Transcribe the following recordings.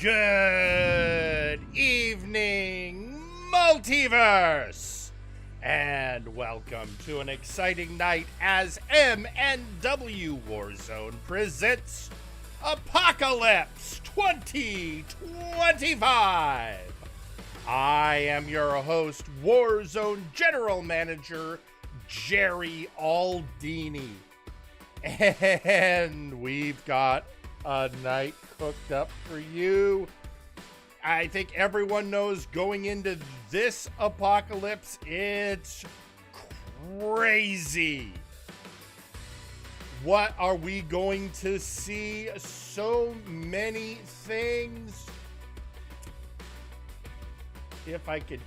Good evening, Multiverse! And welcome to an exciting night as MNW Warzone presents Apocalypse 2025. I am your host, Warzone General Manager Jerry Aldini. And we've got a night cooked up for you. I think everyone knows going into this apocalypse, it's crazy. What are we going to see? So many things. If I could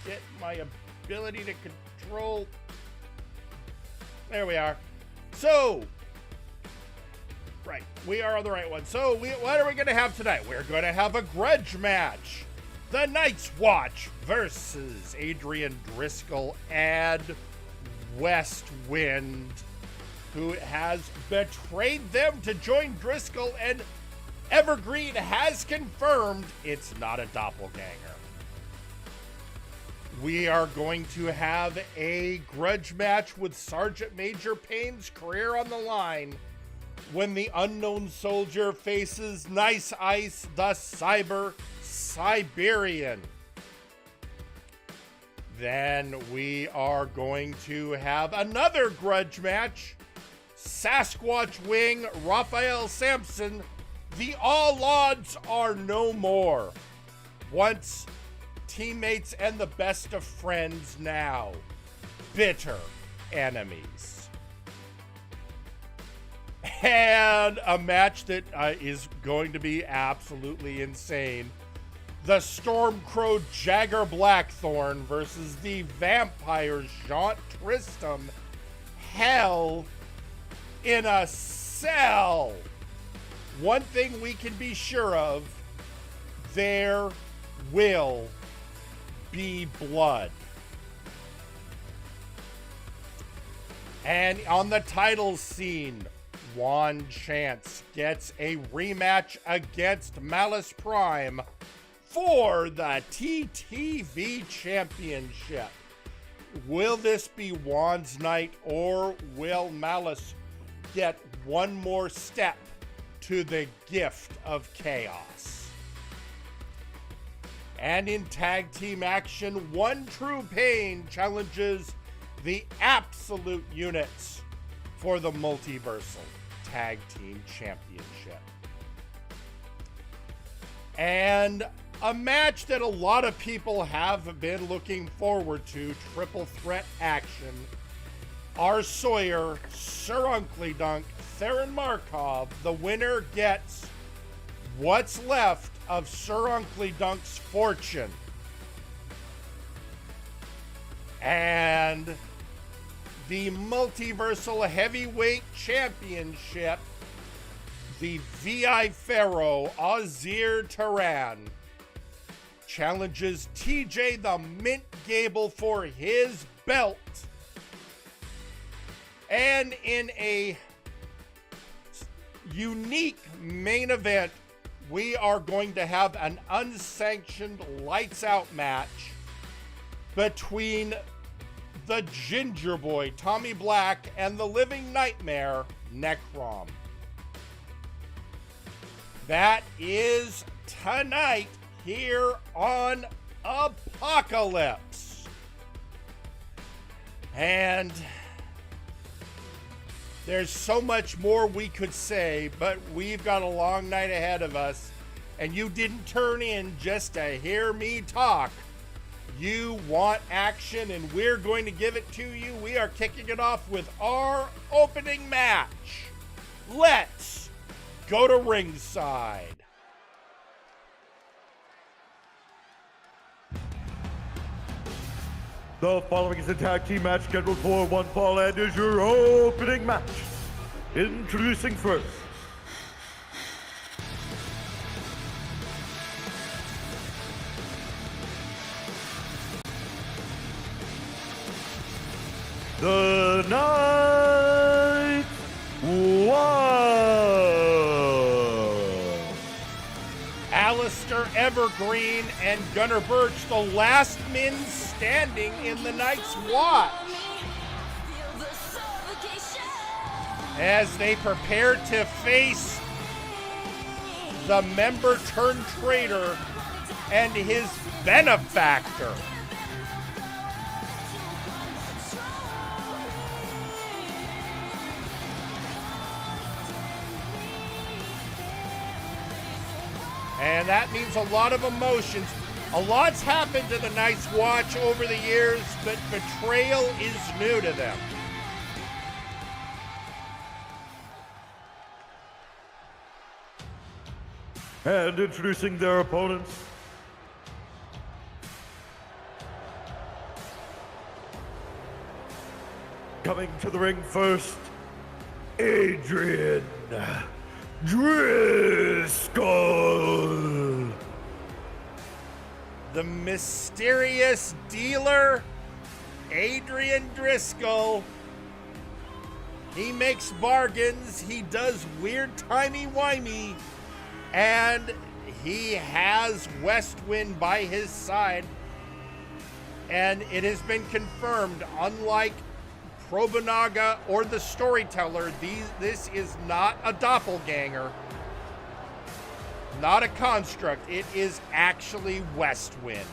get my ability to control. There we are. So, right, we are on the right one. So, what are we going to have tonight? We're going to have a grudge match. The Night's Watch versus Adrian Driscoll and Westwind, who has betrayed them to join Driscoll, and Evergreen has confirmed it's not a doppelganger. We are going to have a grudge match with Sergeant Major Payne's career on the line when the unknown soldier faces Nice Ice, the Cyber Siberian. Then we are going to have another grudge match. Sasquatch Wing, Raphael Sampson, the all odds are no more. Once teammates and the best of friends, now bitter enemies. And a match that is going to be absolutely insane. The Stormcrow Jagger Blackthorn versus the Vampire Jaunt Tristram. Hell in a Cell. One thing we can be sure of, there will be blood. And on the title scene, Juan Chance gets a rematch against Malice Prime for the TTV Championship. Will this be Juan's night, or will Malice get one more step to the gift of chaos? And in tag team action, One True Pain challenges the Absolute Units for the Multiversal Tag Team Championship. And a match that a lot of people have been looking forward to, triple threat action. R. Sawyer, Sir Uncle Dunk, Theron Markov. The winner gets what's left of Sir Uncle Dunk's fortune. And the Multiversal Heavyweight Championship, the VI Pharaoh, Azir Taran, challenges TJ the Mint Gable for his belt. And in a unique main event, we are going to have an unsanctioned lights out match between the Ginger Boy, Tommy Black, and the Living Nightmare, Necrom. That is tonight here on Apocalypse. And there's so much more we could say, but we've got a long night ahead of us, and you didn't turn in just to hear me talk. You want action, and we're going to give it to you. We are kicking it off with our opening match. Let's go to ringside. The following is a tag team match scheduled for one fall and is your opening match. Introducing first, the Night's Watch. Alistair Evergreen and Gunnar Birch, the last men standing in the Night's Watch, as they prepare to face the member turned traitor and his benefactor. And that means a lot of emotions. A lot's happened to the Night's Watch over the years, but betrayal is new to them. And introducing their opponents, coming to the ring first, Adrian Driscoll. The mysterious dealer, Adrian Driscoll. He makes bargains, he does weird timey-wimey, and he has Westwind by his side. And it has been confirmed, unlike Probanaga or the Storyteller, this is not a doppelganger, not a construct. It is actually Westwind.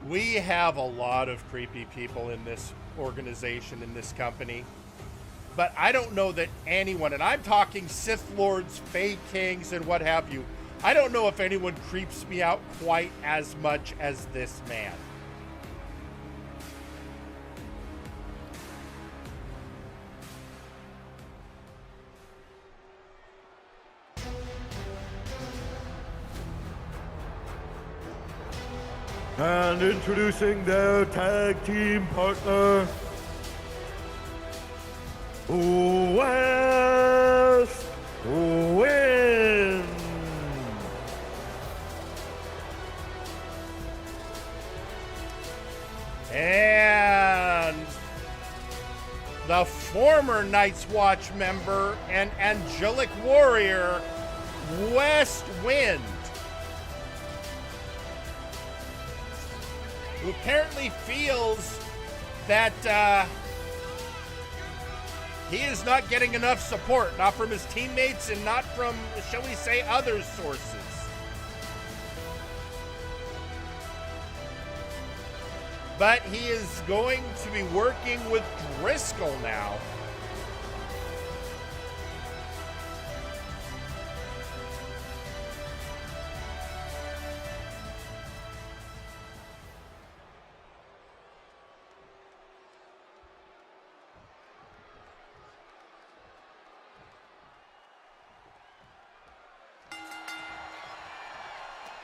We have a lot of creepy people in this organization, in this company. But I don't know that anyone, and I'm talking Sith Lords, Fae Kings, and what have you, I don't know if anyone creeps me out quite as much as this man. And introducing their tag team partner, West Wind. And the former Night's Watch member and angelic warrior, West Wind, who apparently feels that he is not getting enough support, not from his teammates and not from, shall we say, other sources. But he is going to be working with Driscoll now.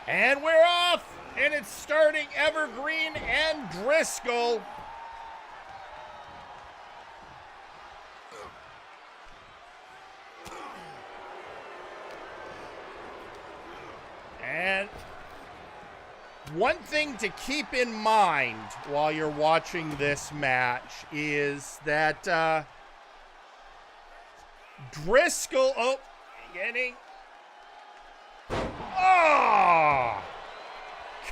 And we're off, and it's starting Evergreen and Driscoll. And one thing to keep in mind while you're watching this match is that Driscoll,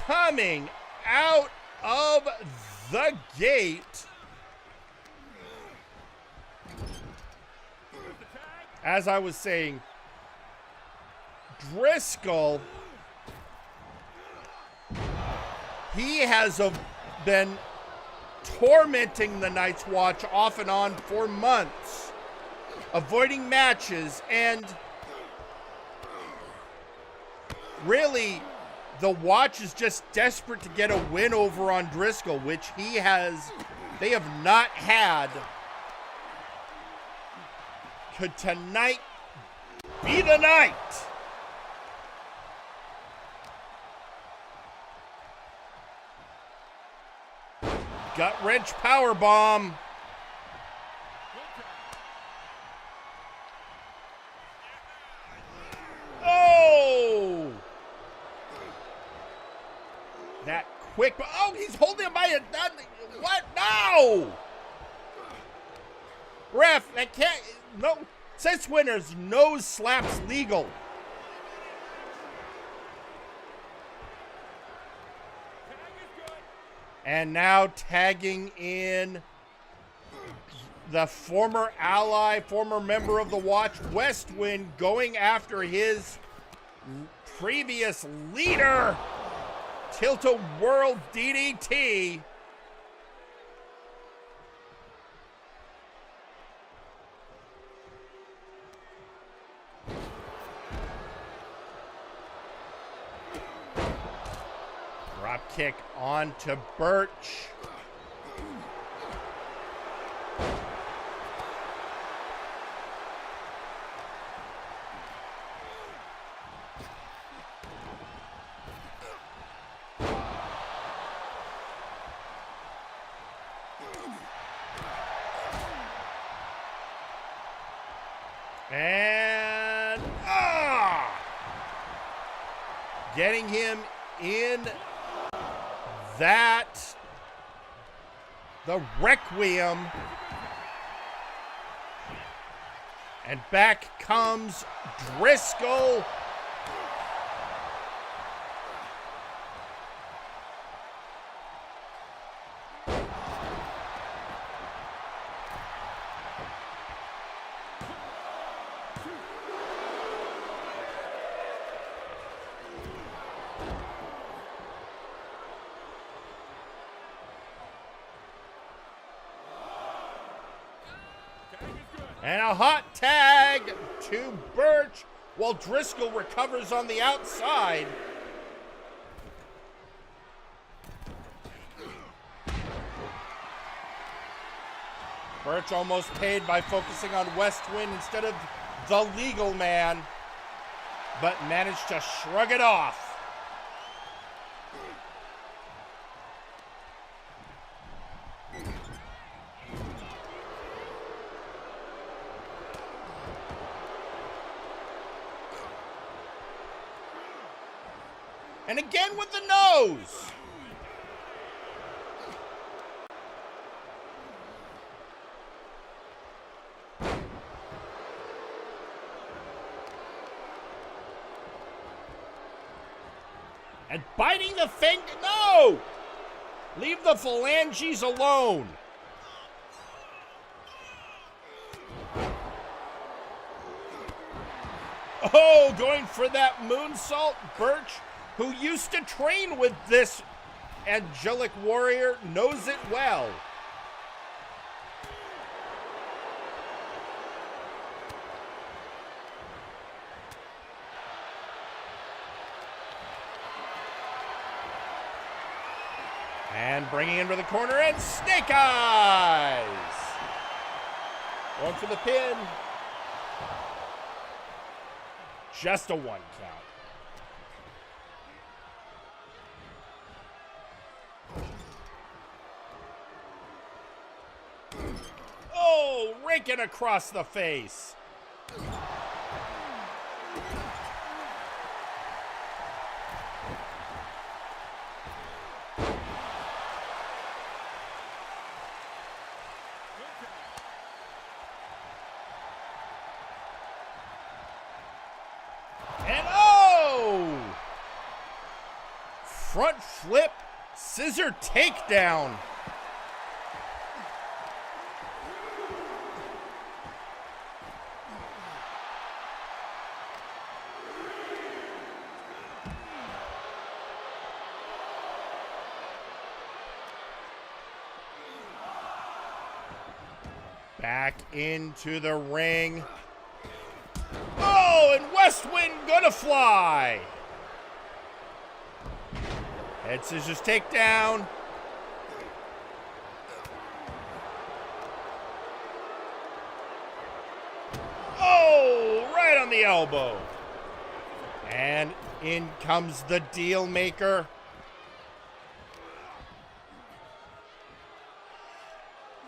coming out of the gate, as I was saying, Driscoll, he has been tormenting the Night's Watch off and on for months, avoiding matches, and really, the Watch is just desperate to get a win over on Driscoll, which they have not had. Could tonight be the night? Gut wrench power bomb. Oh! That quick, oh, he's holding killed him by a... What? No! Ref, that can't... No. Since when is nose slaps legal? And now tagging in the former ally, former member of the Watch, Westwind, going after his previous leader, Tilt-A-Whirl DDT. Drop kick onto Birch. And getting him in that, the Requiem, and back comes Driscoll. And a hot tag to Birch while Driscoll recovers on the outside. Birch almost paid by focusing on Westwind instead of the legal man, but managed to shrug it off. And again with the nose. And biting the finger. No! Leave the phalanges alone. Oh, going for that moonsault. Birch, who used to train with this angelic warrior, knows it well. And bringing into the corner, and Snake Eyes! Going for the pin. Just a 1 count. Oh, raking across the face. And oh! Front flip, scissor takedown. Back into the ring. Oh, and Westwind gonna fly. Head scissors takedown. Oh, right on the elbow. And in comes the deal maker.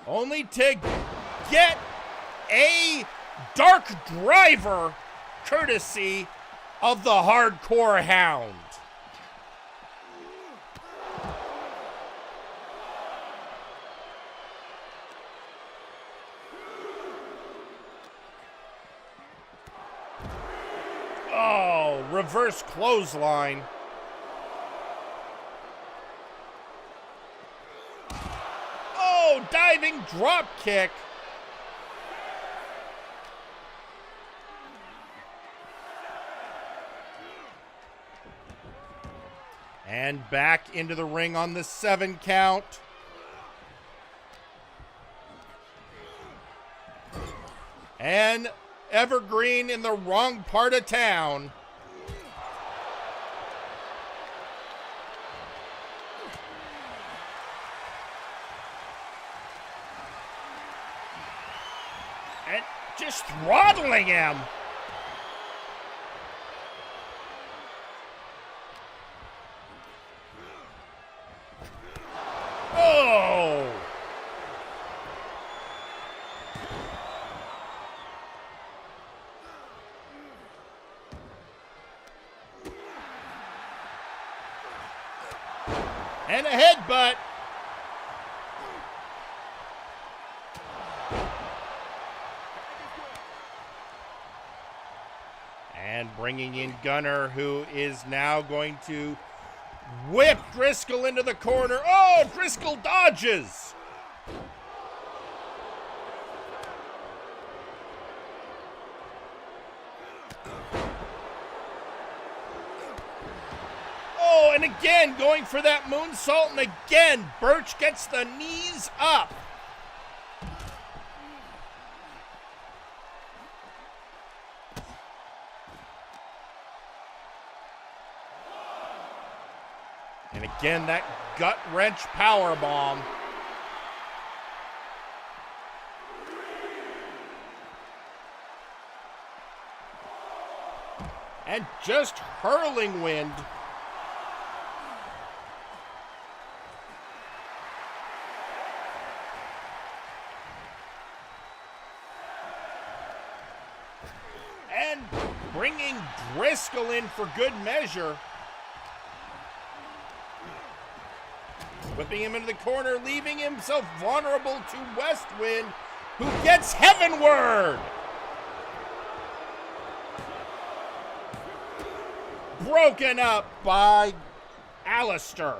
Only to get a dark driver courtesy of the Hardcore Hound. reverse clothesline. Oh, diving drop kick. And back into the ring on the 7 count. And Evergreen in the wrong part of town. And just throttling him. Oh! And a headbutt. And bringing in Gunner, who is now going to whip Driscoll into the corner. Oh, Driscoll dodges. Oh, and again going for that moonsault, and again Birch gets the knees up. And again, that gut-wrench powerbomb. And just hurling wind. And bringing Driscoll in for good measure. Whipping him into the corner, leaving himself vulnerable to Westwind, who gets heavenward. Broken up by Alistair.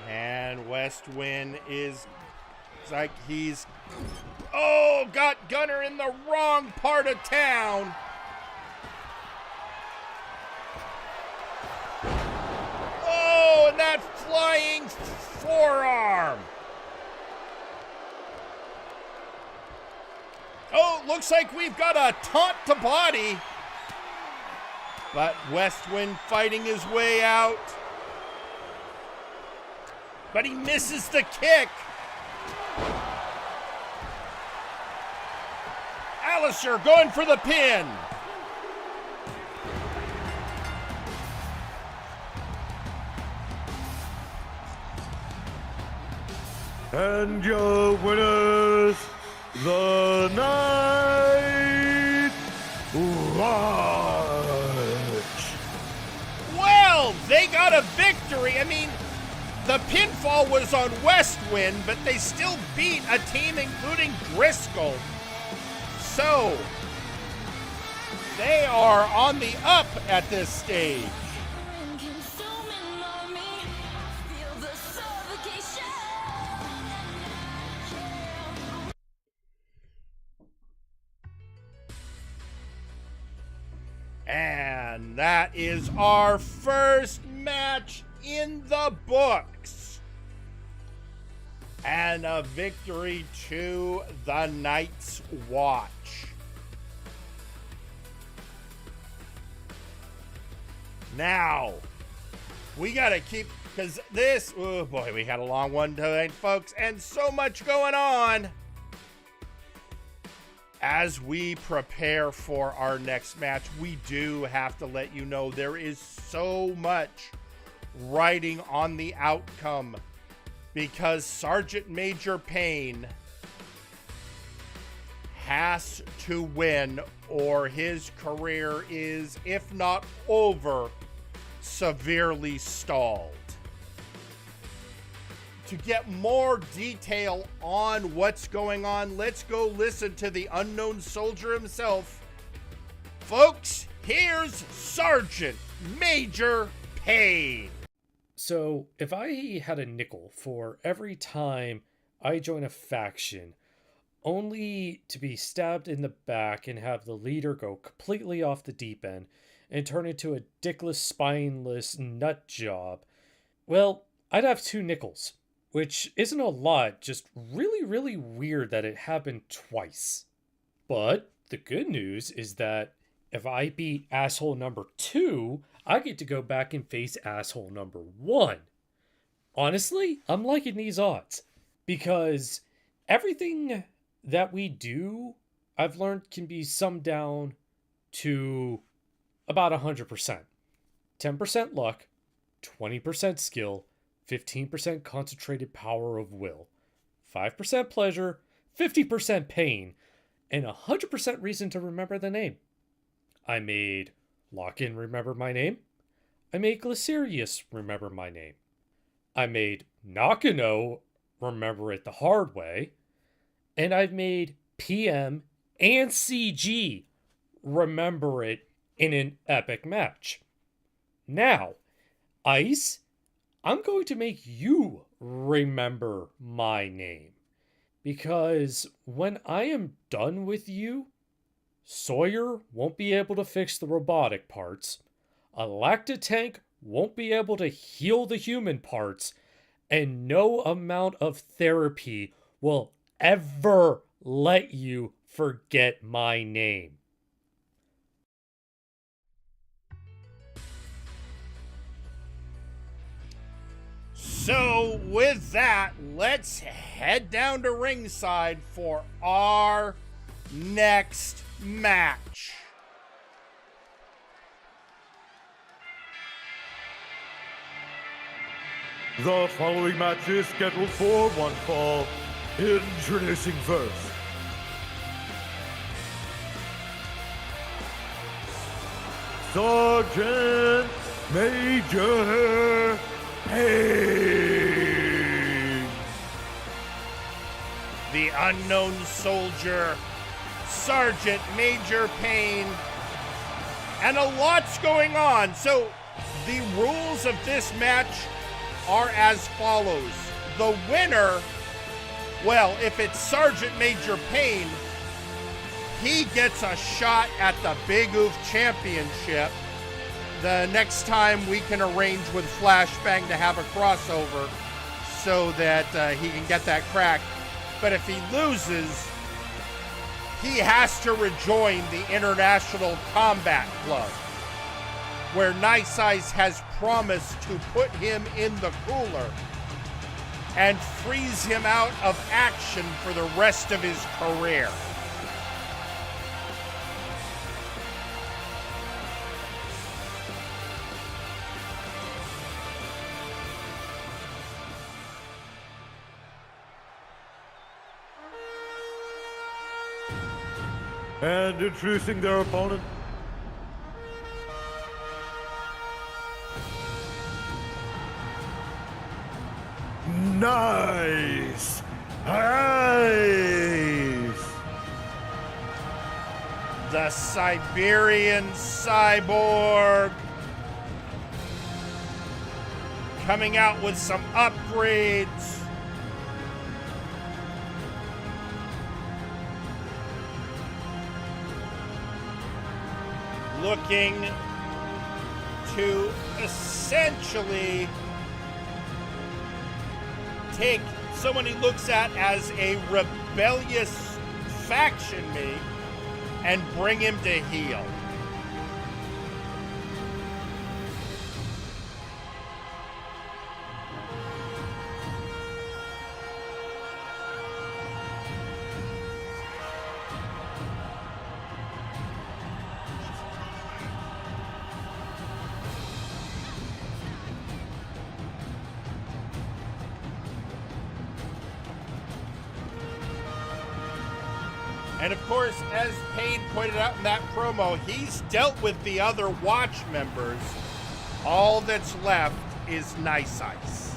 And Westwind is like he's, oh, got Gunner in the wrong part of town. Oh, and that flying forearm. Oh, looks like we've got a taunt to body. But Westwind fighting his way out. But he misses the kick. Alistair going for the pin. And your winners, the Night Watch. Well, they got a victory. I mean, the pinfall was on Westwind, but they still beat a team including Driscoll. So, they are on the up at this stage. And that is our first match in the books. And a victory to the Night's Watch. Now, we gotta keep, because this, oh boy, we had a long one tonight, folks, and so much going on. As we prepare for our next match, we do have to let you know there is so much riding on the outcome, because Sergeant Major Payne has to win or his career is, if not over, severely stalled. To get more detail on what's going on, let's go listen to the unknown soldier himself. Folks, here's Sergeant Major Payne. So, if I had a nickel for every time I join a faction, only to be stabbed in the back and have the leader go completely off the deep end and turn into a dickless, spineless nut job, well, I'd have 2 nickels, which isn't a lot, just really, really weird that it happened twice. But the good news is that if I beat asshole number 2, I get to go back and face asshole number 1. Honestly, I'm liking these odds because everything that we do, I've learned, can be summed down to about 100%. 10% luck, 20% skill, 15% concentrated power of will, 5% pleasure, 50% pain, and 100% reason to remember the name. I made Lock-In remember my name. I made Glycerius remember my name. I made Nakano remember it the hard way. And I've made PM and CG remember it in an epic match. Now, Ice, I'm going to make you remember my name. Because when I am done with you, Sawyer won't be able to fix the robotic parts, a Lactatank won't be able to heal the human parts, and no amount of therapy will ever let you forget my name. So with that, let's head down to ringside for our next match. The following match is scheduled for one fall. Introducing first, Sergeant Major Payne. The unknown soldier, Sergeant Major Payne. And a lot's going on. So the rules of this match are as follows. The winner, well, if it's Sergeant Major Payne, he gets a shot at the Big Oof Championship. The next time we can arrange with Flashbang to have a crossover so that he can get that crack. But if he loses, he has to rejoin the International Combat Club, where Nice Ice has promised to put him in the cooler and freeze him out of action for the rest of his career. And introducing their opponent, Nice Ice. The Siberian Cyborg, coming out with some upgrades. Looking to essentially take someone he looks at as a rebellious faction mate and bring him to heel. And of course, as Payne pointed out in that promo, he's dealt with the other Watch members All that's left is Nice Ice.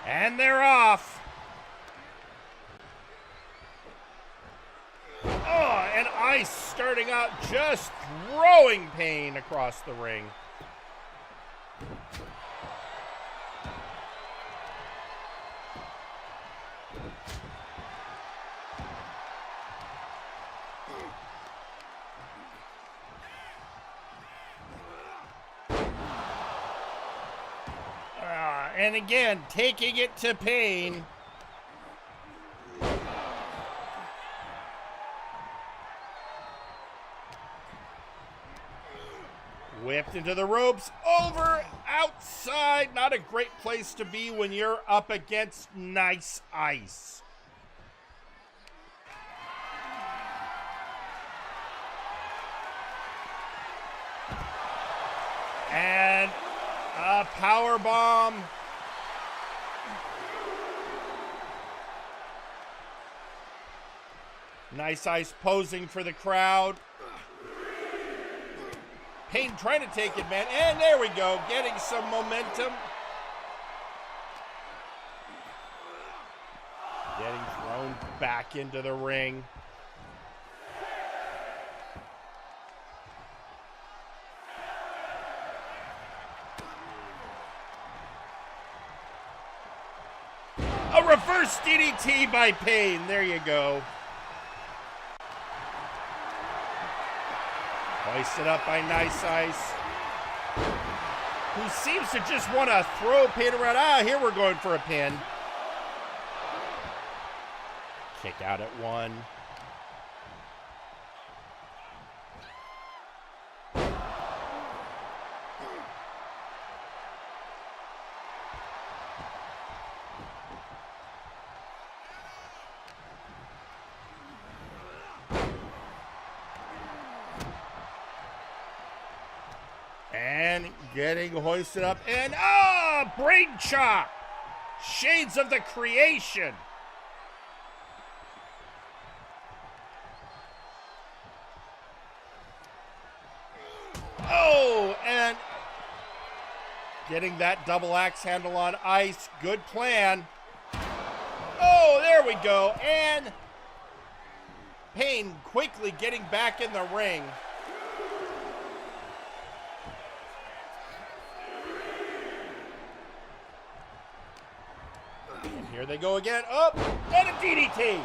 And they're off. Oh, and Ice starting out just throwing Pain across the ring. And again, taking it to Pain. Whipped into the ropes, over, outside. Not a great place to be when you're up against Nice Ice. And a power bomb. Nice Ice posing for the crowd. Pain trying to take it, man. And there we go, getting some momentum. Getting thrown back into the ring. A reverse DDT by Pain. There you go. Hoisted up by Nice Ice, who seems to just want to throw Pain around. Ah, here we're going for a pin. Kick out at one. And getting hoisted up, and brain chop! Shades of the Creation. Oh, and getting that double axe handle on Ice. Good plan. Oh, there we go. And Pain quickly getting back in the ring. And here they go again. Up, and a DDT.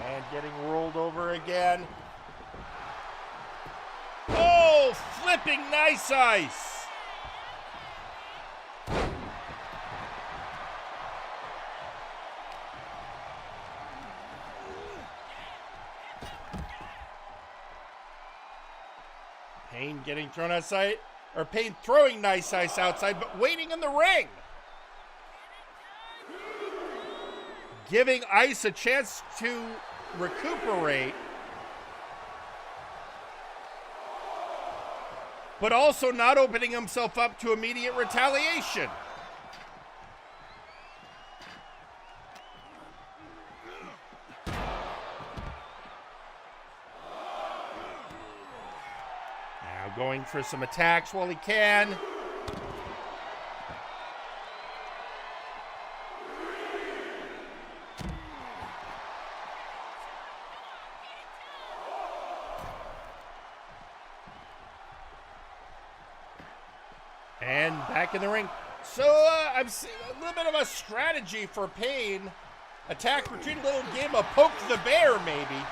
And getting rolled over again. Oh, flipping Nice Ice. Pain getting thrown outside. Or Pain throwing Nice Ice outside, but waiting in the ring. Giving Ice a chance to recuperate. But also not opening himself up to immediate retaliation. Going for some attacks while he can. And back in the ring. So I'm seeing a little bit of a strategy for Pain. Attack, retreat, a little game of poke the bear, maybe.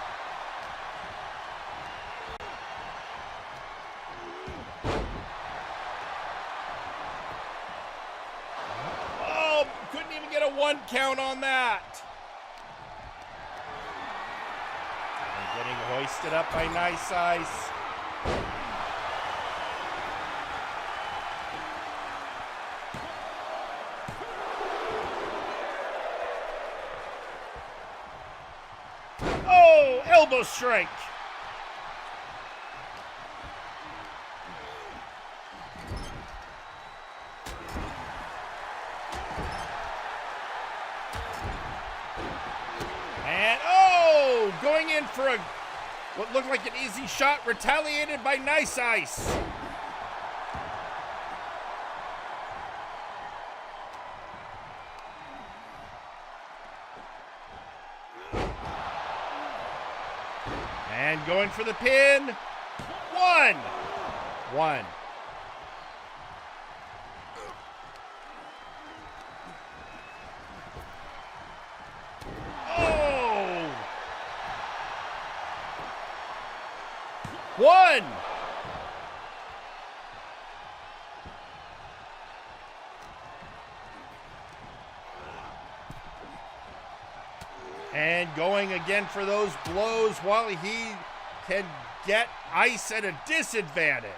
One count on that. And getting hoisted up by Nice Ice. Oh, elbow strike. And oh, going in for what looked like an easy shot, retaliated by Nice Ice. And going for the pin. One. Oh! One! And going again for those blows while he can get Ice at a disadvantage.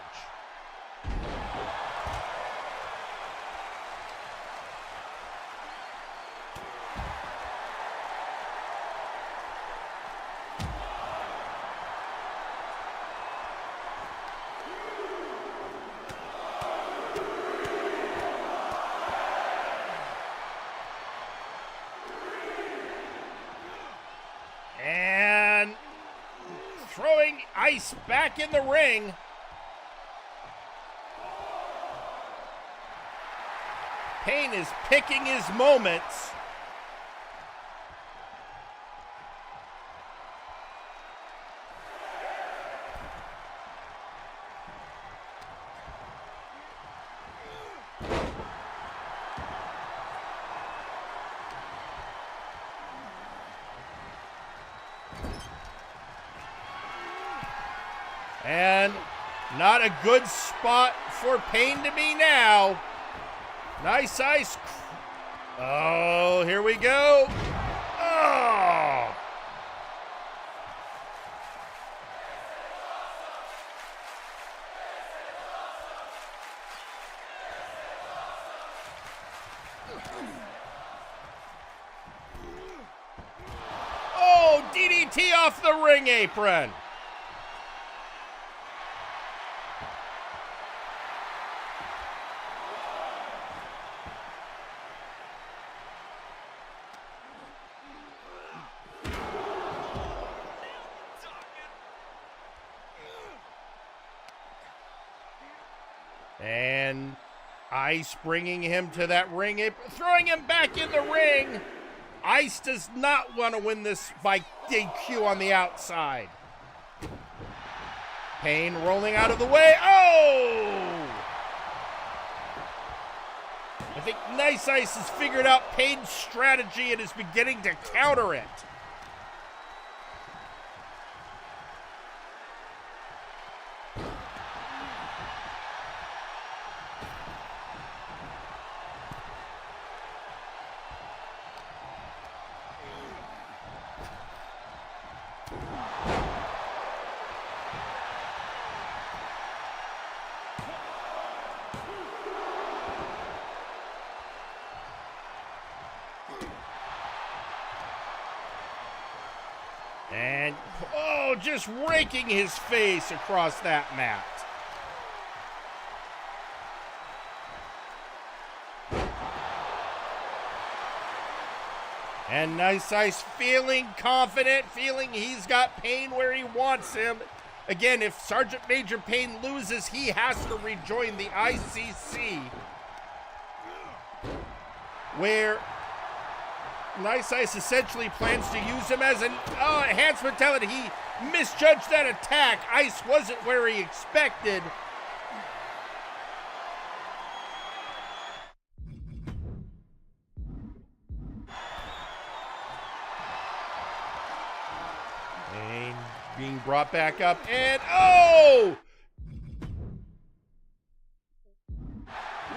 And throwing Ice back in the ring. Payne is picking his moments. And not a good spot for Payne to be now. Nice Ice. Oh, here we go. Oh. Oh, DDT off the ring apron. And Ice bringing him to that ring, throwing him back in the ring. Ice does not want to win this by DQ on the outside. Payne rolling out of the way. Oh! I think Nice Ice has figured out Payne's strategy and is beginning to counter it. And, oh, just raking his face across that mat. And Nice Ice feeling confident, feeling he's got Payne where he wants him. Again, if Sergeant Major Payne loses, he has to rejoin the ICC, where Nice Ice essentially plans to use him as an enhancement talent. He misjudged that attack. Ice wasn't where he expected. And being brought back up, and oh!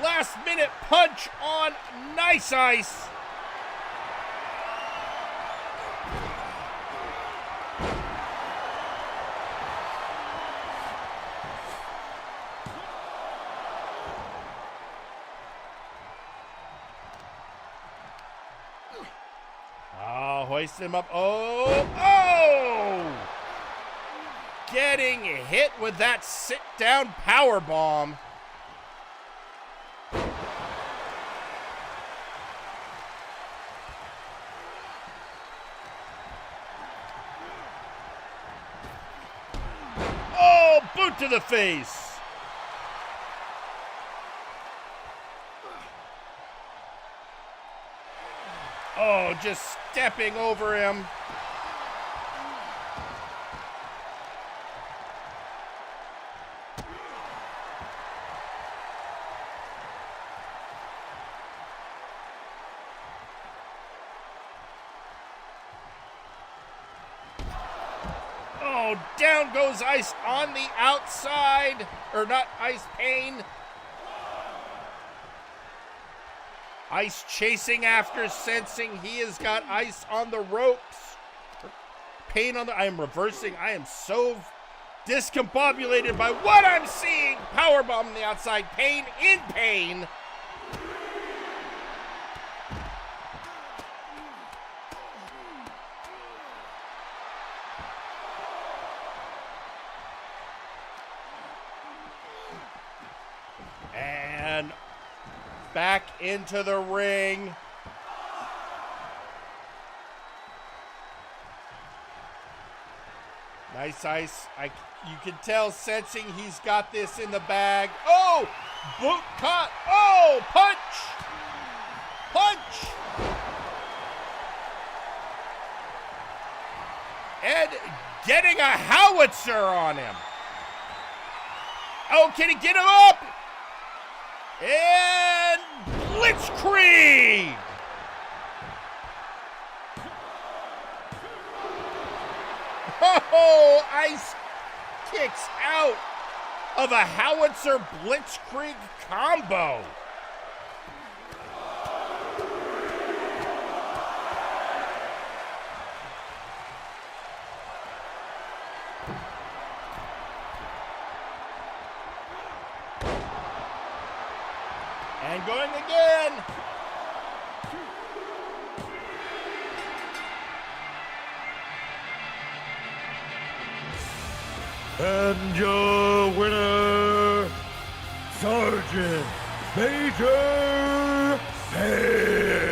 Last minute punch on Nice Ice. Hoist him up. Oh! Getting hit with that sit-down power bomb. Oh, boot to the face. Oh, just stepping over him. Oh, down goes Ice on the outside. Or not Ice, Pain. Ice chasing after, sensing he has got Ice on the ropes. Pain on the... I am reversing. I am so discombobulated by what I'm seeing. Powerbomb on the outside. Pain in pain. And back into the ring. Nice Ice. You can tell, sensing he's got this in the bag. Oh! Boot cut. Oh! Punch! Punch! And getting a howitzer on him. Oh, can he get him up? And Blitzkrieg! Oh, Ice kicks out of a howitzer Blitzkrieg combo. And going again. And your winner, Sergeant Major Pain.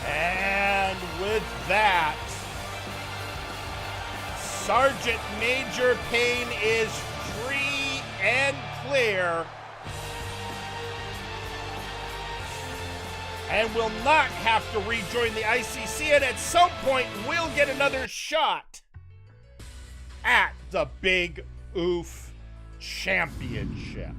And with that, Sergeant Major Pain is free and clear and will not have to rejoin the ICC, and at some point will get another shot at the Big Oof Championship.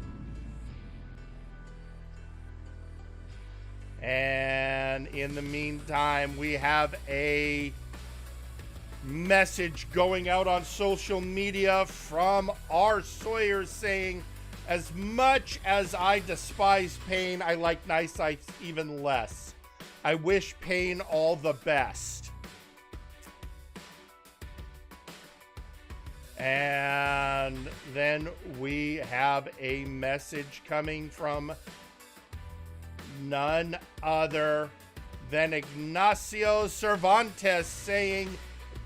And in the meantime, we have a message going out on social media from our Sawyer saying, as much as I despise Pain, I like Nice Ice even less. I wish Pain all the best. And then we have a message coming from none other than Ignacio Cervantes saying,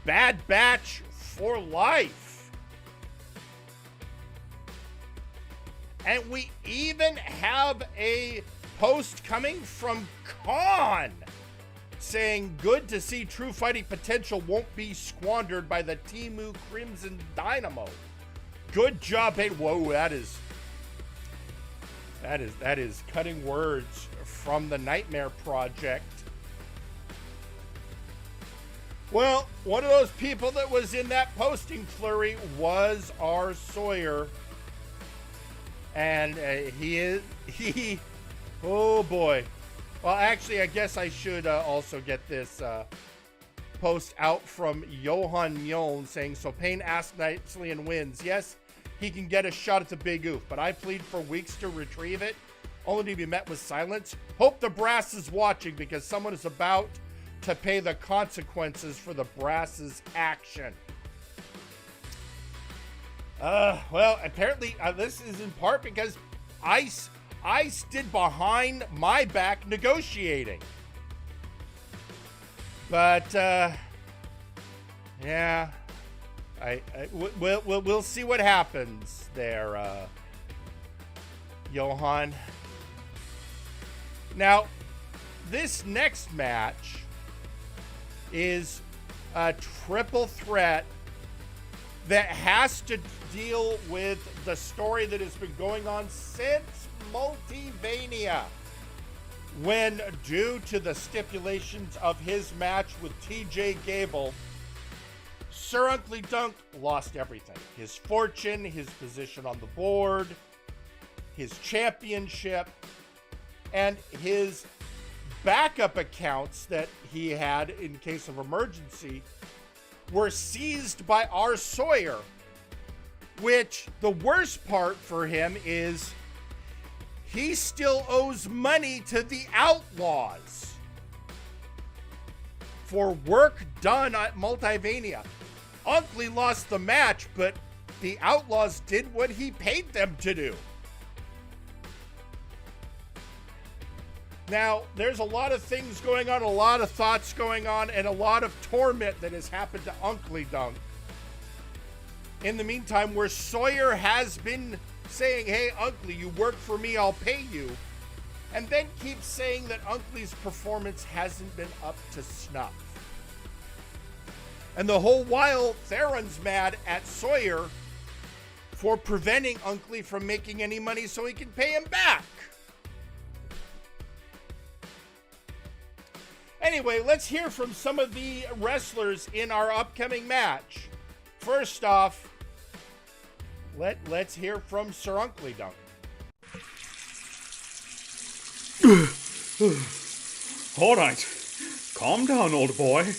Bad Batch for life. And we even have a post coming from Khan saying, good to see true fighting potential won't be squandered by the Temu Crimson Dynamo. Good job, Pain. Whoa, that is cutting words from the Nightmare Project. Well, one of those people that was in that posting flurry was our Sawyer. And oh boy. Well, actually, I guess I should also get this post out from Johan Mjoln saying, so Pain asks nicely and wins. Yes, he can get a shot at the Big Oof, but I plead for weeks to retrieve it, only to be met with silence. Hope the brass is watching because someone is about to pay the consequences for the brass's action. Well, apparently this is in part because Ice I stood behind my back negotiating. But, yeah, we'll see what happens there, Johan. Now, this next match is a triple threat that has to deal with the story that has been going on since Multivania, when, due to the stipulations of his match with TJ Gable, Sir Uncle Dunk lost everything. His fortune, his position on the board, his championship, and his backup accounts that he had in case of emergency were seized by R. Sawyer, which the worst part for him is he still owes money to the Outlaws for work done at Multivania. Uncle lost the match, but the Outlaws did what he paid them to do. Now, there's a lot of things going on, a lot of thoughts going on, and a lot of torment that has happened to Uncle Dunk. In the meantime, where Sawyer has been saying, hey, Uncle, you work for me, I'll pay you, and then keeps saying that Uncle's performance hasn't been up to snuff. And the whole while, Theron's mad at Sawyer for preventing Uncle from making any money so he can pay him back. Anyway, let's hear from some of the wrestlers in our upcoming match. First off, let's hear from Sir Uncle Dunk. All right. Calm down, old boy.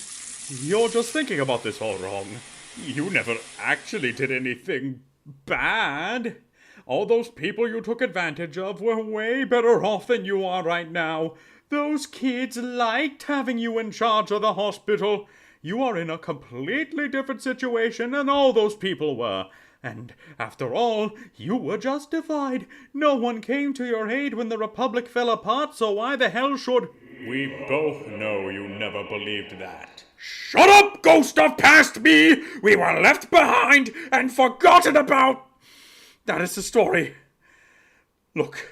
You're just thinking about this all wrong. You never actually did anything bad. All those people you took advantage of were way better off than you are right now. Those kids liked having you in charge of the hospital. You are in a completely different situation than all those people were. And after all, you were justified. No one came to your aid when the Republic fell apart, so why the hell should... We both know you never believed that. Shut up, ghost of past me! We were left behind and forgotten about! That is the story. Look,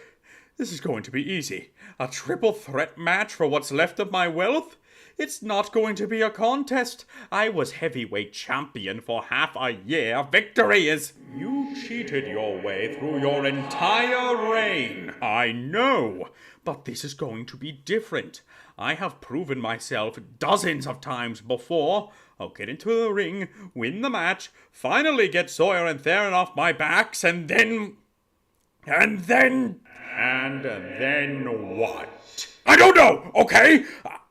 this is going to be easy. A triple threat match for what's left of my wealth? It's not going to be a contest. I was heavyweight champion for half a year. Victory is... You cheated your way through your entire reign. I know. But this is going to be different. I have proven myself dozens of times before. I'll get into the ring, win the match, finally get Sawyer and Theron off my backs, and then what? I don't know, okay?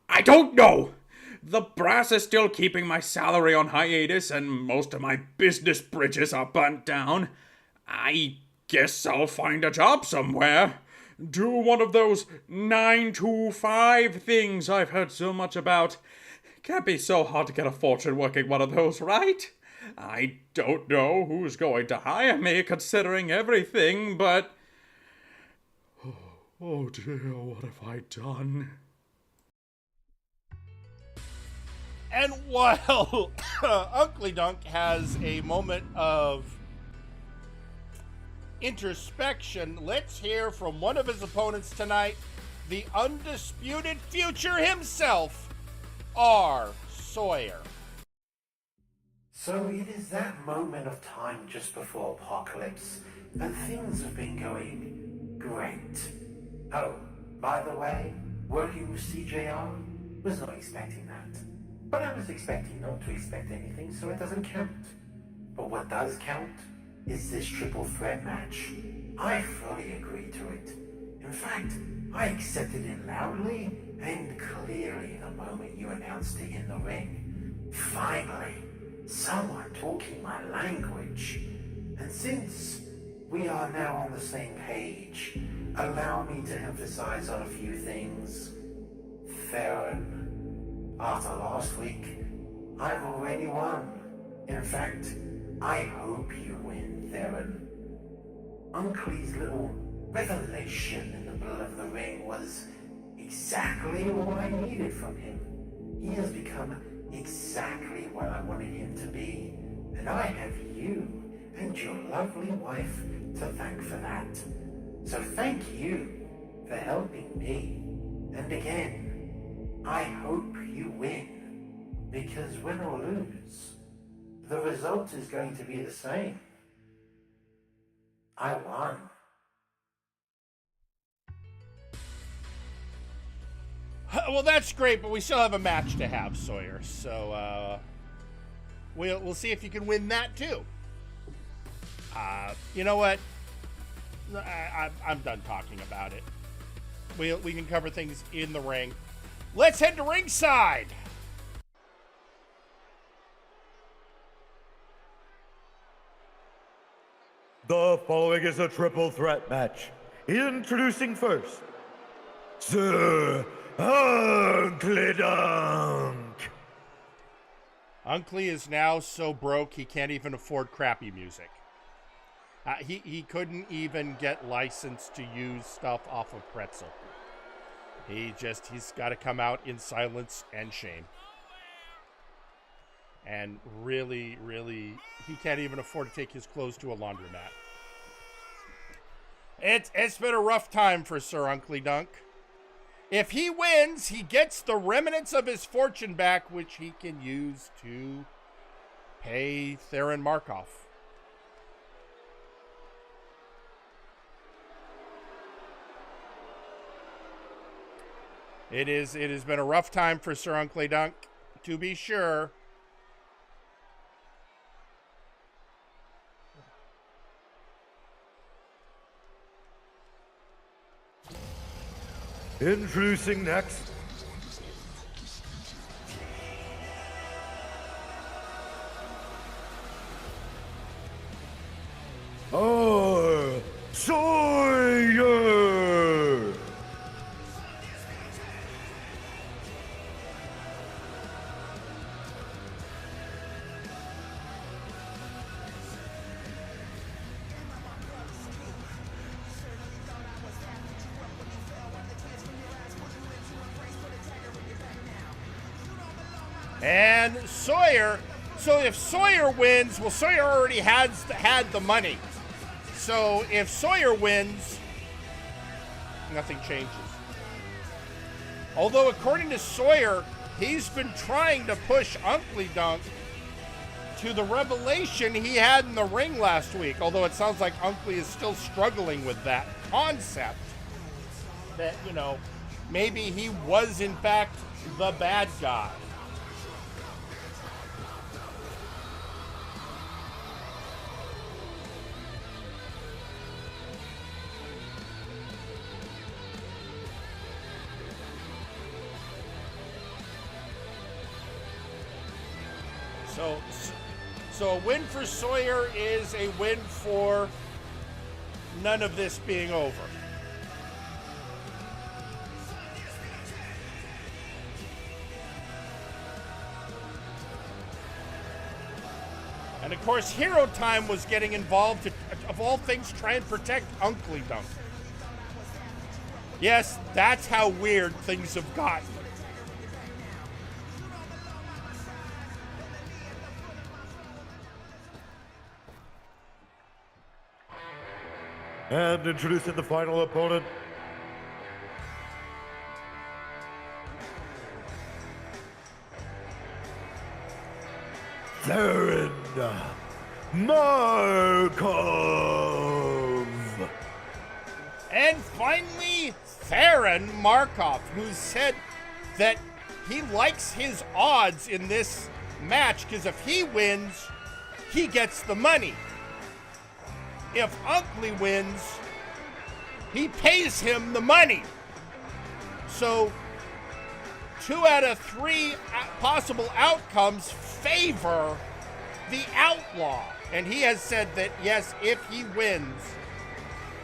I don't know. The brass is still keeping my salary on hiatus, and most of my business bridges are burnt down. I guess I'll find a job somewhere. Do one of those 9-to-5 things I've heard so much about. Can't be so hard to get a fortune working one of those, right? I don't know who's going to hire me considering everything, but... Oh dear, what have I done? And while Uncle Dunk has a moment of introspection, let's hear from one of his opponents tonight, the undisputed future himself, R. Sawyer. So it is that moment of time just before Apocalypse, and things have been going great. Oh, by the way, working with CJR was not expecting that. But I was expecting not to expect anything, so it doesn't count. But what does count is this triple threat match. I fully agree to it. In fact, I accepted it loudly and clearly the moment you announced it in the ring. Finally, someone talking my language. And since we are now on the same page, allow me to emphasize on a few things. Theron, after last week, I've already won. In fact, I hope you win, Theron. Uncle's little revelation in the middle of the ring was exactly what I needed from him. He has become exactly what I wanted him to be, and I have you and your lovely wife to thank for that. So thank you for helping me. And again, I hope you win, because win or lose, the result is going to be the same. I won. Well, that's great, but we still have a match to have, Sawyer. So we'll see if you can win that too. You know what? I'm done talking about it. We can cover things in the ring. Let's head to ringside. The following is a triple threat match. Introducing first, Sir Uncle Dunk. Uncle is now so broke he can't even afford crappy music. He couldn't even get licensed to use stuff off of Pretzel. He's got to come out in silence and shame. And really, he can't even afford to take his clothes to a laundromat. It's been a rough time for Sir Uncle Dunk. If he wins, he gets the remnants of his fortune back, which he can use to pay Theron Markov. It has been a rough time for Sir Uncle Dunk, to be sure. Introducing next, Sawyer. And Sawyer, so if Sawyer wins, well, Sawyer already had the money. So if Sawyer wins, nothing changes. Although according to Sawyer, he's been trying to push Uncle Dunk to the revelation he had in the ring last week. Although it sounds like Uncle is still struggling with that concept. That, maybe he was in fact the bad guy. So a win for Sawyer is a win for none of this being over. And of course, Hero Time was getting involved to, of all things, try and protect Uncle Dunk. Yes, that's how weird things have gotten. And introducing the final opponent, Theron Markov. And finally, Theron Markov, who said that he likes his odds in this match because if he wins, he gets the money. If Uncle wins, he pays him the money. So 2 out of 3 possible outcomes favor the outlaw. And he has said that, yes, if he wins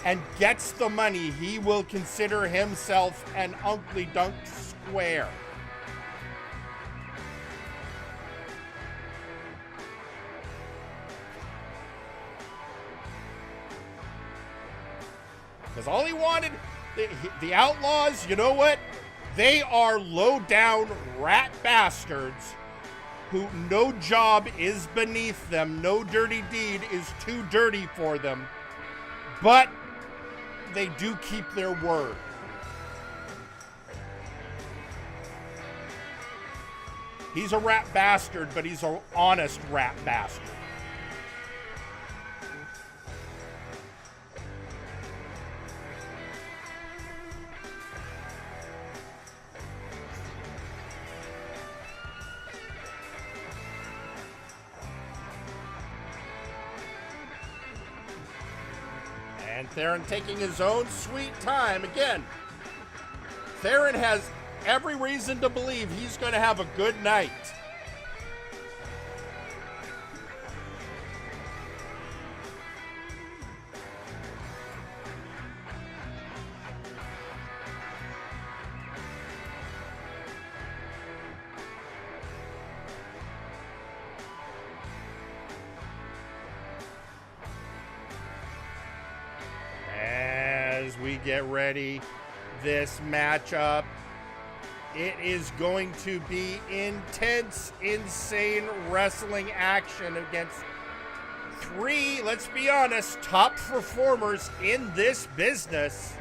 and gets the money, he will consider himself an Uncle Dunk square. Because all he wanted, the Outlaws, you know what? They are low-down rat bastards who no job is beneath them, no dirty deed is too dirty for them, but they do keep their word. He's a rat bastard, but he's an honest rat bastard. And Theron taking his own sweet time. Again, Theron has every reason to believe he's going to have a good night. As we get ready, this matchup, it is going to be intense, insane wrestling action against three, let's be honest, top performers in this business.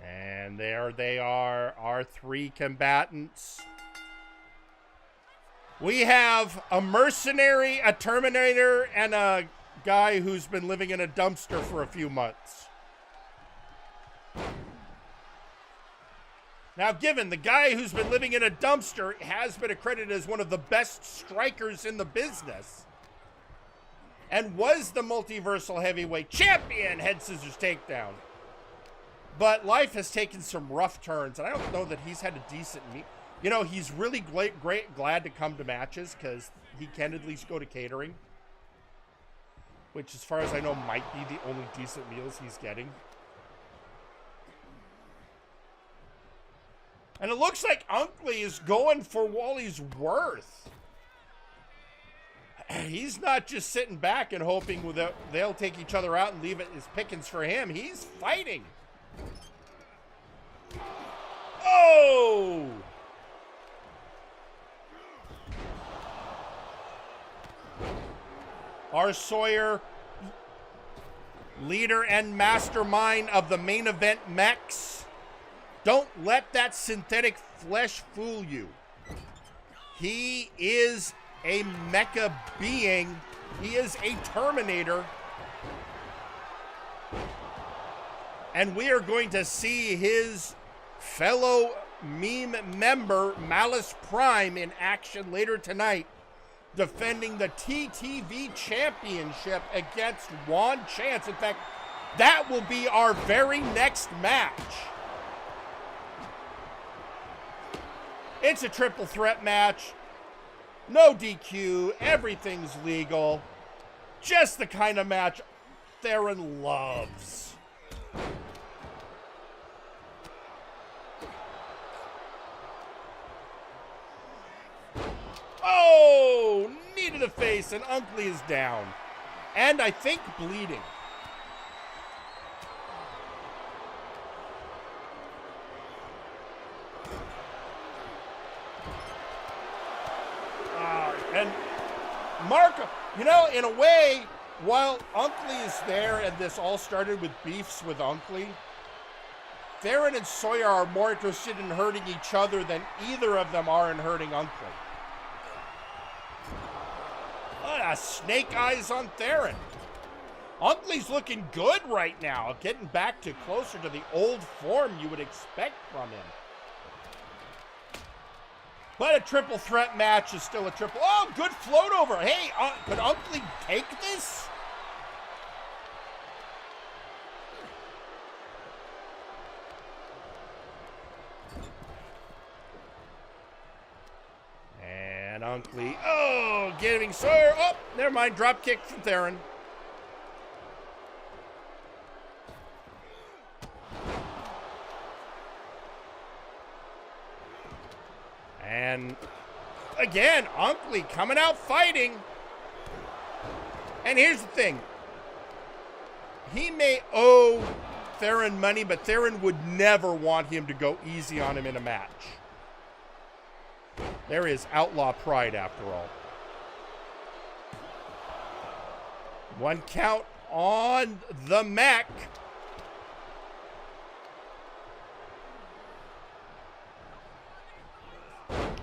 And there they are, our three combatants. We have a mercenary, a Terminator, and a guy who's been living in a dumpster for a few months. Now, given the guy who's been living in a dumpster has been accredited as one of the best strikers in the business and was the multiversal heavyweight champion, head scissors takedown. But life has taken some rough turns, and I don't know that he's had a decent meet. You know, he's really glad to come to matches because he can at least go to catering, which, as far as I know, might be the only decent meals he's getting. And it looks like Unkley is going for Wally's worth. He's not just sitting back and hoping that they'll take each other out and leave it as pickings for him. He's fighting. Oh! Our Sawyer, leader and mastermind of the main event mechs. Don't let that synthetic flesh fool you. He is a mecha being. He is a Terminator. And we are going to see his fellow meme member, Malice Prime, in action later tonight, defending the TTV Championship against Juan Chance. In fact, that will be our very next match. It's a triple threat match. No DQ. Everything's legal. Just the kind of match Theron loves. Oh, knee to the face, and Unkley is down. And I think bleeding. And Mark, you know, in a way, while Unkley is there and this all started with beefs with Unkley, Theron and Sawyer are more interested in hurting each other than either of them are in hurting Unkley. What a snake eyes on Theron. Unkley's looking good right now, getting back to closer to the old form you would expect from him. But a triple threat match is still a triple. Oh, good float over. Hey, could Unkley take this? And Unkley, oh, giving Sawyer. Oh, never mind. Drop kick from Theron. And again, Unkley coming out fighting. And here's the thing. He may owe Theron money, but Theron would never want him to go easy on him in a match. There is outlaw pride after all. One count on the mech.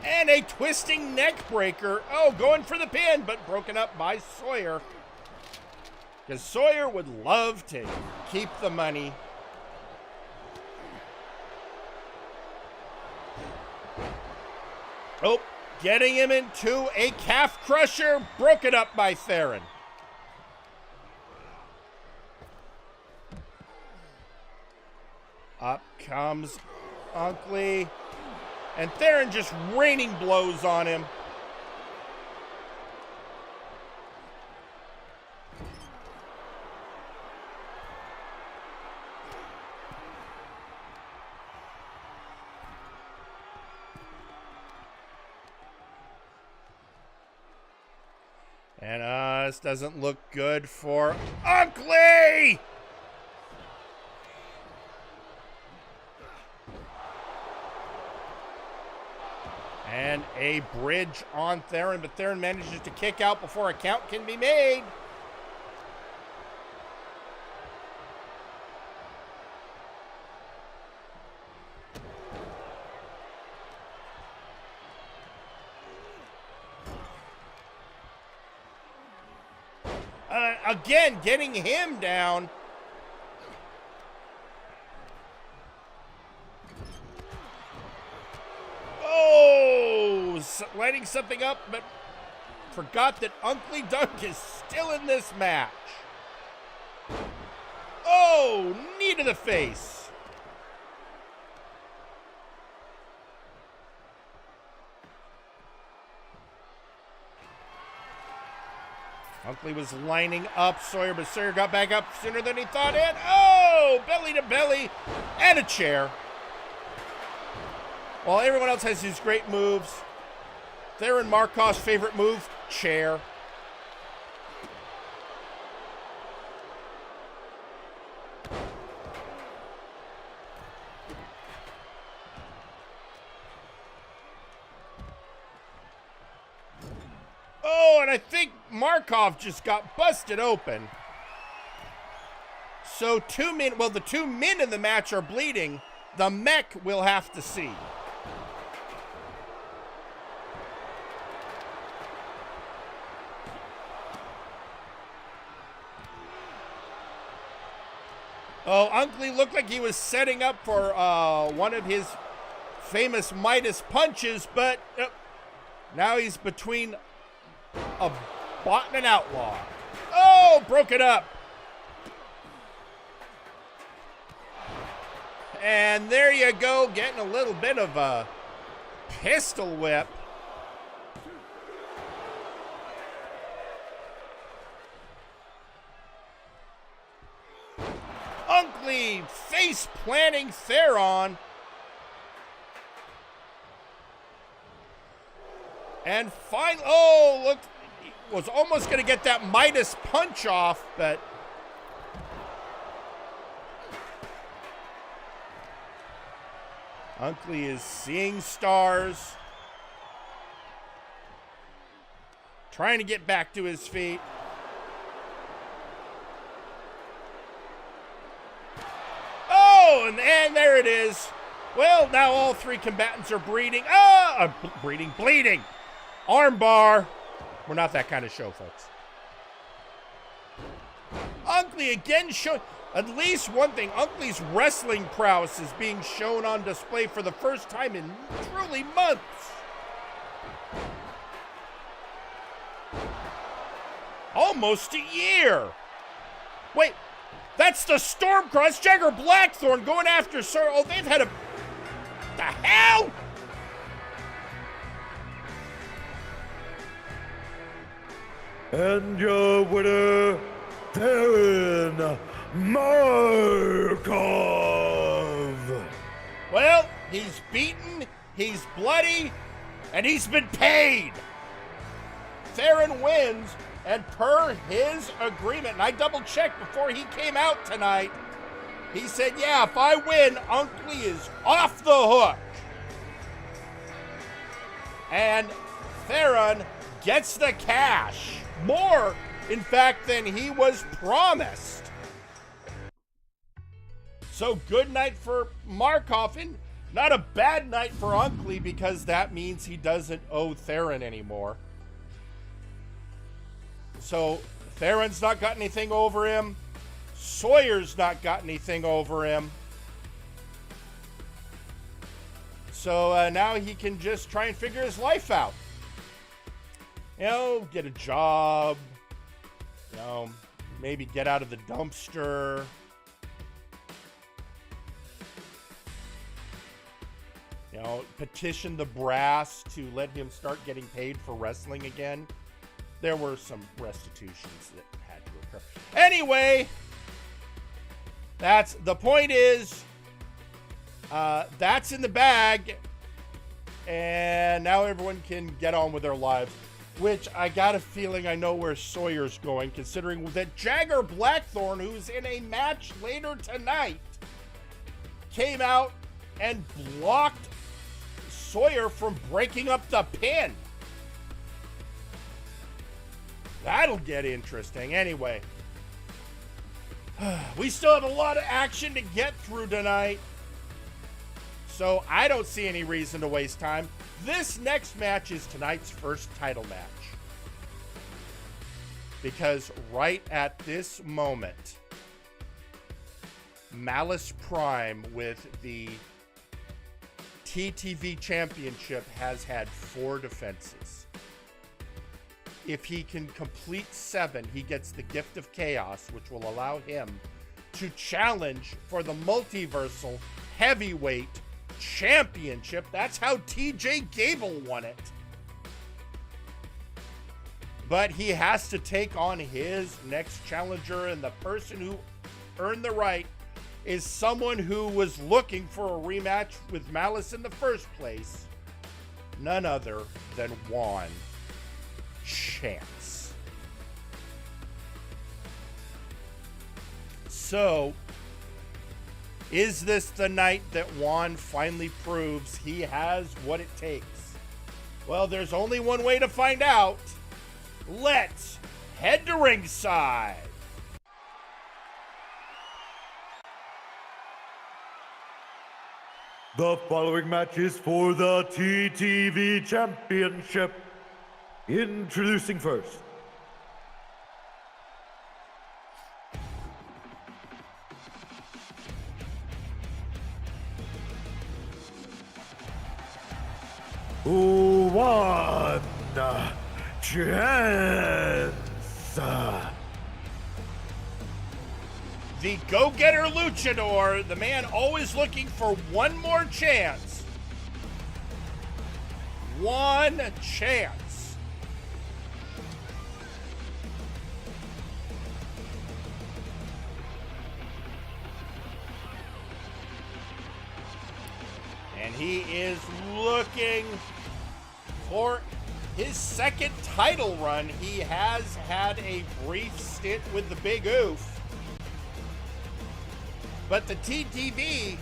And a twisting neck breaker. Oh, going for the pin, but broken up by Sawyer. Because Sawyer would love to keep the money. Oh, getting him into a calf crusher. Broken up by Theron. Up comes Unkley. And Theron just raining blows on him. And this doesn't look good for Unkley! And a bridge on Theron, but Theron manages to kick out before a count can be made. Again, getting him down. Oh, lighting something up, but forgot that Unkley Dunk is still in this match. Oh, knee to the face. Unkley was lining up Sawyer, but Sawyer got back up sooner than he thought. And oh, belly to belly and a chair. While everyone else has these great moves, Theron Markov's favorite move, chair. Oh, and I think Markov just got busted open. So the two men in the match are bleeding. The mech will have to see. Oh, Unkley looked like he was setting up for one of his famous Midas punches, but now he's between a bot and an outlaw. Oh, broke it up. And there you go, getting a little bit of a pistol whip. Unkley face planting Theron. And finally, oh, look, he was almost going to get that Midas punch off, but Unkley is seeing stars. Trying to get back to his feet. Oh, and there it is. Well, now all three combatants are bleeding. Bleeding. Armbar. We're not that kind of show, folks. Unkley again showing at least one thing. Unkley's wrestling prowess is being shown on display for the first time in truly months. Almost a year. Wait, that's the Stormcross Jagger Blackthorn going after Sir. Oh, they've had a... The hell? And your winner, Theron Markov. Well, he's beaten, he's bloody, And he's been paid. Theron wins, and per his agreement, and I double-checked before he came out tonight, he said, yeah, if I win, Unkley is off the hook. And Theron gets the cash. More, in fact, than he was promised. So good night for Markov, and not a bad night for Unkley, because that means he doesn't owe Theron anymore. So Theron's not got anything over him. Sawyer's not got anything over him. So now he can just try and figure his life out. You know, get a job. You know, maybe get out of the dumpster. You know, petition the brass to let him start getting paid for wrestling again. There were some restitutions that had to occur. Anyway, the point is, that's in the bag, and now everyone can get on with their lives, which I got a feeling I know where Sawyer's going, considering that Jagger Blackthorn, who's in a match later tonight, came out and blocked Sawyer from breaking up the pin. That'll get interesting. Anyway, we still have a lot of action to get through tonight, so I don't see any reason to waste time. This next match is tonight's first title match, because right at this moment, Malice Prime with the TTV Championship has had 4 defenses. If he can complete 7, he gets the Gift of Chaos, which will allow him to challenge for the Multiversal Heavyweight Championship. That's how TJ Gable won it. But he has to take on his next challenger, and the person who earned the right is someone who was looking for a rematch with Malice in the first place. None other than Juan Chance. So, is this the night that Juan finally proves he has what it takes? Well, there's only one way to find out. Let's head to ringside. The following match is for the TTV Championship. Introducing first, One Chance. The go-getter luchador, the man always looking for one more chance. One chance. And he is looking for his second title run. He has had a brief stint with the Big Oof. But the TTV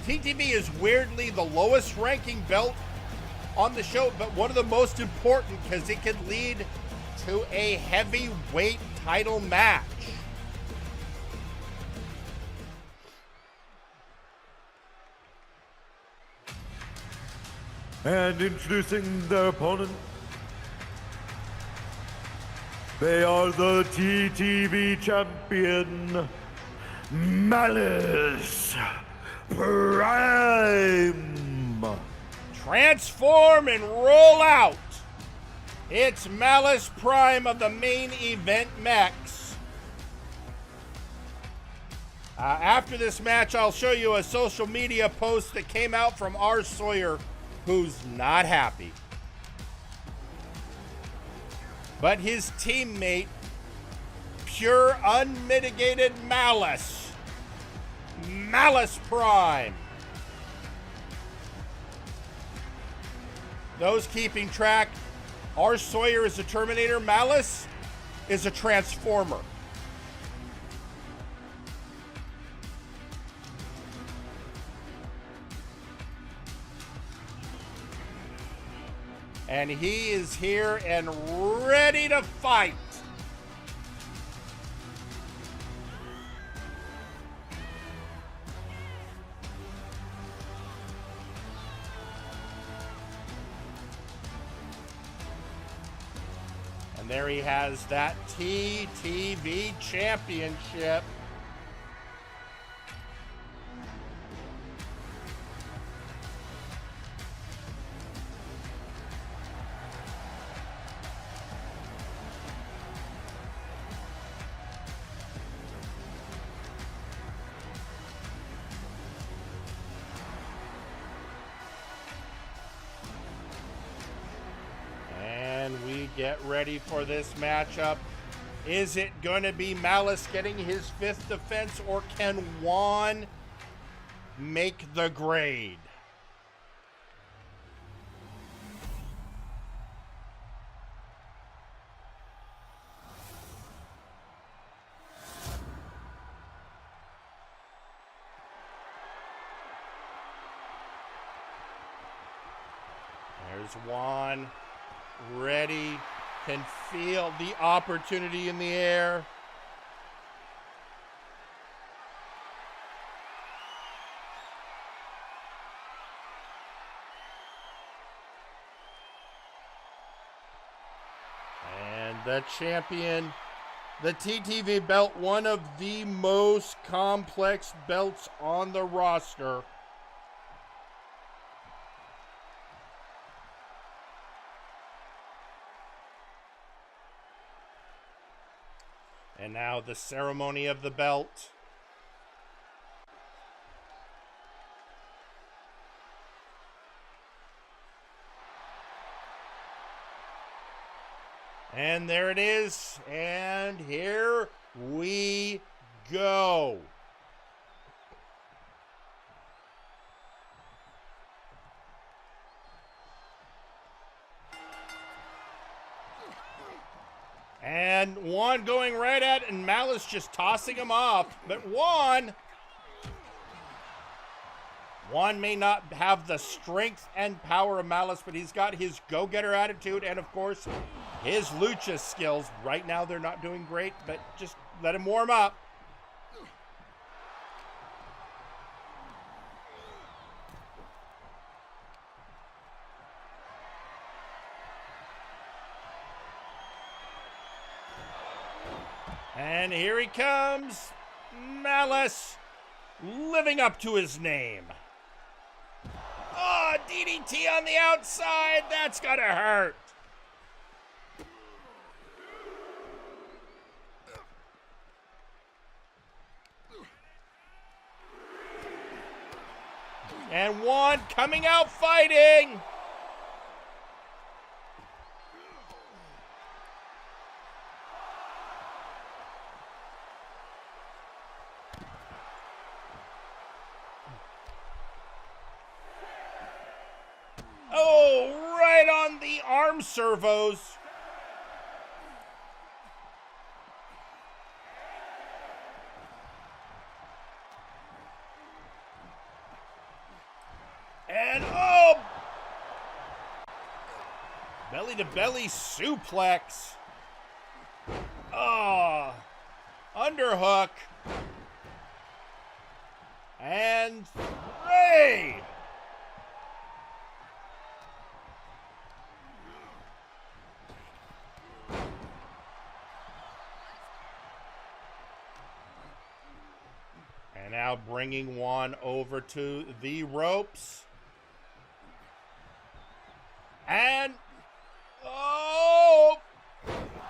is weirdly the lowest ranking belt on the show, but one of the most important, because it could lead to a heavyweight title match. And introducing their opponent, they are the TTV champion, Malice Prime. Transform and roll out. It's Malice Prime of the main event Mex. After this match, I'll show you a social media post that came out from R. Sawyer, who's not happy. But his teammate, pure unmitigated malice, Malice Prime, Those keeping track, our Sawyer is a Terminator, Malice is a Transformer. And he is here and ready to fight. And there he has that TTV championship. Get ready for this matchup. Is it going to be Malice getting his 5th defense, or can Juan make the grade? There's Juan. Ready, can feel the opportunity in the air. And the champion, the TTV belt, one of the most complex belts on the roster. And now the ceremony of the belt. And there it is. And here we go. And Juan going right at it, and Malice just tossing him off. But Juan may not have the strength and power of Malice, but he's got his go-getter attitude and, of course, his lucha skills. Right now, they're not doing great, but just let him warm up. And here he comes, Malice, living up to his name. Oh, DDT on the outside, that's gonna hurt. And Juan coming out fighting. Oh, right on the arm servos. And oh! Belly to belly suplex. Oh! Underhook. And 3! And now bringing Juan over to the ropes. And, oh,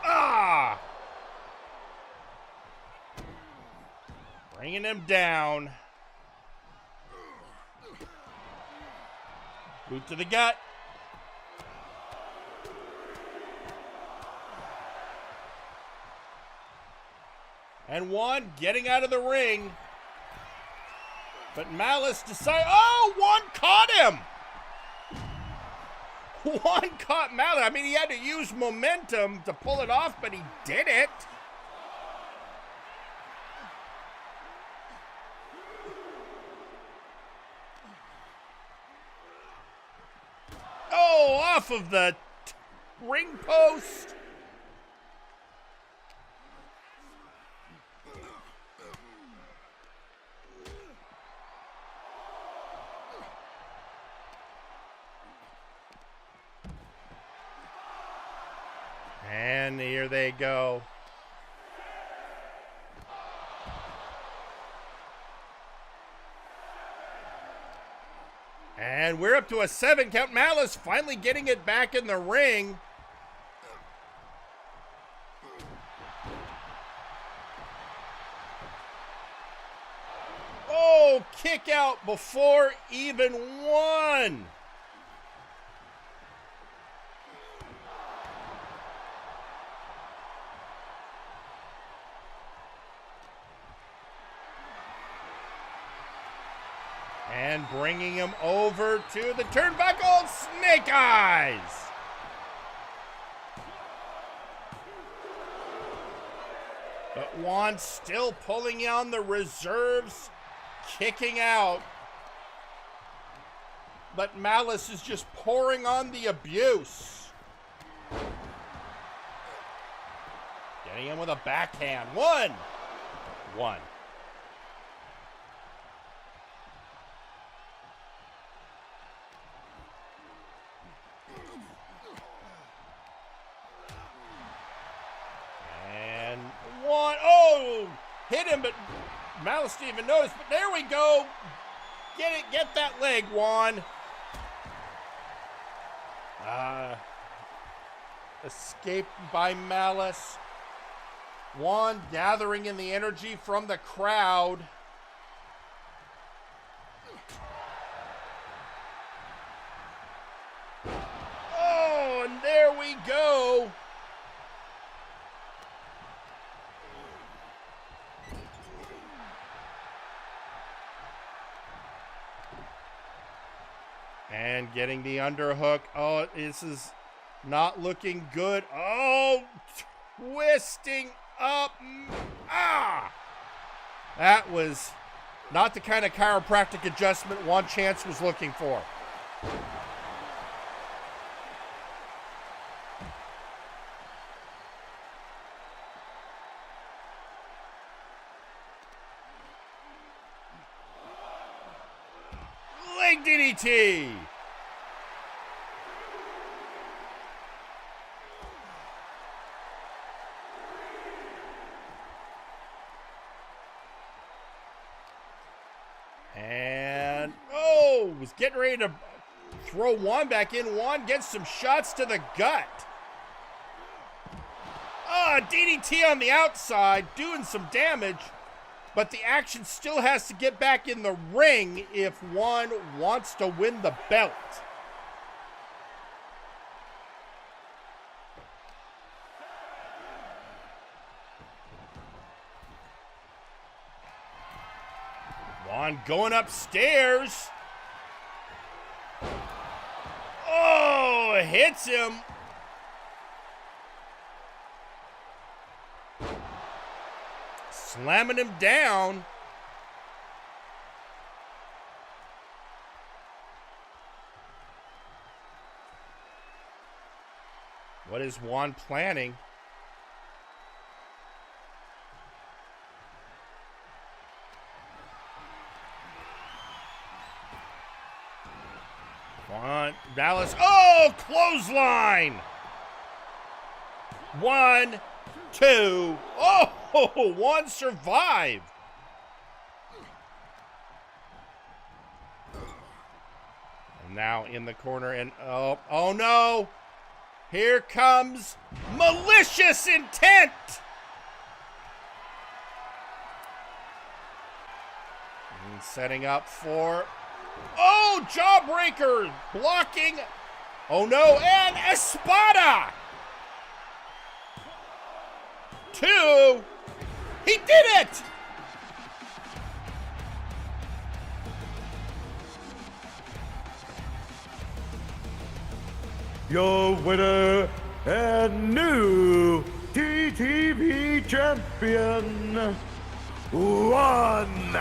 ah! Bringing him down. Boot to the gut. And Juan getting out of the ring. But Malice decides, oh, Juan caught him. Juan caught Malice. I mean, he had to use momentum to pull it off, but he did it. Oh, off of the ring post. And here they go. And we're up to a 7 count. Malice finally getting it back in the ring. Oh, kick out before even one. And bringing him over to the turnbuckle, Snake Eyes. But Juan still pulling on the reserves, kicking out. But Malice is just pouring on the abuse. Getting him with a backhand. One. Oh, hit him, but Malice didn't even notice. But there we go. Get that leg, Juan. Escaped by Malice. Juan gathering in the energy from the crowd. Oh, and there we go. And getting the underhook. Oh, this is not looking good. Oh, twisting up. That was not the kind of chiropractic adjustment One Chance was looking for. Leg DDT. And, was getting ready to throw Juan back in. Juan gets some shots to the gut. DDT on the outside, doing some damage. But the action still has to get back in the ring if Juan wants to win the belt. Juan going upstairs. Oh, hits him. Slamming him down. What is Juan planning? Juan, Dallas. Oh, clothesline. 1, 2. Oh, Juan survived. And now in the corner, and oh no. Here comes malicious intent. And setting up for, jawbreaker blocking. Oh no, and Espada. 2. He did it. your winner and new TTV champion, One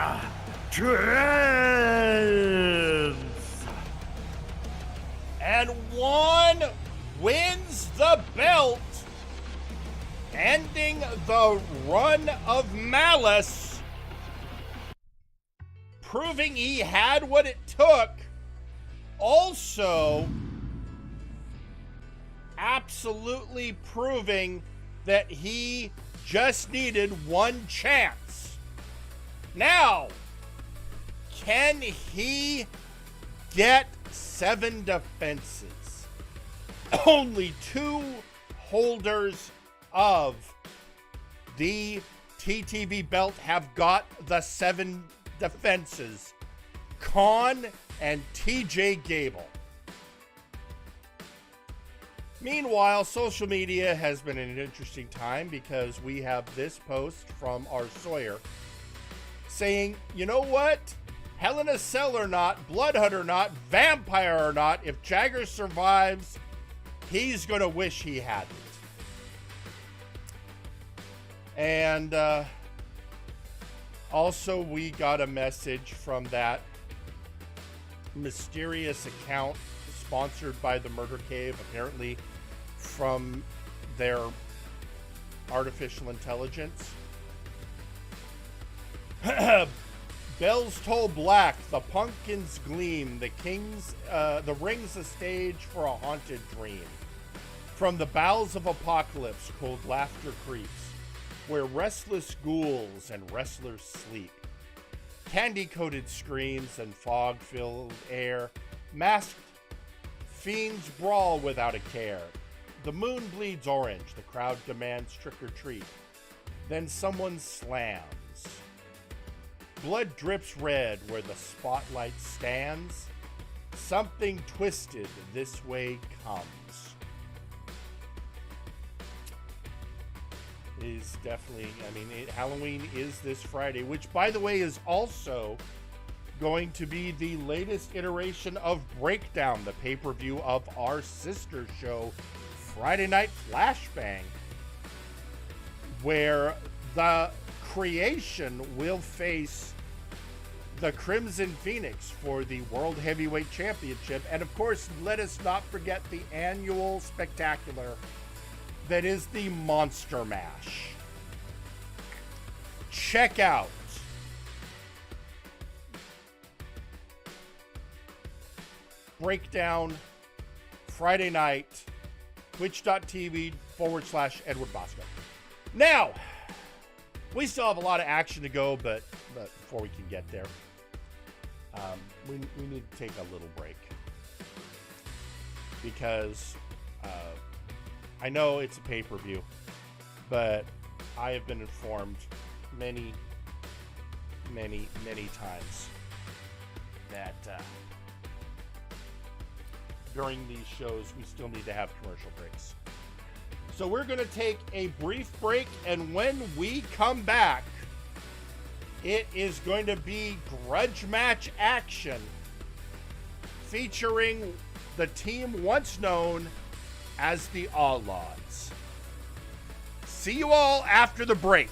Trance. And One wins the belt, ending the run of Malice, proving he had what it took. Also, absolutely proving that he just needed one chance. Now, can he get 7 defenses? Only 2 holders of the TTV belt have got the 7 defenses. Khan and TJ Gable. Meanwhile, social media has been an interesting time because we have this post from our Sawyer saying, you know what? Hell in a Cell or not, Bloodhunt or not, Vampire or not, if Jagger survives, he's going to wish he hadn't. And also, we got a message from that mysterious account sponsored by the Murder Cave, apparently from their artificial intelligence. Bells toll black, the pumpkins gleam, the ring's a stage for a haunted dream. From the bowels of apocalypse, cold laughter creeps, where restless ghouls and wrestlers sleep. Candy-coated screens and fog-filled air, masked fiends brawl without a care. The moon bleeds orange, the crowd demands trick-or-treat. Then someone slams. Blood drips red where the spotlight stands. Something twisted this way comes. Is definitely, Halloween is this Friday, which, by the way, is also going to be the latest iteration of Breakdown, the pay-per-view of our sister show, Friday Night Flashbang, where the Creation will face the Crimson Phoenix for the World Heavyweight Championship. And of course, let us not forget the annual spectacular that is the Monster Mash. Check out Breakdown Friday night, twitch.tv/Edward Bosco. Now, we still have a lot of action to go, but before we can get there, we need to take a little break. Because I know it's a pay-per-view, but I have been informed many times that during these shows we still need to have commercial breaks. So we're going to take a brief break, and when we come back, it is going to be grudge match action featuring the team once known as the Outlaws. See you all after the break.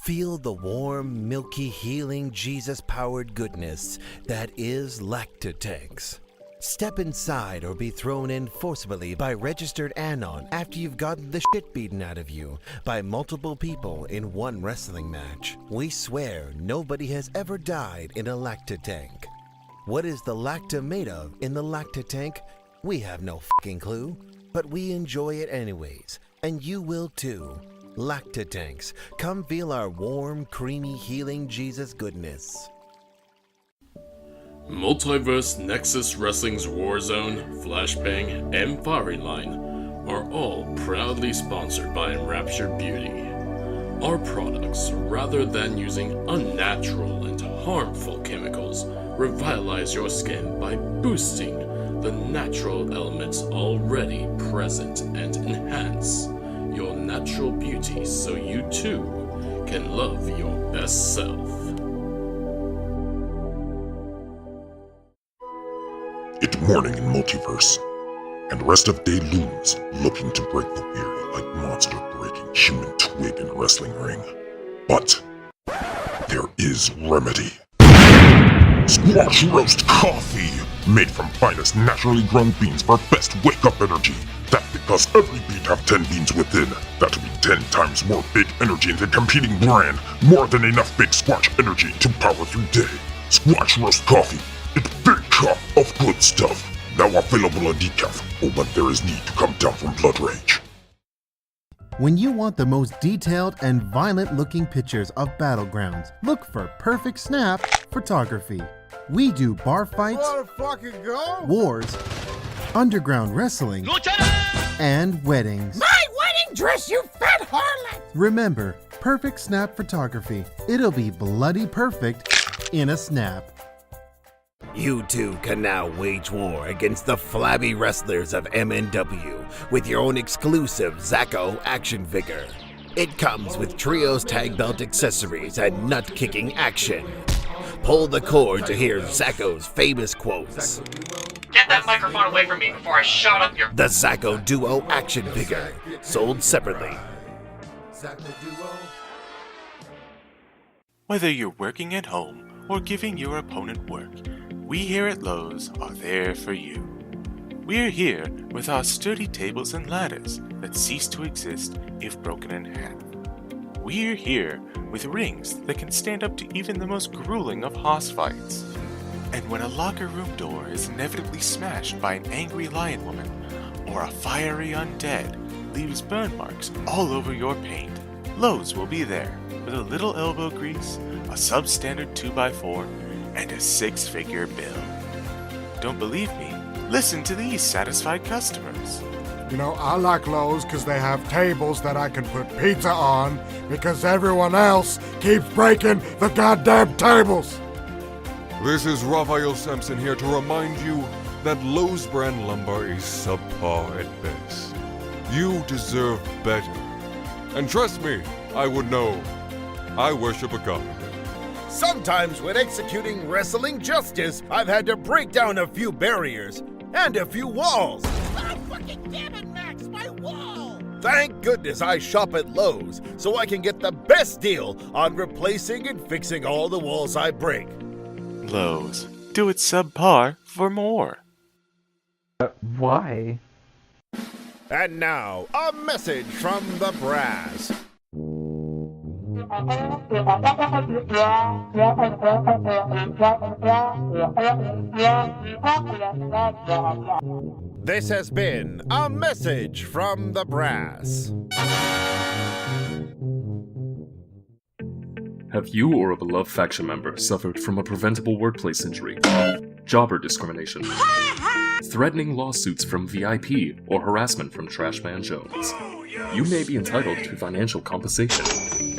Feel the warm, milky, healing, Jesus-powered goodness that is Lactatanks. Step inside or be thrown in forcibly by registered Anon after you've gotten the shit beaten out of you by multiple people in one wrestling match. We swear nobody has ever died in a Lactatank. What is the Lacta made of in the Lactatank? We have no fucking clue, but we enjoy it anyways, and you will too. Lactatanks, come feel our warm, creamy, healing Jesus goodness. Multiverse, Nexus Wrestling's Warzone, Flashbang, and Firing Line are all proudly sponsored by Enraptured Beauty. Our products, rather than using unnatural and harmful chemicals, revitalize your skin by boosting the natural elements already present and enhance your natural beauty so you too can love your best self. It's morning in Multiverse. and rest of day lose, looking to break the weary like monster breaking human twig in wrestling ring. But there is remedy. Squash roast coffee, made from finest naturally grown beans for best wake-up energy. That because every bean have 10 beans within. That'll be 10 times more big energy than competing brand. More than enough big squash energy to power through day. Squash roast coffee. It's big cup of good stuff. Now available on decaf, or when there is need to come down from blood rage. When you want the most detailed and violent-looking pictures of battlegrounds, look for Perfect Snap Photography. We do bar fights, wars, underground wrestling, and weddings. My wedding dress, you fat harlot! Remember, Perfect Snap Photography. It'll be bloody perfect in a snap. You too can now wage war against the flabby wrestlers of MNW with your own exclusive Zacko action figure. It comes with trios tag belt accessories and nut-kicking action. Pull the cord to hear Zacko's famous quotes. Get that microphone away from me before I shot up your... The Zacko Duo action figure, sold separately. Whether you're working at home or giving your opponent work, we here at Lowe's are there for you. We're here with our sturdy tables and ladders that cease to exist if broken in half. We're here with rings that can stand up to even the most grueling of hoss fights. And when a locker room door is inevitably smashed by an angry lion woman, or a fiery undead leaves burn marks all over your paint, Lowe's will be there with a little elbow grease, a substandard 2x4, and a 6-figure bill. Don't believe me? Listen to these satisfied customers. You know, I like Lowe's because they have tables that I can put pizza on because everyone else keeps breaking the goddamn tables. This is Raphael Sampson here to remind you that Lowe's brand lumber is subpar at best. You deserve better. And trust me, I would know. I worship a carpenter. Sometimes when executing wrestling justice, I've had to break down a few barriers and a few walls. Oh, fucking damn it, Max, my wall! Thank goodness I shop at Lowe's so I can get the best deal on replacing and fixing all the walls I break. Lowe's. Do it subpar for more. Why? And now, a message from the brass. This has been a message from the brass. Have you or a beloved faction member suffered from a preventable workplace injury, jobber discrimination, threatening lawsuits from VIP, or harassment from Trashman Jones? You may be entitled to financial compensation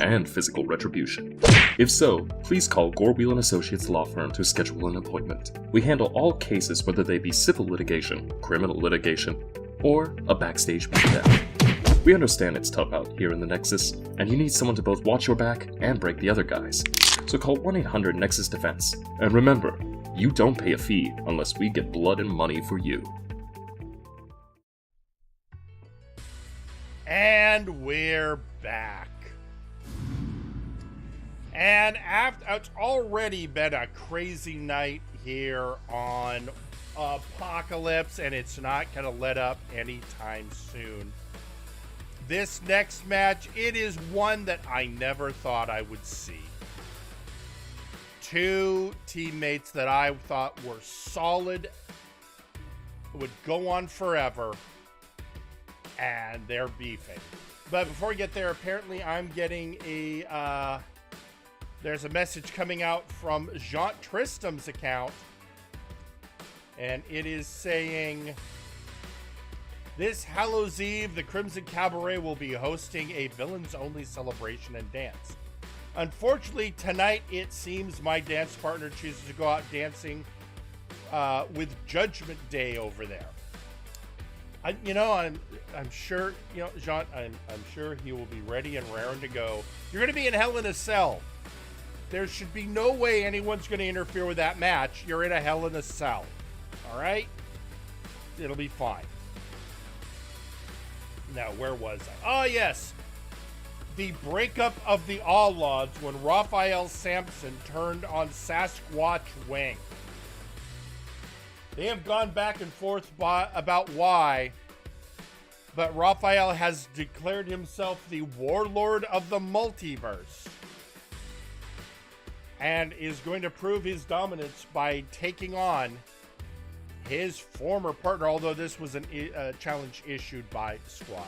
and physical retribution. If so, please call Gorwheel & Associates Law Firm to schedule an appointment. We handle all cases, whether they be civil litigation, criminal litigation, or a backstage beatdown. We understand it's tough out here in the Nexus, and you need someone to both watch your back and break the other guys. So call 1-800-NEXUS-DEFENSE. And remember, you don't pay a fee unless we get blood and money for you. And we're back. And after it's already been a crazy night here on Apocalypse, and it's not going to let up anytime soon. This next match, it is one that I never thought I would see. Two teammates that I thought were solid, would go on forever, and they're beefing. But before we get there, apparently I'm getting a, there's a message coming out from Jean Tristam's account, and it is saying, this Hallows Eve, the Crimson Cabaret will be hosting a villains-only celebration and dance. Unfortunately, tonight it seems my dance partner chooses to go out dancing with Judgment Day over there. I'm sure, Jean, I'm sure he will be ready and raring to go. You're going to be in Hell in a Cell. There should be no way anyone's going to interfere with that match. You're in a Hell in a Cell. All right? It'll be fine. Now, where was I? Oh, yes. The breakup of the All-Lods when Raphael Sampson turned on Sasquatch Wing. They have gone back and forth about why, but Raphael has declared himself the warlord of the multiverse and is going to prove his dominance by taking on his former partner, although this was a challenge issued by Squatch.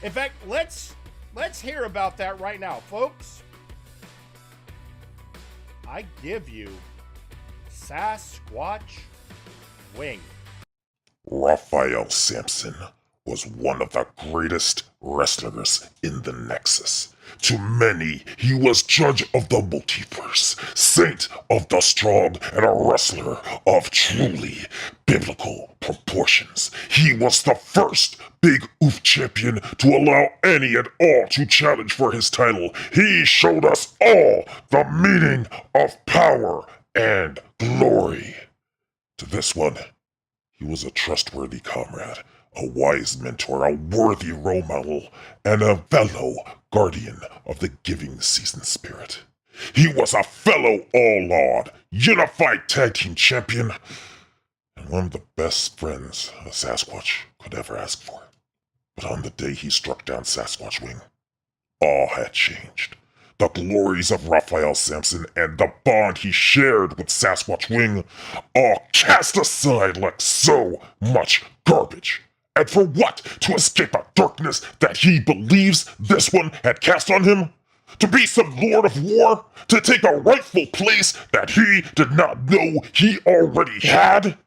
In fact, let's hear about that right now, folks. I give you Sasquatch Wing. Raphael Sampson was one of the greatest wrestlers in the Nexus. To many, he was judge of the multiverse, saint of the strong, and a wrestler of truly biblical proportions. He was the first Big Oof champion to allow any and all to challenge for his title. He showed us all the meaning of power and glory. To this one, he was a trustworthy comrade, a wise mentor, a worthy role model, and a fellow guardian of the giving season spirit. He was a fellow All-Lord, unified tag team champion, and one of the best friends a Sasquatch could ever ask for. But on the day he struck down Sasquatch Wing, all had changed. The glories of Raphael Sampson and the bond he shared with Sasquatch Wing all cast aside like so much garbage. And for what? To escape the darkness that he believes this one had cast on him? To be some Lord of War? To take a rightful place that he did not know he already had?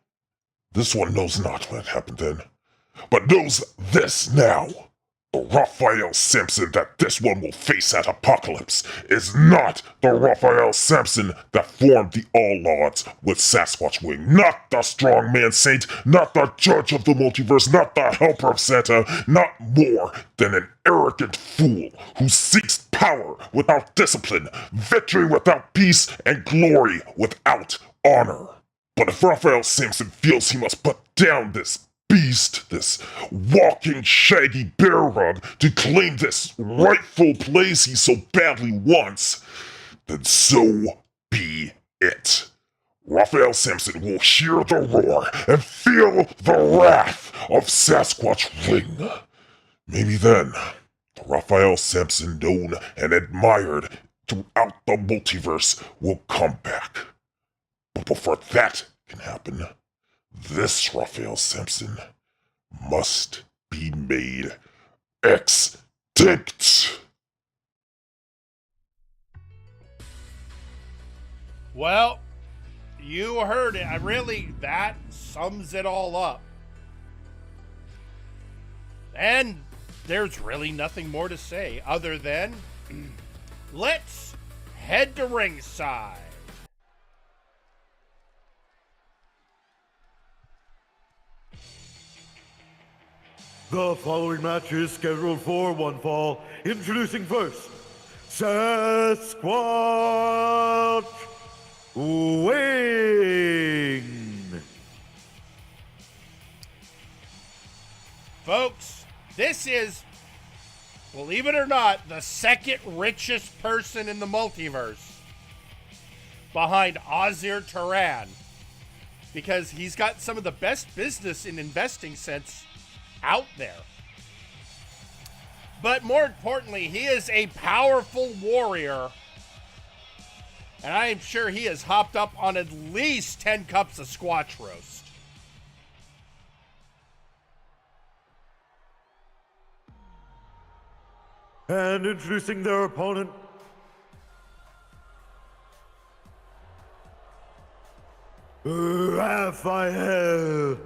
This one knows not what happened then, but knows this now. The Raphael Sampson that this one will face at Apocalypse is not the Raphael Sampson that formed the All-Lods with Sasquatch Wing. Not the strongman saint, not the judge of the multiverse, not the helper of Santa, not more than an arrogant fool who seeks power without discipline, victory without peace, and glory without honor. But if Raphael Sampson feels he must put down this beast, this walking shaggy bear rug, to claim this rightful place he so badly wants, then so be it. Raphael Sampson will hear the roar and feel the wrath of Sasquatch Wing. Maybe then, the Raphael Sampson known and admired throughout the multiverse will come back. But before that can happen, this Raphael Sampson must be made extinct. Well, you heard it. That sums it all up. And there's really nothing more to say other than let's head to ringside. The following match is scheduled for one fall. Introducing first, Sasquatch Wing. Folks, this is, believe it or not, the second richest person in the multiverse behind Ozir Turan, because he's got some of the best business in investing sense out there. But more importantly, he is a powerful warrior, and I am sure he has hopped up on at least 10 cups of Squatch roast. And introducing their opponent, Raphael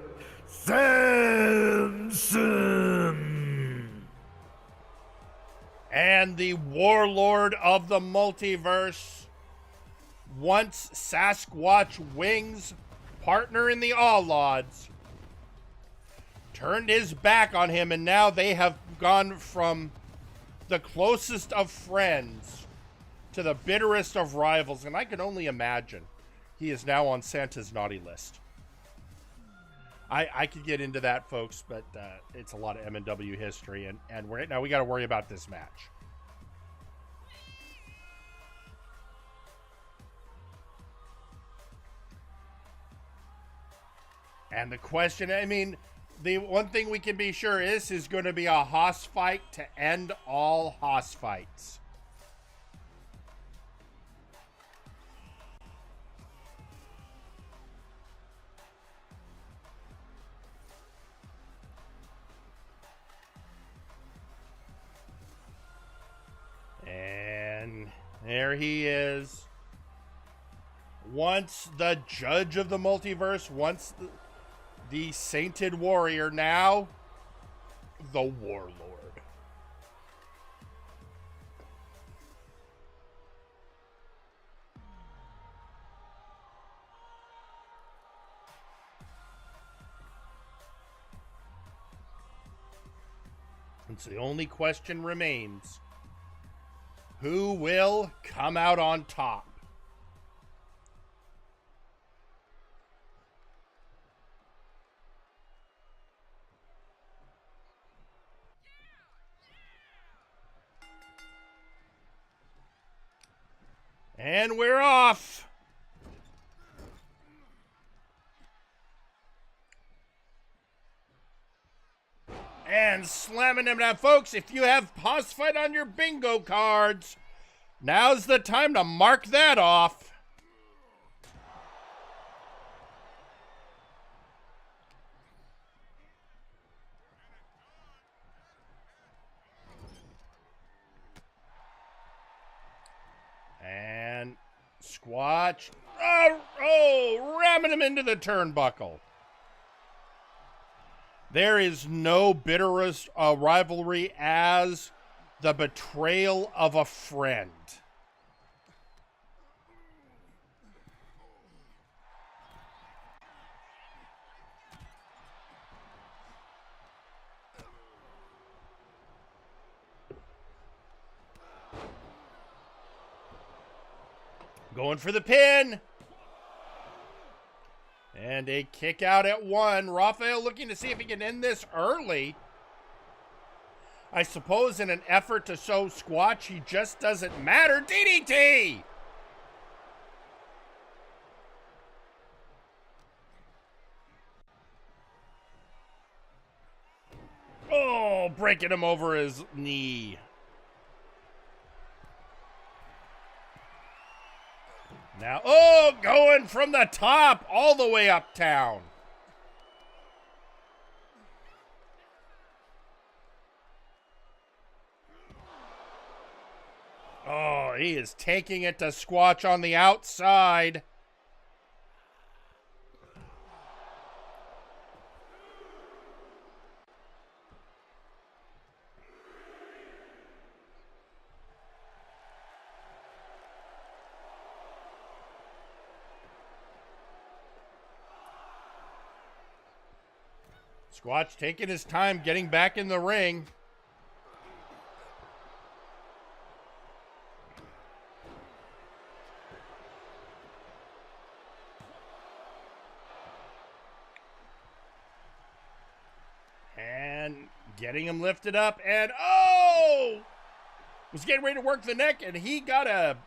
Sampson. And the warlord of the multiverse, once Sasquatch Wing's partner in the All-Lods, turned his back on him, and now they have gone from the closest of friends to the bitterest of rivals, and I can only imagine he is now on Santa's naughty list. I could get into that, folks, but it's a lot of MNW history, and now we got to worry about this match. And the question, I mean, the one thing we can be sure is going to be a hoss fight to end all hoss fights. And there he is. Once the judge of the multiverse, once the sainted warrior, now the warlord. And so the only question remains: who will come out on top? And we're off. And slamming them down. Folks, if you have Hoss Fight on your bingo cards, now's the time to mark that off. And Squatch. Oh, ramming him into the turnbuckle. There is no bitterest rivalry as the betrayal of a friend. Going for the pin. And a kick out at 1. Raphael looking to see if he can end this early. I suppose in an effort to show Squatch he just doesn't matter. DDT! Oh, breaking him over his knee. Now, oh, going from the top all the way uptown. Oh, he is taking it to Squatch on the outside. Squatch taking his time getting back in the ring. And getting him lifted up, and oh! Was getting ready to work the neck, and he got a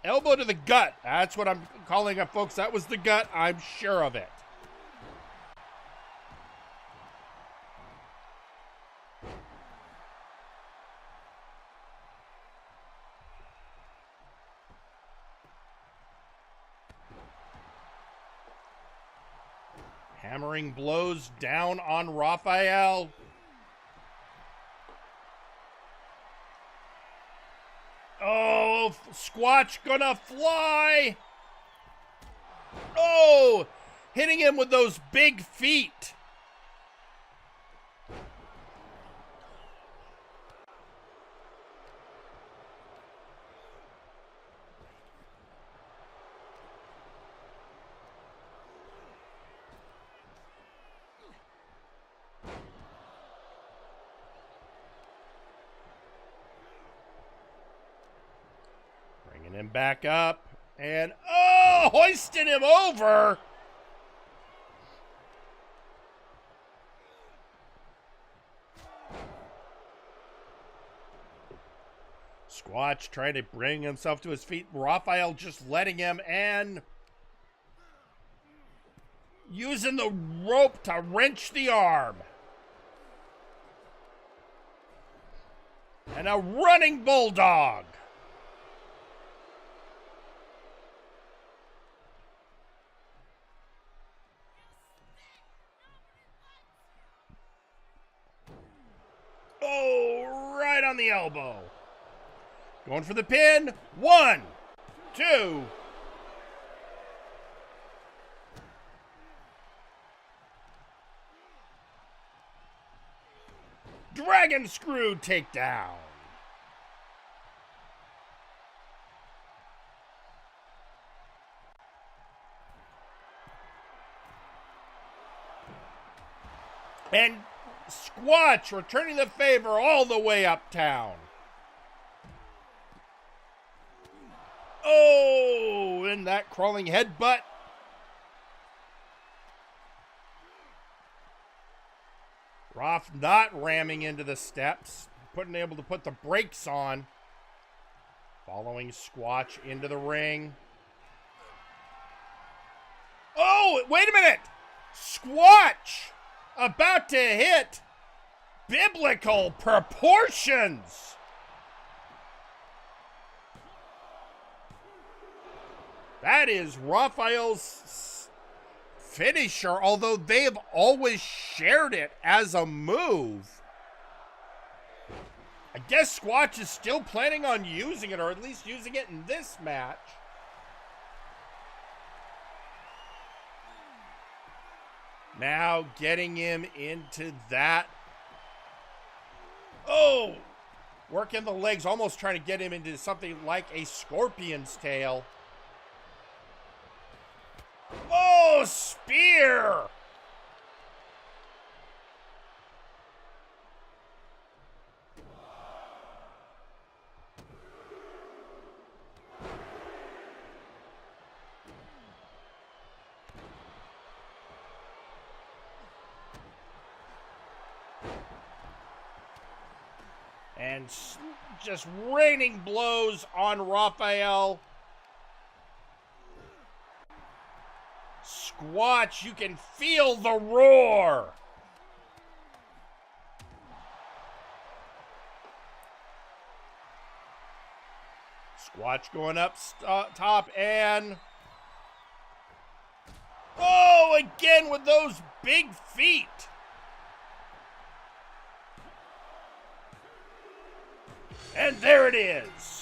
elbow to the gut. That's what I'm calling it, folks. That was the gut. I'm sure of it. Hammering blows down on Raphael. Oh, Squatch gonna fly. Oh, hitting him with those big feet. Him back up, and oh, hoisted him over. Squatch trying to bring himself to his feet. Raphael just letting him and using the rope to wrench the arm. And a running bulldog. Oh, right on the elbow. Going for the pin. 1, 2. Dragon screw takedown. And Squatch returning the favor all the way uptown. Oh, and that crawling headbutt. Roth not ramming into the steps, able to put the brakes on. Following Squatch into the ring. Oh, wait a minute! Squatch about to hit biblical proportions. That is Raphael's finisher, although they have always shared it as a move. I guess Squatch is still planning on using it, or at least using it in this match. Now getting him into that. Oh! Working the legs, almost trying to get him into something like a scorpion's tail. Oh, spear! And just raining blows on Raphael. Squatch, you can feel the roar. Squatch going up top and... Oh, again with those big feet. And there it is.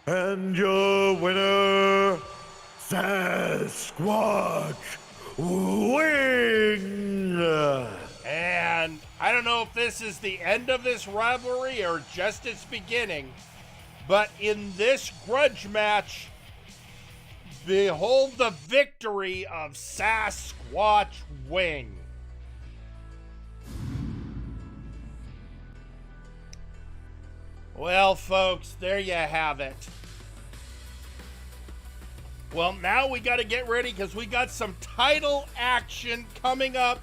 And your winner, Sasquatch Wing. And I don't know if this is the end of this rivalry or just its beginning, but in this grudge match, behold the victory of Sasquatch Wing. Well, folks, there you have it. Well, now we got to get ready because we got some title action coming up.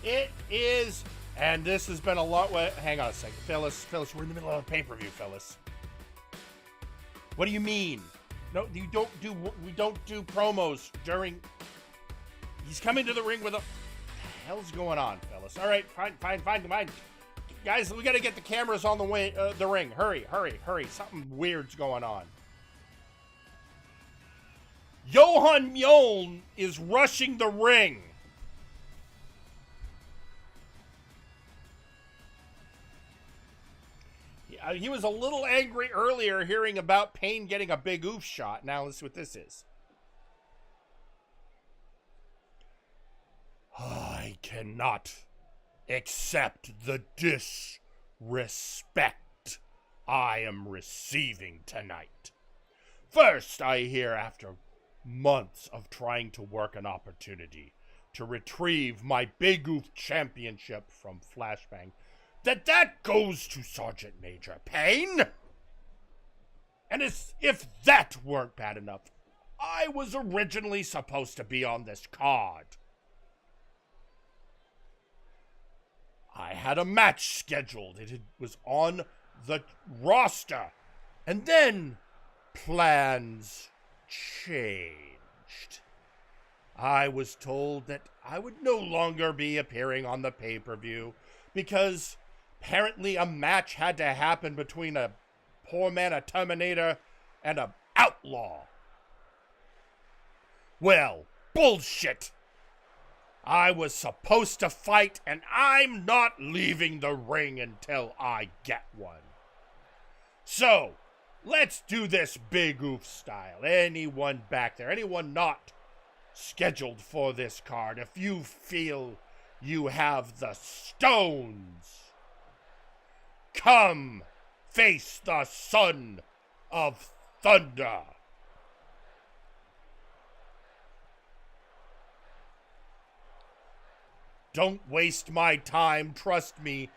It is, and this has been a lot. Hang on a second, Phyllis, we're in the middle of a pay-per-view, Phyllis. What do you mean? No, we don't do promos during. He's coming to the ring with a. What the hell's going on, Phyllis? All right, fine. Guys, we got to get the cameras on the way, the ring. Hurry. Something weird's going on. Johan Mjoln is rushing the ring. He was a little angry earlier hearing about Payne getting a big oof shot. Now let's see what this is. I cannot accept the disrespect I am receiving tonight. First, I hear after months of trying to work an opportunity to retrieve my Big Oof Championship from Flashbang, that goes to Sergeant Major Payne. And as if that weren't bad enough, I was originally supposed to be on this card. I had a match scheduled. It was on the roster. And then plans changed. I was told that I would no longer be appearing on the pay-per-view because apparently a match had to happen between a poor man, a Terminator, and an outlaw. Well, bullshit. I was supposed to fight, and I'm not leaving the ring until I get one. So, let's do this Big Oof style. Anyone back there, anyone not scheduled for this card, if you feel you have the stones, come face the Son of Thunder. Don't waste my time. Trust me,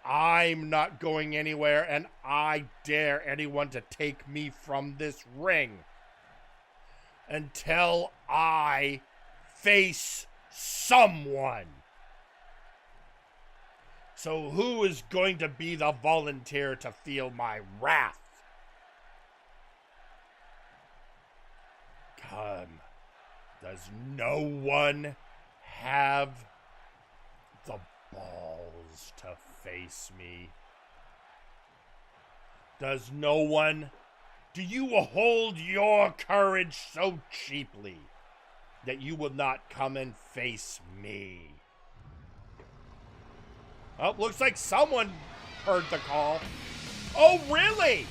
I'm not going anywhere, and I dare anyone to take me from this ring until I face someone. So who is going to be the volunteer to feel my wrath? Come. Does no one have the balls to face me? Does no one? Do you hold your courage so cheaply that you will not come and face me? Oh, looks like someone heard the call. Oh, really?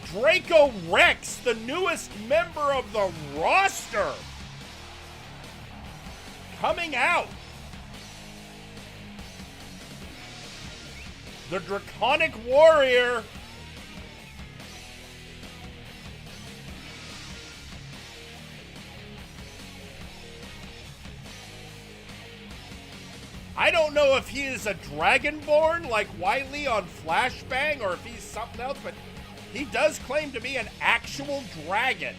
Draco Rex, the newest member of the roster, coming out. The Draconic Warrior. I don't know if he is a Dragonborn like Wily on Flashbang or if he's something else, but he does claim to be an actual dragon.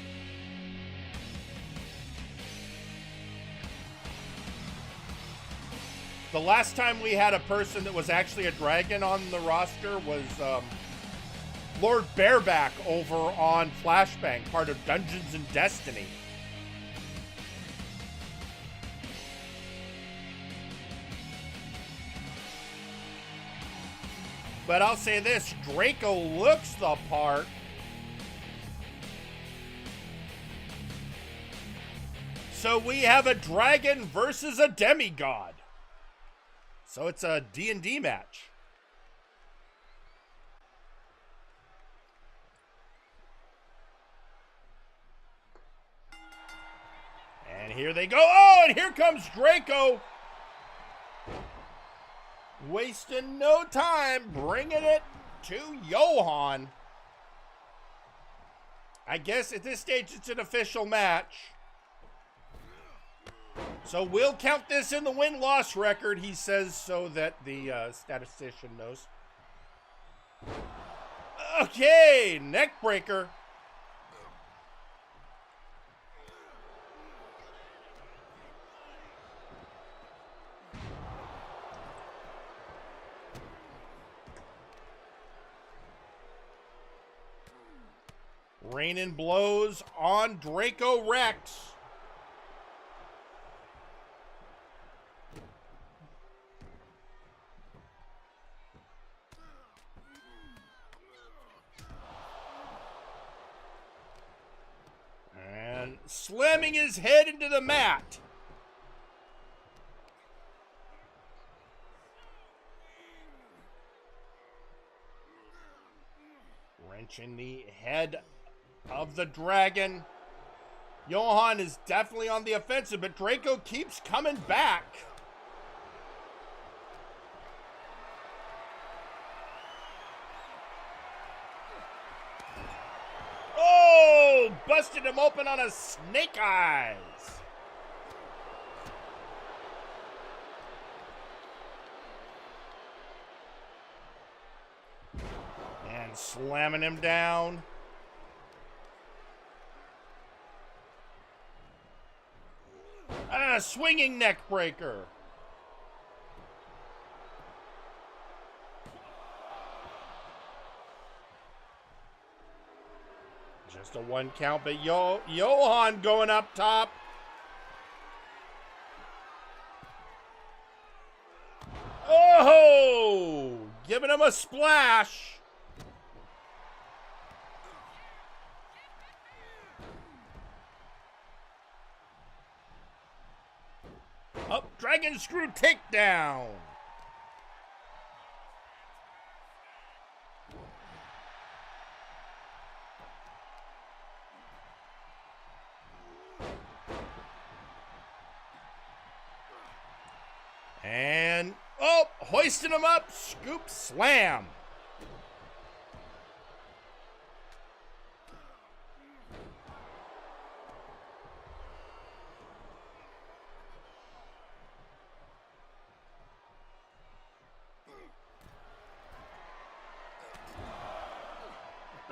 The last time we had a person that was actually a dragon on the roster was Lord Bareback over on Flashbang, part of Dungeons and Destiny. But I'll say this, Draco looks the part. So we have a dragon versus a demigod. So it's a D&D match. And here they go. Oh, and here comes Draco. Wasting no time, bringing it to Johan. I guess at this stage it's an official match. So we'll count this in the win-loss record, he says, so that the statistician knows. Okay, neck breaker. Raining blows on Draco Rex. And slamming his head into the mat. Wrenching the head of the dragon. Johan is definitely on the offensive, but Draco keeps coming back. Oh, busted him open on a snake eyes. And slamming him down. Swinging neck breaker. just a 1 count, but Johan going up top. Oh! Giving him a splash. Up, Dragon Screw takedown. And, oh, hoisting him up, scoop slam.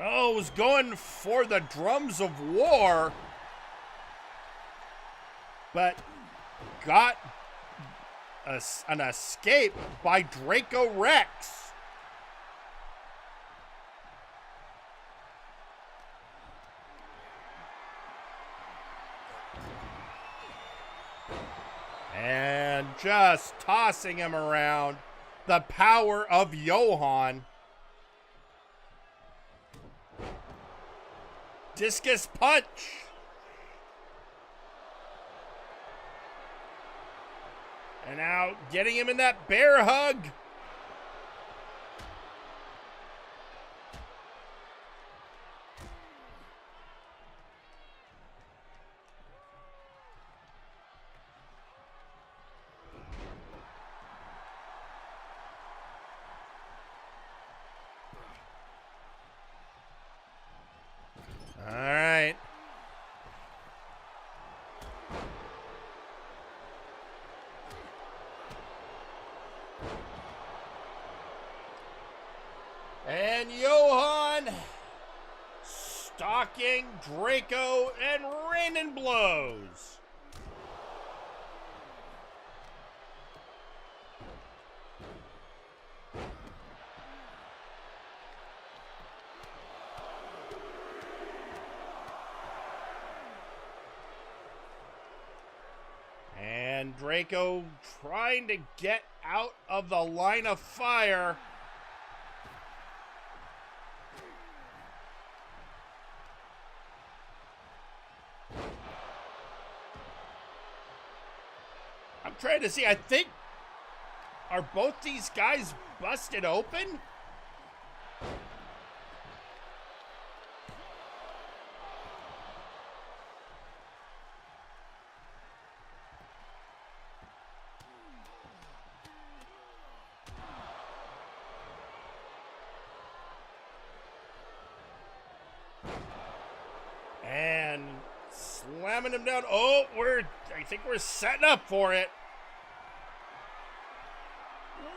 Oh, was going for the drums of war, but got an escape by Draco Rex. And just tossing him around. The power of Johan. Discus punch. And now getting him in that bear hug. All right. And Johan stalking Draco and raining blows. And Draco trying to get out of the line of fire. I'm trying to see, I think, are both these guys busted open? And slamming him down. Oh, I think we're setting up for it.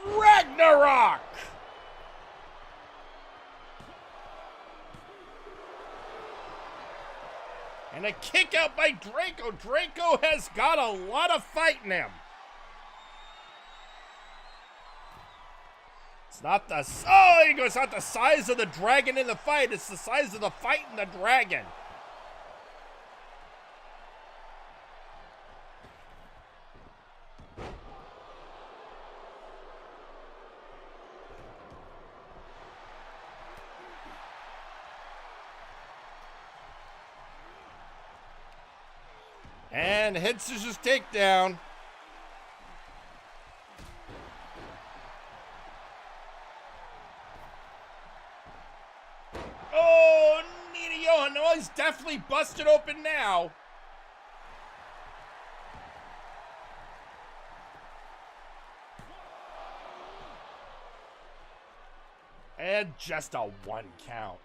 Ragnarok! And a kick out by Draco. Draco has got a lot of fight in him. It's not the, oh, there you go. It's not the size of the dragon in the fight. It's the size of the fight in the dragon. And head scissors takedown. Oh, Nina Johan. No, he's definitely busted open now. And just a 1 count.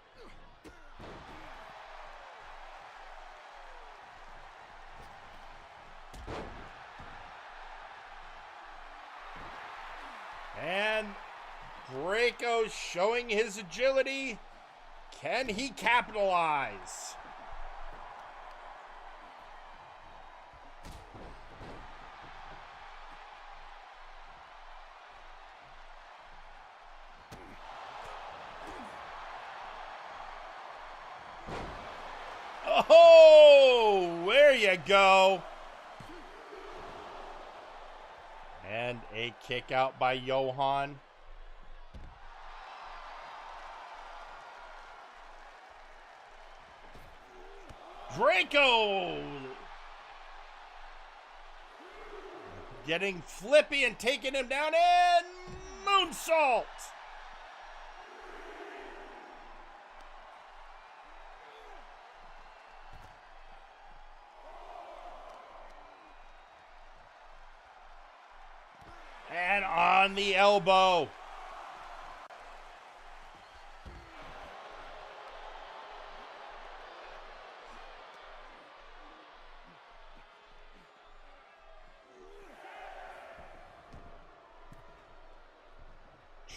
And Draco showing his agility. Can he capitalize? you go. And a kick out by Johan. Draco getting flippy and taking him down, and moonsault. And on the elbow.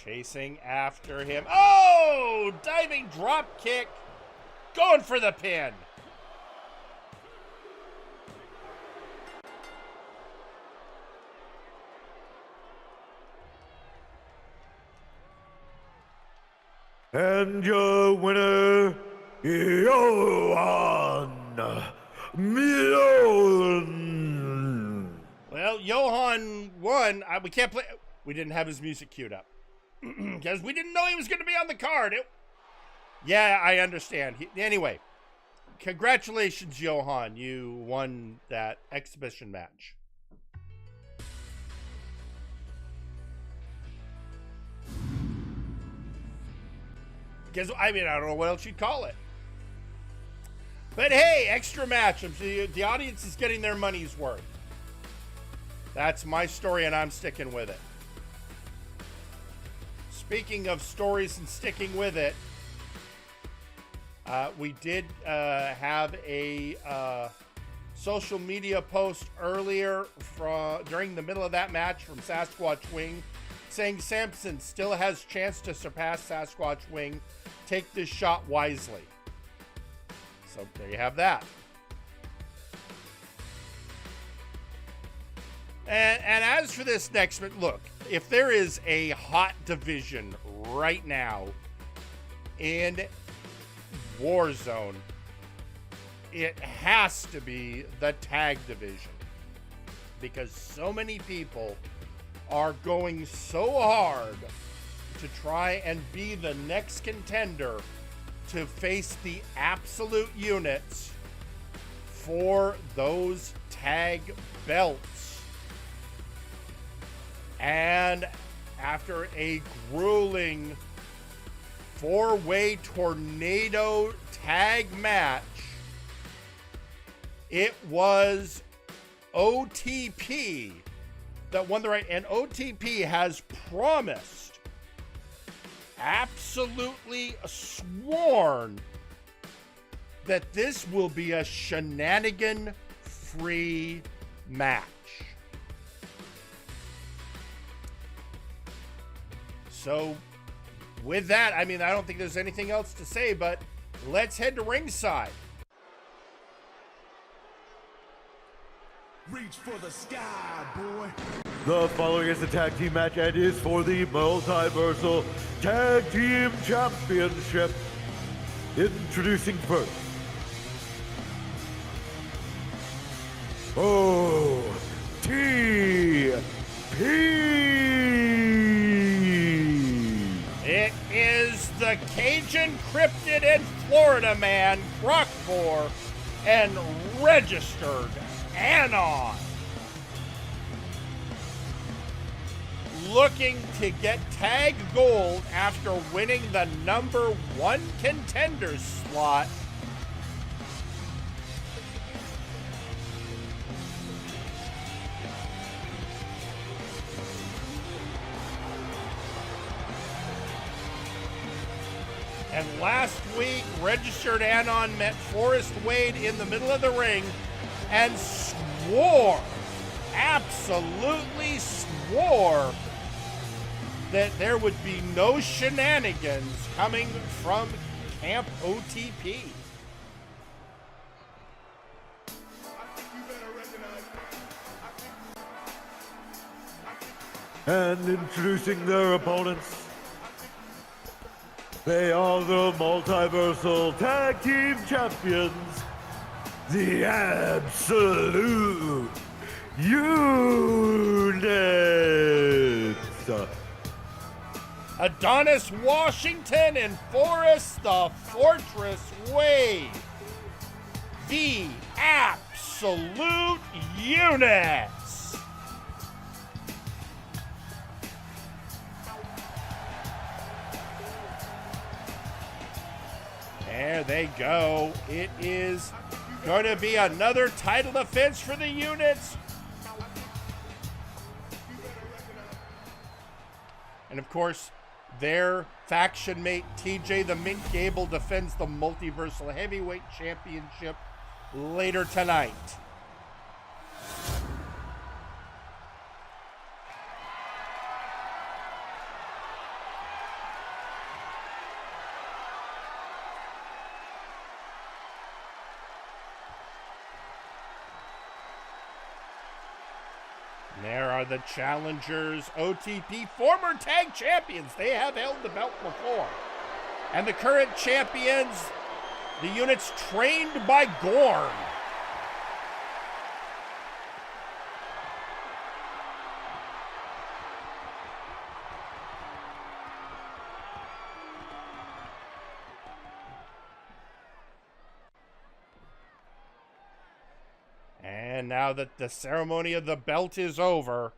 Chasing after him. Oh! Diving drop kick. Going for the pin. And your winner, Johan Mion. Well, Johan won. We can't play. We didn't have his music queued up because we didn't know he was going to be on the card. Yeah, I understand. Anyway, congratulations, Johan. You won that exhibition match. Because, I mean, I don't know what else you'd call it. But hey, extra match. The audience is getting their money's worth. That's my story, and I'm sticking with it. Speaking of stories and sticking with it, we did have a social media post earlier during the middle of that match from Sasquatch Wing saying Samson still has chance to surpass Sasquatch Wing. Take this shot wisely. So there you have that. And as for this next, look, if there is a hot division right now in Warzone, it has to be the tag division. Because so many people are going so hard to try and be the next contender to face the absolute units for those tag belts. And after a grueling 4-way tornado tag match, it was OTP that won the right, and OTP has promised, absolutely sworn, that this will be a shenanigan-free match. So, with that, I mean, I don't think there's anything else to say, but let's head to ringside. Reach for the sky, boy. The following is a tag team match and is for the Multiversal Tag Team Championship. Introducing first, OTP. It is the Cajun Cryptid and Florida Man, Crockmore, and registered Anon. Looking to get tag gold after winning the #1 contender slot. And last week, registered Anon met Forrest Wade in the middle of the ring and swore, absolutely swore, that there would be no shenanigans coming from Camp OTP. And introducing their opponents, they are the Multiversal Tag Team Champions, the absolute units. Adonis Washington and Forrest the Fortress Wade. The absolute units. There they go. It is going to be another title defense for the units. And of course, their faction mate TJ the Mint Gable defends the Multiversal Heavyweight Championship later tonight. There are the challengers, OTP, former tag champions. They have held the belt before. And the current champions, the units trained by Gorn. And now that the ceremony of the belt is over,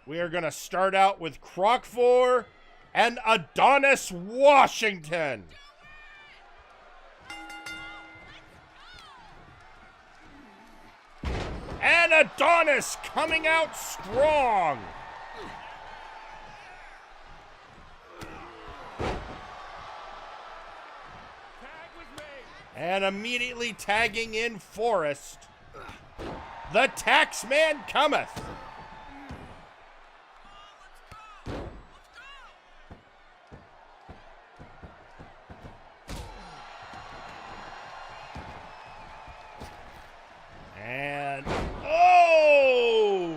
we are going to start out with Crockfor and Adonis Washington. And Adonis coming out strong. And immediately tagging in Forrest. The Taxman cometh. And, oh!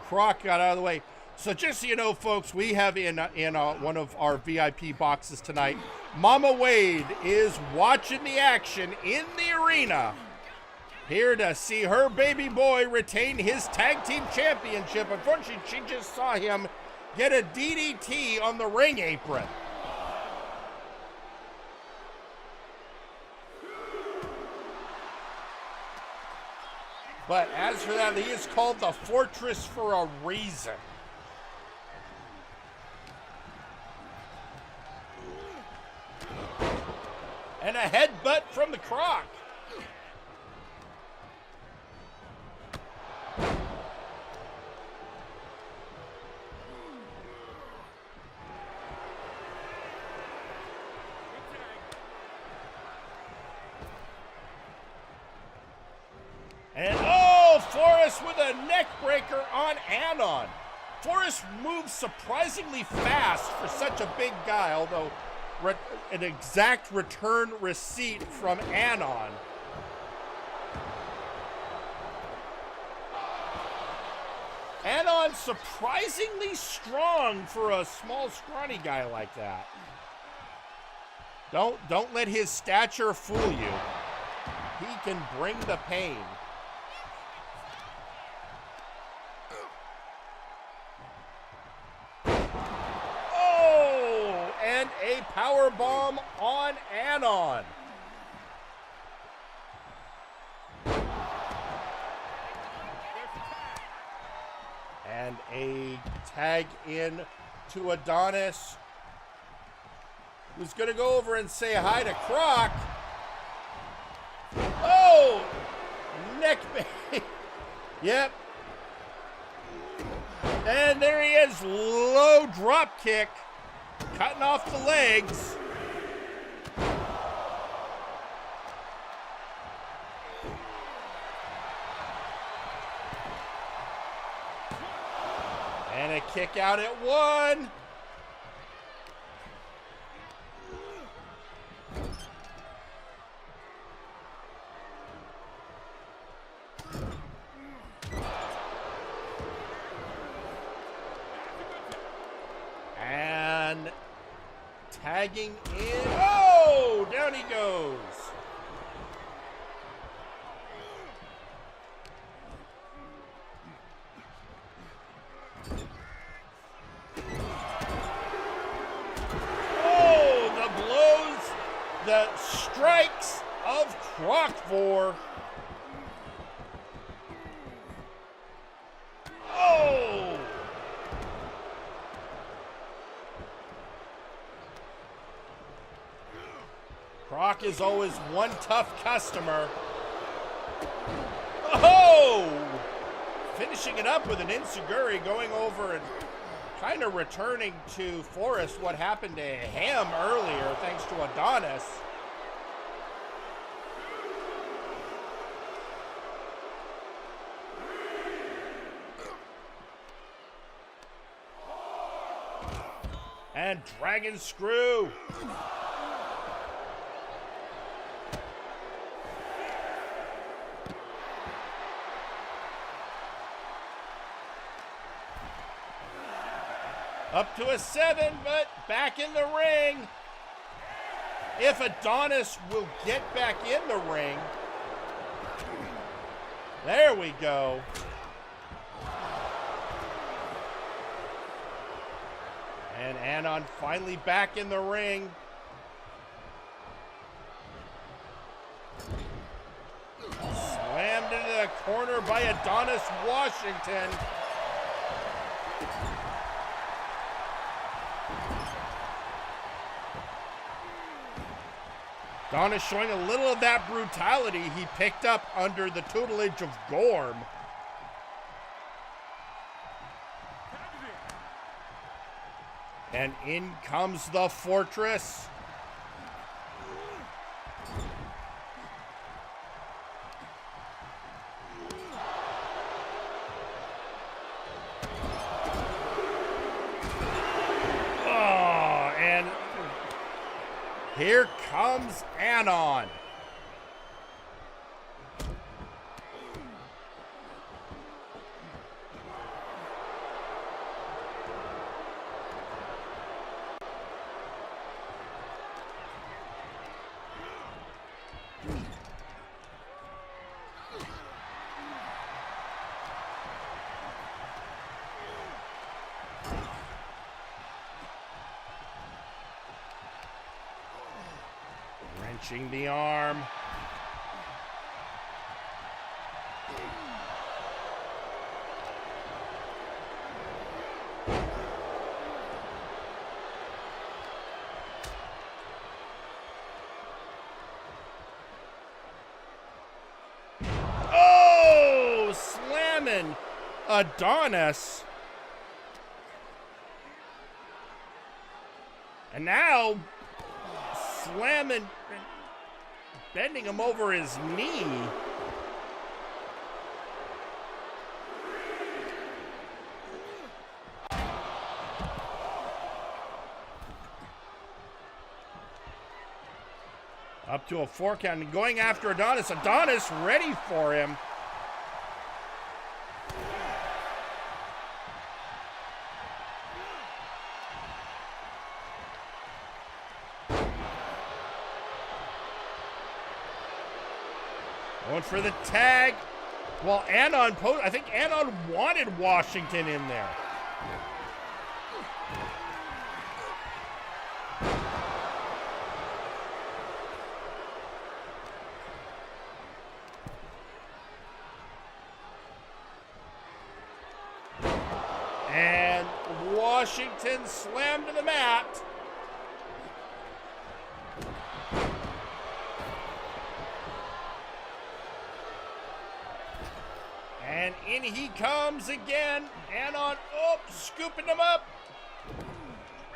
Croc got out of the way. So just so you know, folks, we have in one of our VIP boxes tonight, Mama Wade is watching the action in the arena. Here to see her baby boy retain his tag team championship. Unfortunately, she just saw him get a DDT on the ring apron. But as for that, he is called the Fortress for a reason. And a headbutt from the Croc. And oh, Forrest with a neck breaker on Anon. Forrest moves surprisingly fast for such a big guy, although an exact return receipt from Anon. Anon surprisingly strong for a small, scrawny guy like that. Don't let his stature fool you. He can bring the pain. And a power bomb on Anon. And a tag in to Adonis, who's going to go over and say hi to Croc. Oh! Neck bait. Yep. And there he is, low drop kick. Cutting off the legs. And a kick out at one. And tagging in. Oh, down he goes. the strikes of Croc4. Oh! Croc is always one tough customer. Oh! Finishing it up with an Insuguri, going over and kind of returning to Forrest what happened to him earlier thanks to Adonis. And Dragon Screw. Up to a 7, but back in the ring. If Adonis will get back in the ring. There we go. And Anon finally back in the ring. Slammed into the corner by Adonis Washington. Adonis showing a little of that brutality he picked up under the tutelage of Gorm. And in comes the Fortress. Oh, and here comes Anon. Wrenching the arm. Oh, slamming Adonis. And now slamming, bending him over his knee. Up to a 4 count and going after Adonis. Adonis ready for him. Going for the tag. Well, Anon, I think Anon wanted Washington in there. And Washington slammed to the mat. And in he comes again. Anon, oh, scooping him up.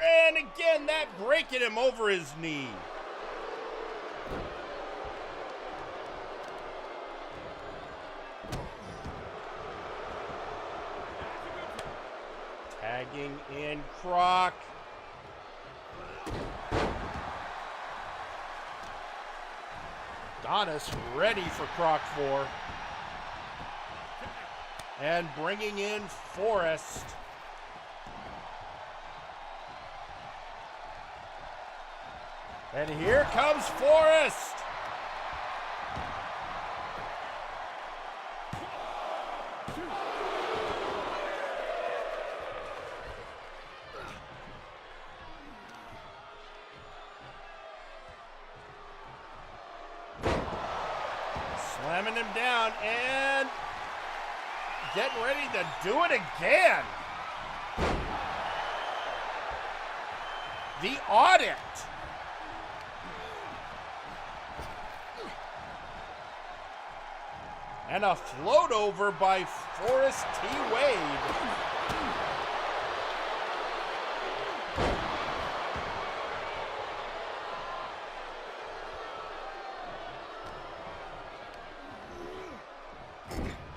And again, that breaking him over his knee. Tagging in Croc. Adonis ready for Croc4. And bringing in Forrest. And here comes Forrest. slamming him down and getting ready to do it again. The audit. And a float over by Forrest T. Wade.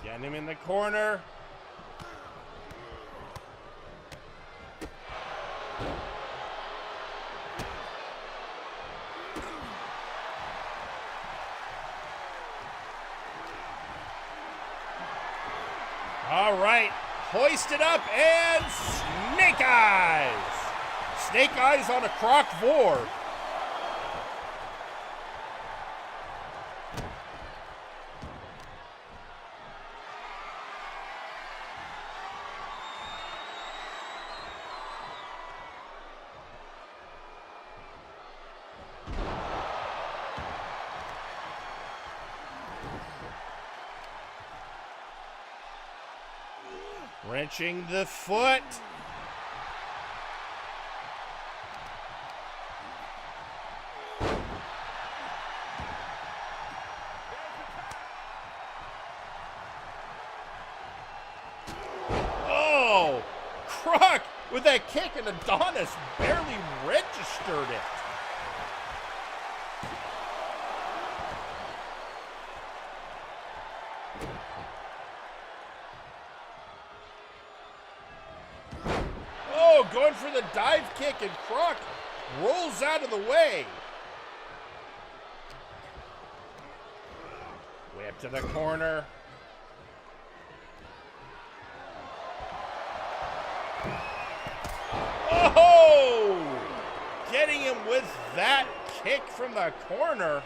Getting him in the corner. All right, hoist it up and snake eyes. Snake eyes on a croc vor. Wrenching the foot. Oh, Croc with that kick, and Adonis barely registered it. Going for the dive kick, and Croc rolls out of the way. Whip to the corner. Oh! Getting him with that kick from the corner.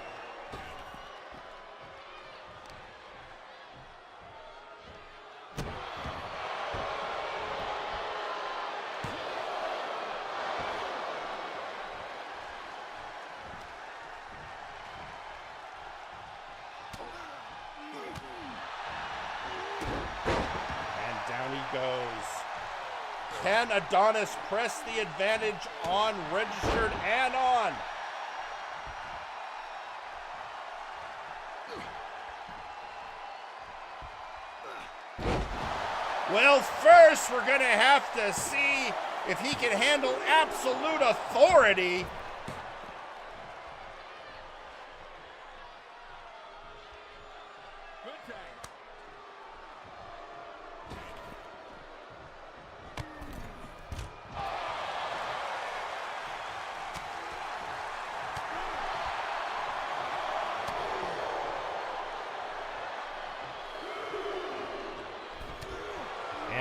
Goes. Can Adonis press the advantage on registered and on? Well, first we're going to have to see if he can handle absolute authority.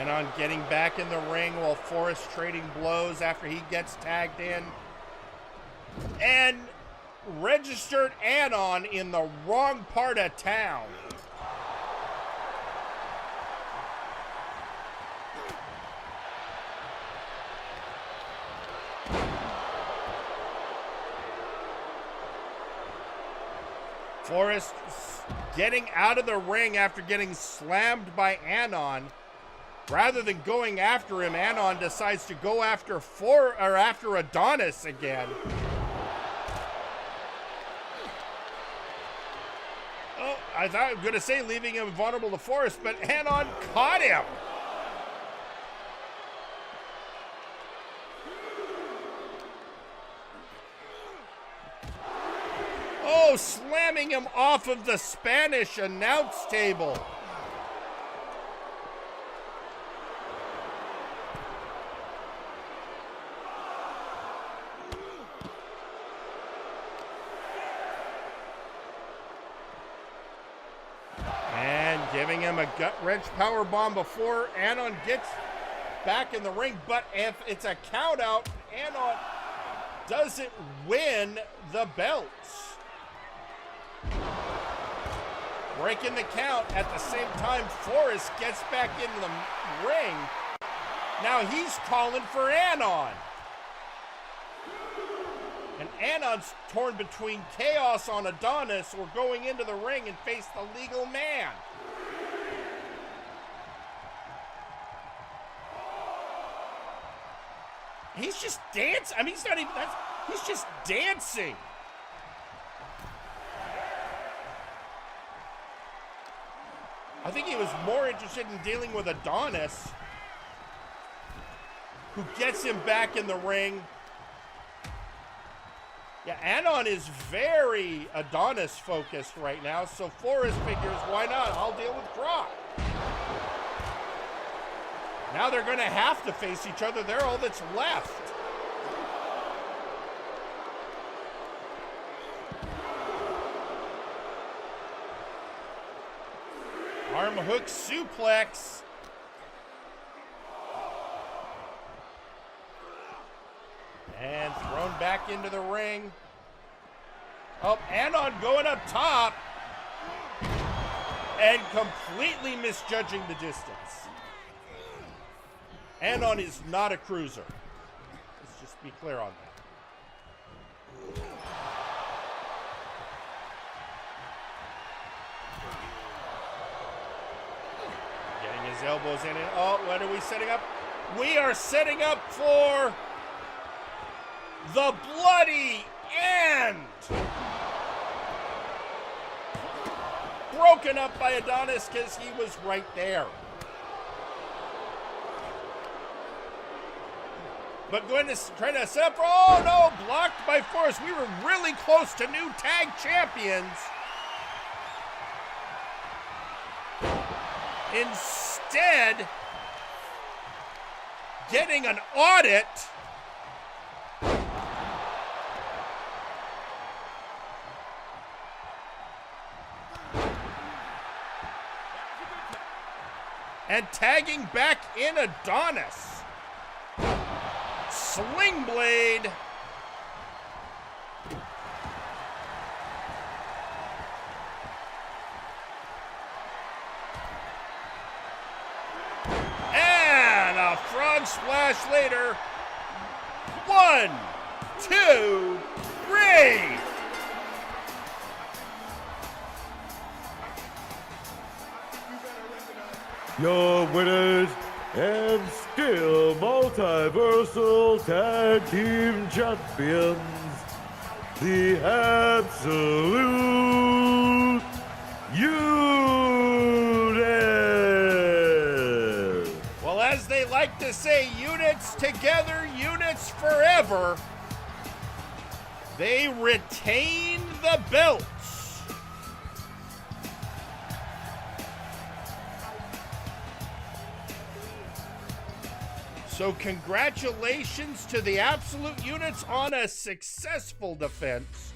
On getting back in the ring while Forrest trading blows after he gets tagged in. And registered Anon in the wrong part of town. Forrest getting out of the ring after getting slammed by Anon. Rather than going after him, Anon decides to go after Adonis again. Oh, I thought I was going to say leaving him vulnerable to Forrest, but Anon caught him. Oh, slamming him off of the Spanish announce table. Giving him a gut-wrench powerbomb before Anon gets back in the ring. But if it's a count-out, Anon doesn't win the belts. Breaking the count at the same time, Forrest gets back into the ring. Now he's calling for Anon. And Anon's torn between Chaos on Adonis or going into the ring and face the legal man. He's just dancing. I mean, he's not even, he's just dancing. I think he was more interested in dealing with Adonis, who gets him back in the ring. Yeah, Anon is very Adonis focused right now, so Forrest figures, why not? I'll deal with Croc. Now they're going to have to face each other. They're all that's left. Arm hook suplex. And thrown back into the ring. Oh, Anon going up top. And completely misjudging the distance. Anon is not a cruiser. Let's just be clear on that. Getting his elbows in it. Oh, what are we setting up? We are setting up for the bloody end. Broken up by Adonis because he was right there. But going to try to set up for, oh no, blocked by Forrest. We were really close to new tag champions. Instead, getting an audit. And tagging back in Adonis. Sling blade. And a frog splash later. 1, 2, 3. Your winners and still multiversal tag team champions, the Absolute Unit. Well, as they like to say, units together, units forever. They retain the belts. So congratulations to the Absolute Units on a successful defense.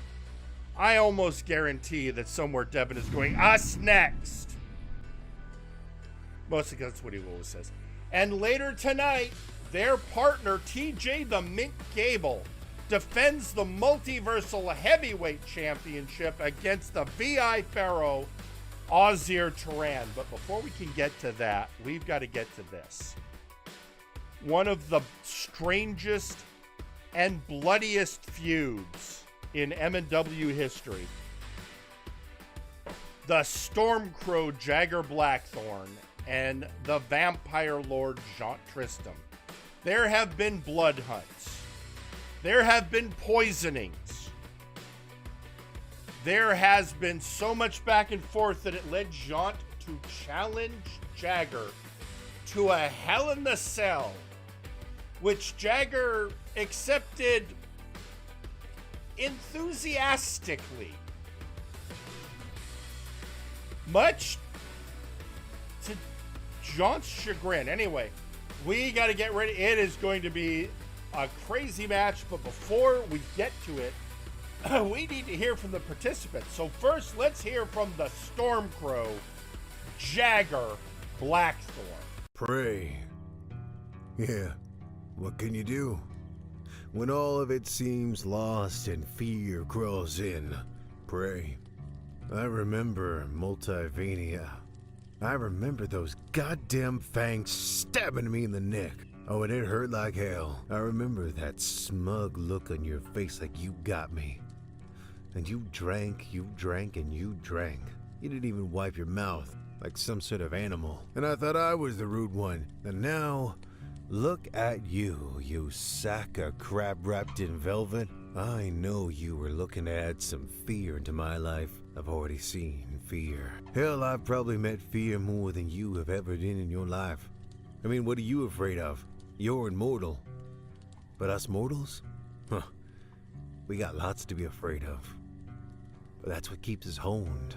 I almost guarantee that somewhere Devin is going, us next. Mostly because that's what he always says. And later tonight, their partner, TJ the Mint Gable, defends the Multiversal Heavyweight Championship against the VI Pharaoh, Ozir Turan. But before we can get to that, we've got to get to this. One of the strangest and bloodiest feuds in MNW history. The Stormcrow Jagger Blackthorn and the Vampire Lord Jean Tristam. There have been blood hunts. There have been poisonings. There has been so much back and forth that it led Jean to challenge Jagger to a Hell in the Cell, which Jagger accepted enthusiastically. Much to Jean's chagrin. Anyway, we got to get ready. It is going to be a crazy match, but before we get to it, we need to hear from the participants. So first, let's hear from the Stormcrow, Jagger Blackthorn. Pray. Yeah. What can you do? When all of it seems lost and fear crawls in, pray. I remember Multivania. I remember those goddamn fangs stabbing me in the neck. Oh, and it hurt like hell. I remember that smug look on your face like you got me. And you drank, and you drank. You didn't even wipe your mouth like some sort of animal. And I thought I was the rude one. And now, look at you, you sack of crab wrapped in velvet. I know you were looking to add some fear into my life. I've already seen fear. Hell, I've probably met fear more than you have ever done in your life. I mean, what are you afraid of? You're immortal. But us mortals? Huh. We got lots to be afraid of. But that's what keeps us honed,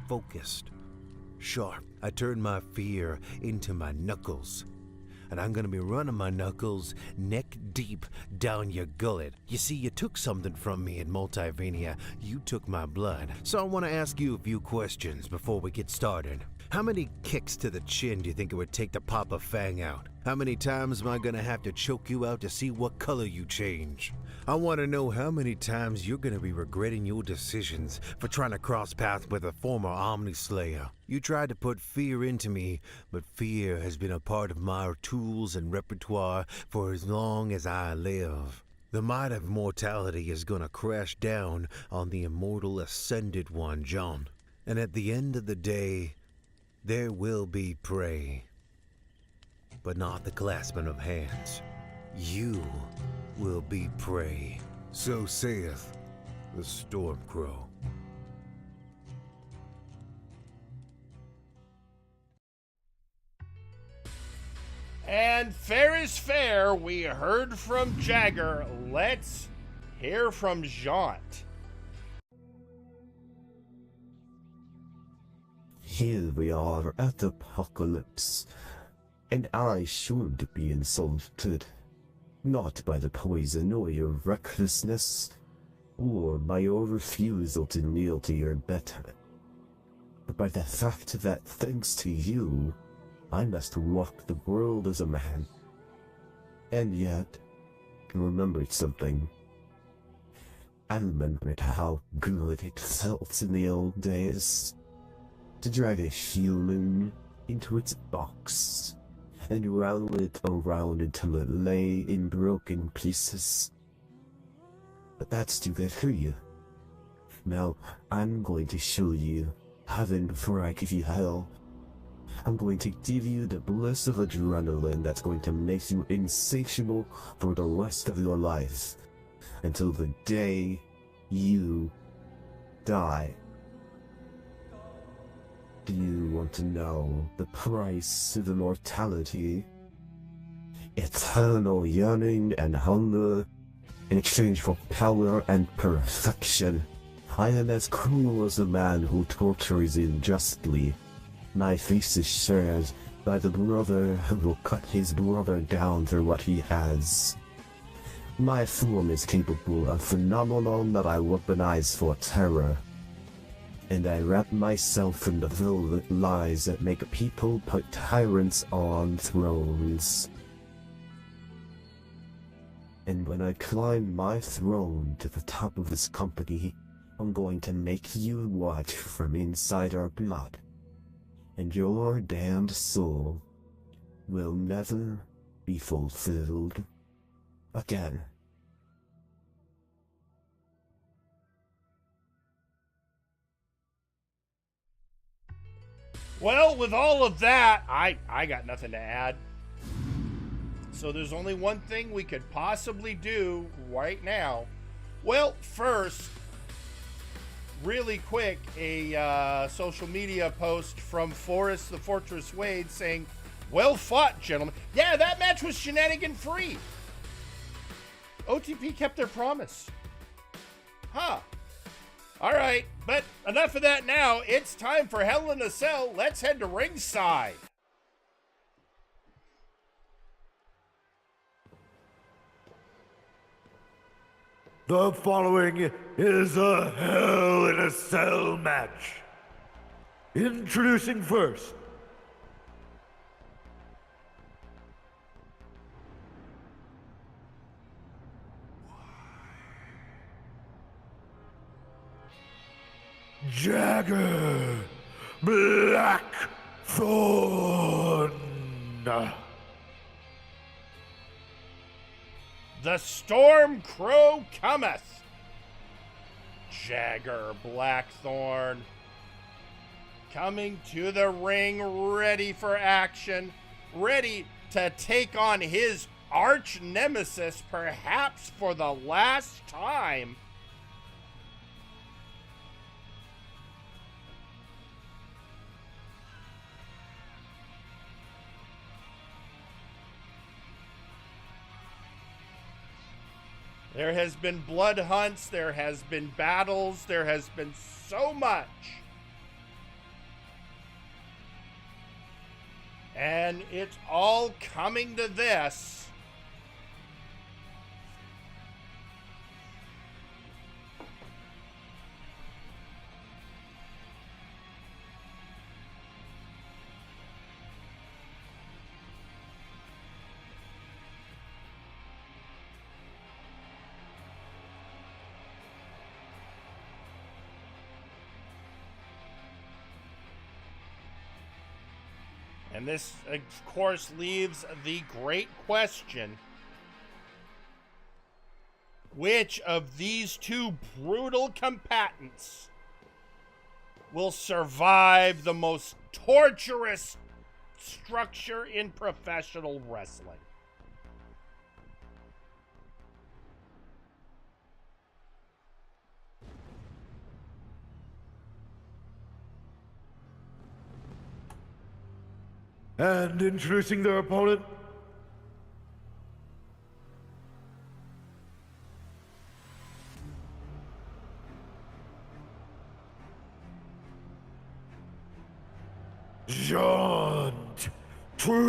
focused, sharp. I turned my fear into my knuckles. And I'm gonna be running my knuckles neck deep down your gullet. You see, you took something from me in Multivania. You took my blood. So I want to ask you a few questions before we get started. How many kicks to the chin do you think it would take to pop a fang out? How many times am I gonna have to choke you out to see what color you change? I want to know how many times you're gonna be regretting your decisions for trying to cross paths with a former Omnislayer. You tried to put fear into me, but fear has been a part of my tools and repertoire for as long as I live. The might of mortality is gonna crash down on the immortal Ascended One, John. And at the end of the day, there will be prey, but not the clasping of hands. You will be prey. So saith the Storm Crow. And fair is fair, we heard from Jagger. Let's hear from Jaunt. Here we are at Apocalypse, and I should be insulted, not by the poison or your recklessness, or by your refusal to kneel to your better, but by the fact that thanks to you, I must walk the world as a man. And yet, I remembered something. I remembered how good it felt in the old days to drag a human into its box and round it around until it lay in broken pieces. But that's too good for you. Now, I'm going to show you heaven before I give you hell. I'm going to give you the bliss of adrenaline that's going to make you insatiable for the rest of your life, until the day you die. Do you want to know the price of immortality? Eternal yearning and hunger in exchange for power and perfection. I am as cruel as the man who tortures unjustly. My face is shared by the brother who will cut his brother down for what he has. My form is capable of phenomenon that I weaponize for terror. And I wrap myself in the velvet lies that make people put tyrants on thrones. And when I climb my throne to the top of this company, I'm going to make you watch from inside our blood. And your damned soul will never be fulfilled again. Well, with all of that, I got nothing to add. So there's only one thing we could possibly do right now. Well, first, really quick, a social media post from Forrest the Fortress Wade saying, "Well fought, gentlemen." Yeah, that match was shenanigan free. OTP kept their promise. Huh. All right, but enough of that now. It's time for Hell in a Cell. Let's head to ringside. The following is a Hell in a Cell match. Introducing first, Jagger Blackthorn. The Storm Crow cometh. Jagger Blackthorn coming to the ring, ready for action, ready to take on his arch nemesis, perhaps for the last time. There has been blood hunts, there has been battles, there has been so much. And it's all coming to this. And this, of course, leaves the great question. Which of these two brutal combatants will survive the most torturous structure in professional wrestling? And introducing their opponent, Jaunt Tristram.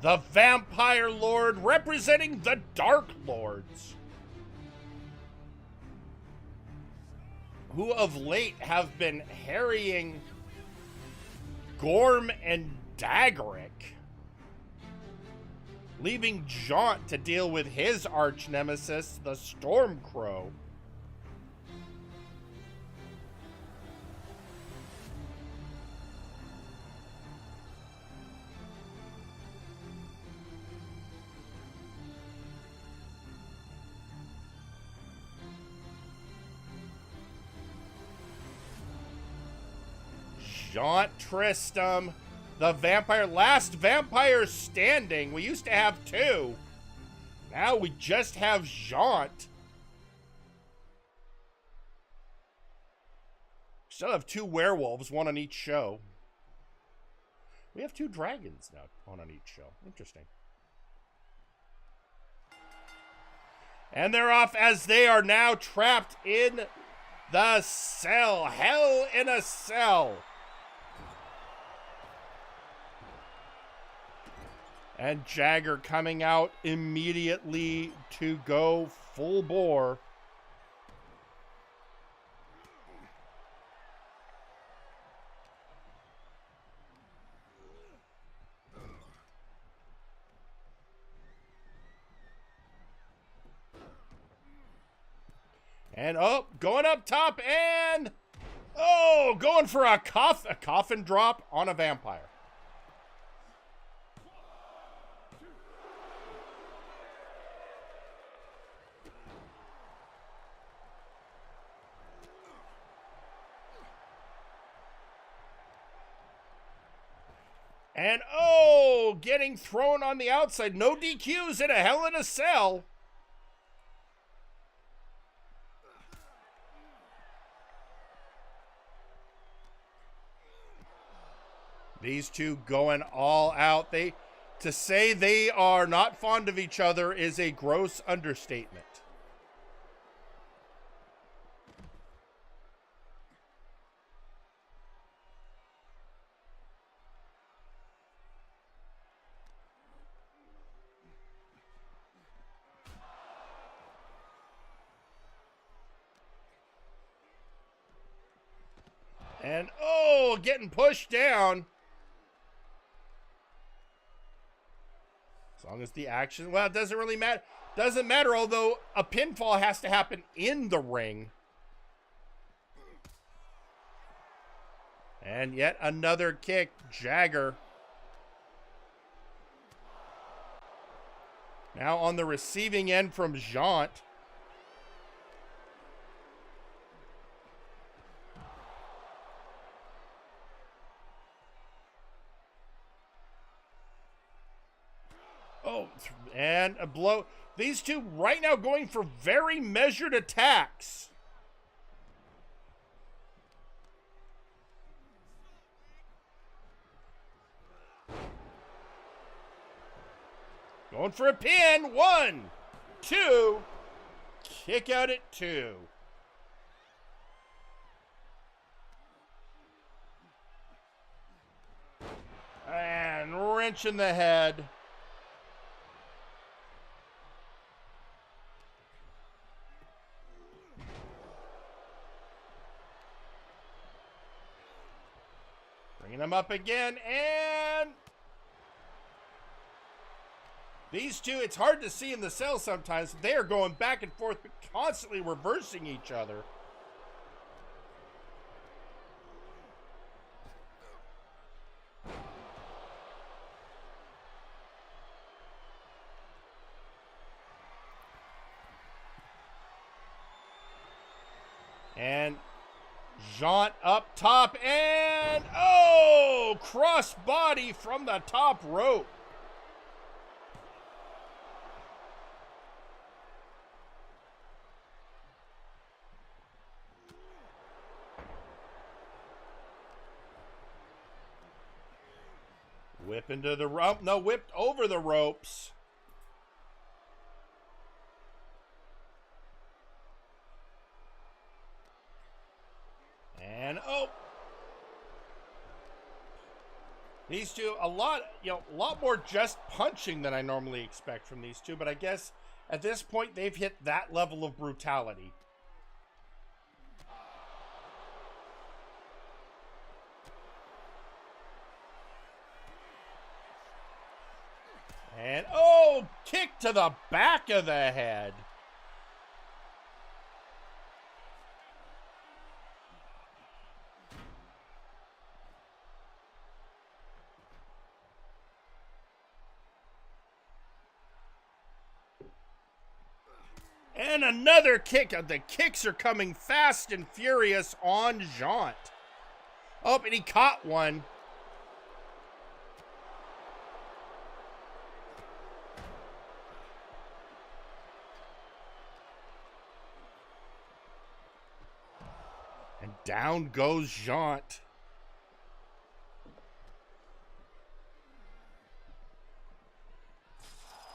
The Vampire Lord representing the Dark Lords, who of late have been harrying Gorm and Daggerick, leaving Jaunt to deal with his arch nemesis, the Stormcrow. Jaunt Tristram, the vampire, last vampire standing. We used to have two. Now we just have Jaunt. Still have two werewolves, one on each show. We have two dragons now, one on each show. Interesting. And they're off as they are now trapped in the cell. Hell in a cell. And Jagger coming out immediately to go full bore. And oh, going up top and oh, going for a coffin drop on a vampire. And oh, getting thrown on the outside. No DQs in a Hell in a Cell. These two going all out. To say they are not fond of each other is a gross understatement. And oh, getting pushed down. As long as the action, well, it doesn't really matter. Doesn't matter, although a pinfall has to happen in the ring. And yet another kick. Jagger. Now on the receiving end from Jaunt. Oh, and a blow. These two right now going for very measured attacks. Going for a pin. 1, 2. Kick out at 2. And wrench in the head. Bringing them up again, and these two, it's hard to see in the cell sometimes. They are going back and forth, but constantly reversing each other. And Jaunt up top, and oh, cross body from the top rope. Whip into the rope. No, whipped over the ropes. And oh, these two, a lot more just punching than I normally expect from these two, but I guess at this point they've hit that level of brutality. And oh, kick to the back of the head. And another kick. The kicks are coming fast and furious on Jaunt. Oh, and he caught one. And down goes Jaunt.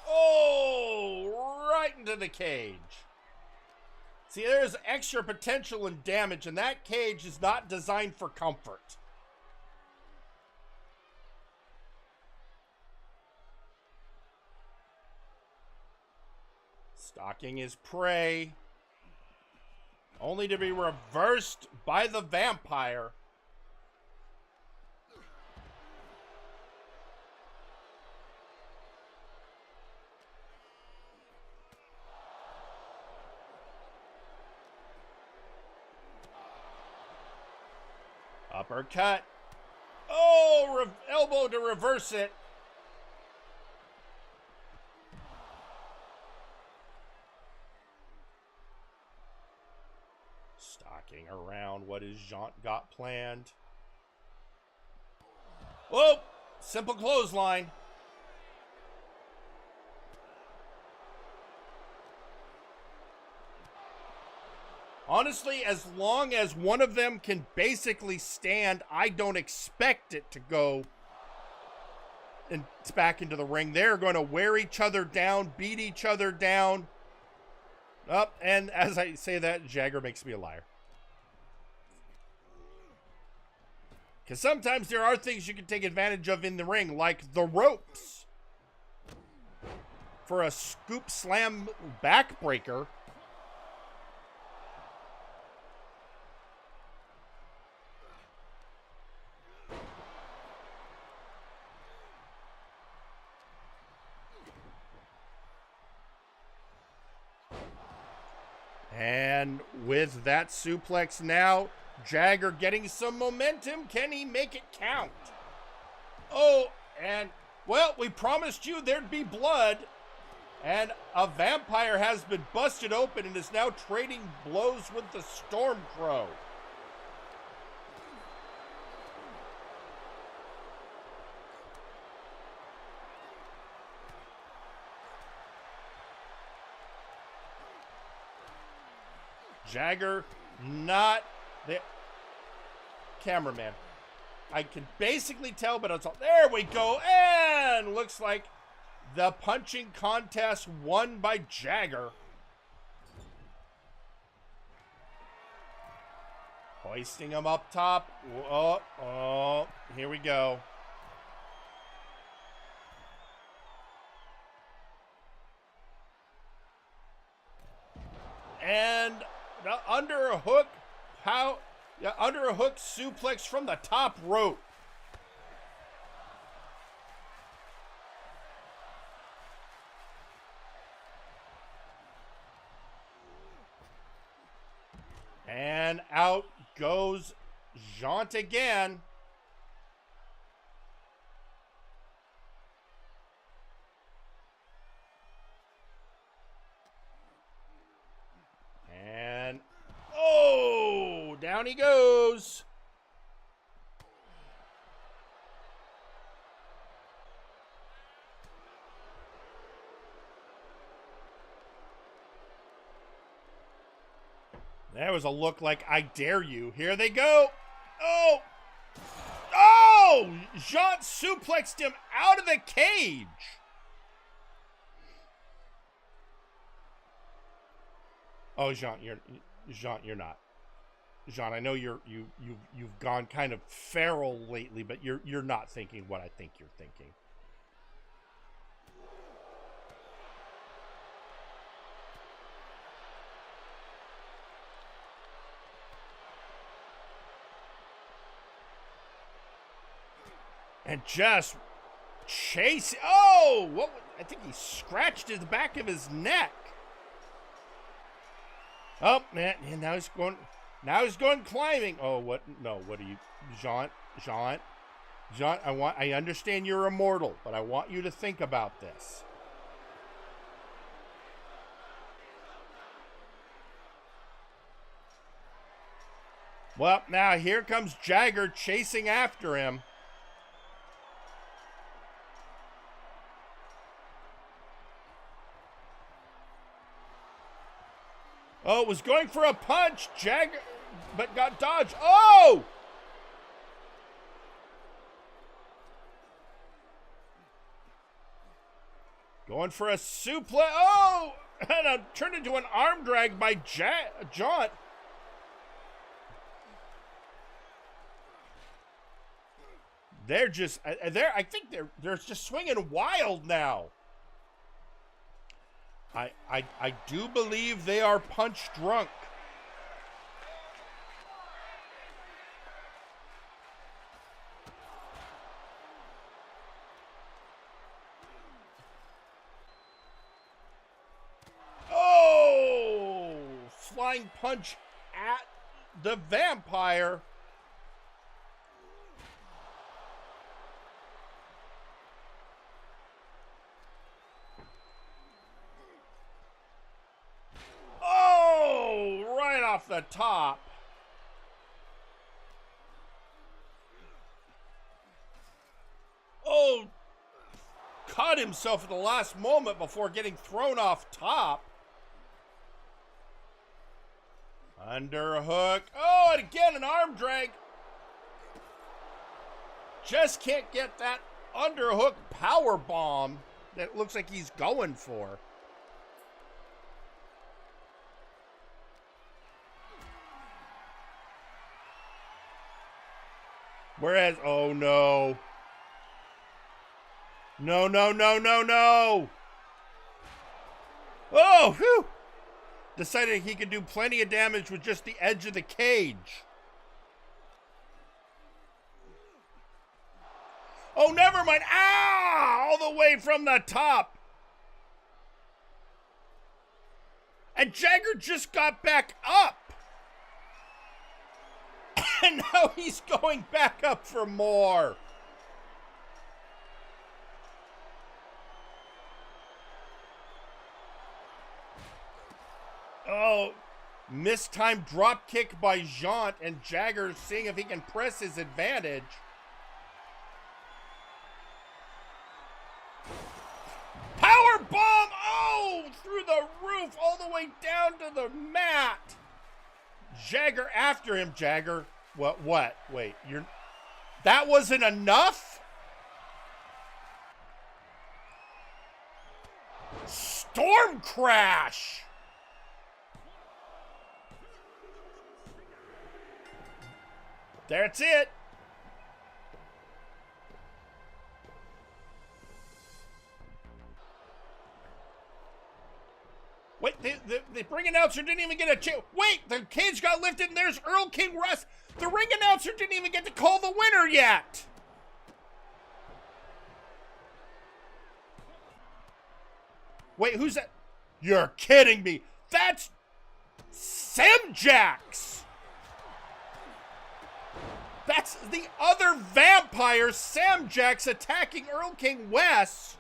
Oh, right into the cage. See, there's extra potential and damage, and that cage is not designed for comfort. Stalking his prey, only to be reversed by the vampire. Uppercut. Oh, elbow to reverse it. Stalking around. What has Jaunt got planned? Whoa! Simple clothesline. Honestly, as long as one of them can basically stand, I don't expect it to go and back into the ring. They're going to wear each other down, beat each other down. Up, and as I say that, Jagger makes me a liar. Because sometimes there are things you can take advantage of in the ring, like the ropes. For a scoop slam backbreaker. And with that suplex now, Jagger getting some momentum. Can he make it count? Oh, and, well, we promised you there'd be blood. And a vampire has been busted open and is now trading blows with the Stormcrow. Jagger, not the cameraman. I can basically tell, but it's all, there we go. And looks like the punching contest won by Jagger. Hoisting him up top. Oh, here we go. And the under a hook suplex from the top rope. And out goes Jaunt again. And, oh, down he goes. That was a look like I dare you. Here they go. Oh! Oh! Jean suplexed him out of the cage. Oh, Jean, you're not. Jean, I know you've gone kind of feral lately, but you're not thinking what I think you're thinking. And just chase. Oh, what? I think he scratched the back of his neck. Oh, man, and now he's going. Now he's going climbing. Oh, what? No, what are you, Jean? I understand you're immortal, but I want you to think about this. Well, now here comes Jagger chasing after him. Oh, was going for a punch, Jagger, but got dodged. Oh! Going for a suplex. Oh! And turned into an arm drag by Jaunt. They're just, I think they're just swinging wild now. I do believe they are punch drunk. Oh! Flying punch at the vampire. Off the top. Oh, caught himself at the last moment before getting thrown off top. Underhook. Oh, and again an arm drag. Just can't get that underhook power bomb that looks like he's going for. Whereas, oh no. No. Oh, whew. Decided he could do plenty of damage with just the edge of the cage. Oh, never mind. Ah, all the way from the top. And Jagger just got back up. And now he's going back up for more. Oh, mistimed drop kick by Jaunt, and Jagger seeing if he can press his advantage. Power bomb! Oh, through the roof, all the way down to the mat. Jagger after him. Jagger, what? Wait, that wasn't enough? Storm crash! That's it. Wait, the ring announcer didn't even get a chance. Wait, the cage got lifted and there's Earl King Russ. The ring announcer didn't even get to call the winner yet. Wait, who's that? You're kidding me. That's Samjax. That's the other vampire, Samjax, attacking Earl King Wes.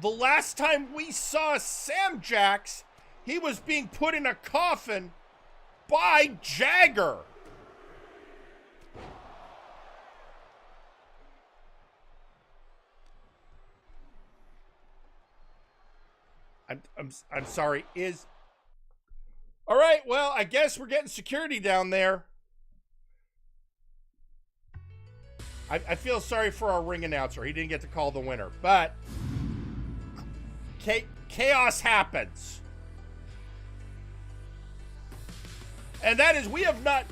The last time we saw Samjax, he was being put in a coffin by Jagger. I'm sorry. All right, well, I guess we're getting security down there. I feel sorry for our ring announcer. He didn't get to call the winner, but chaos happens. And that is, we have not,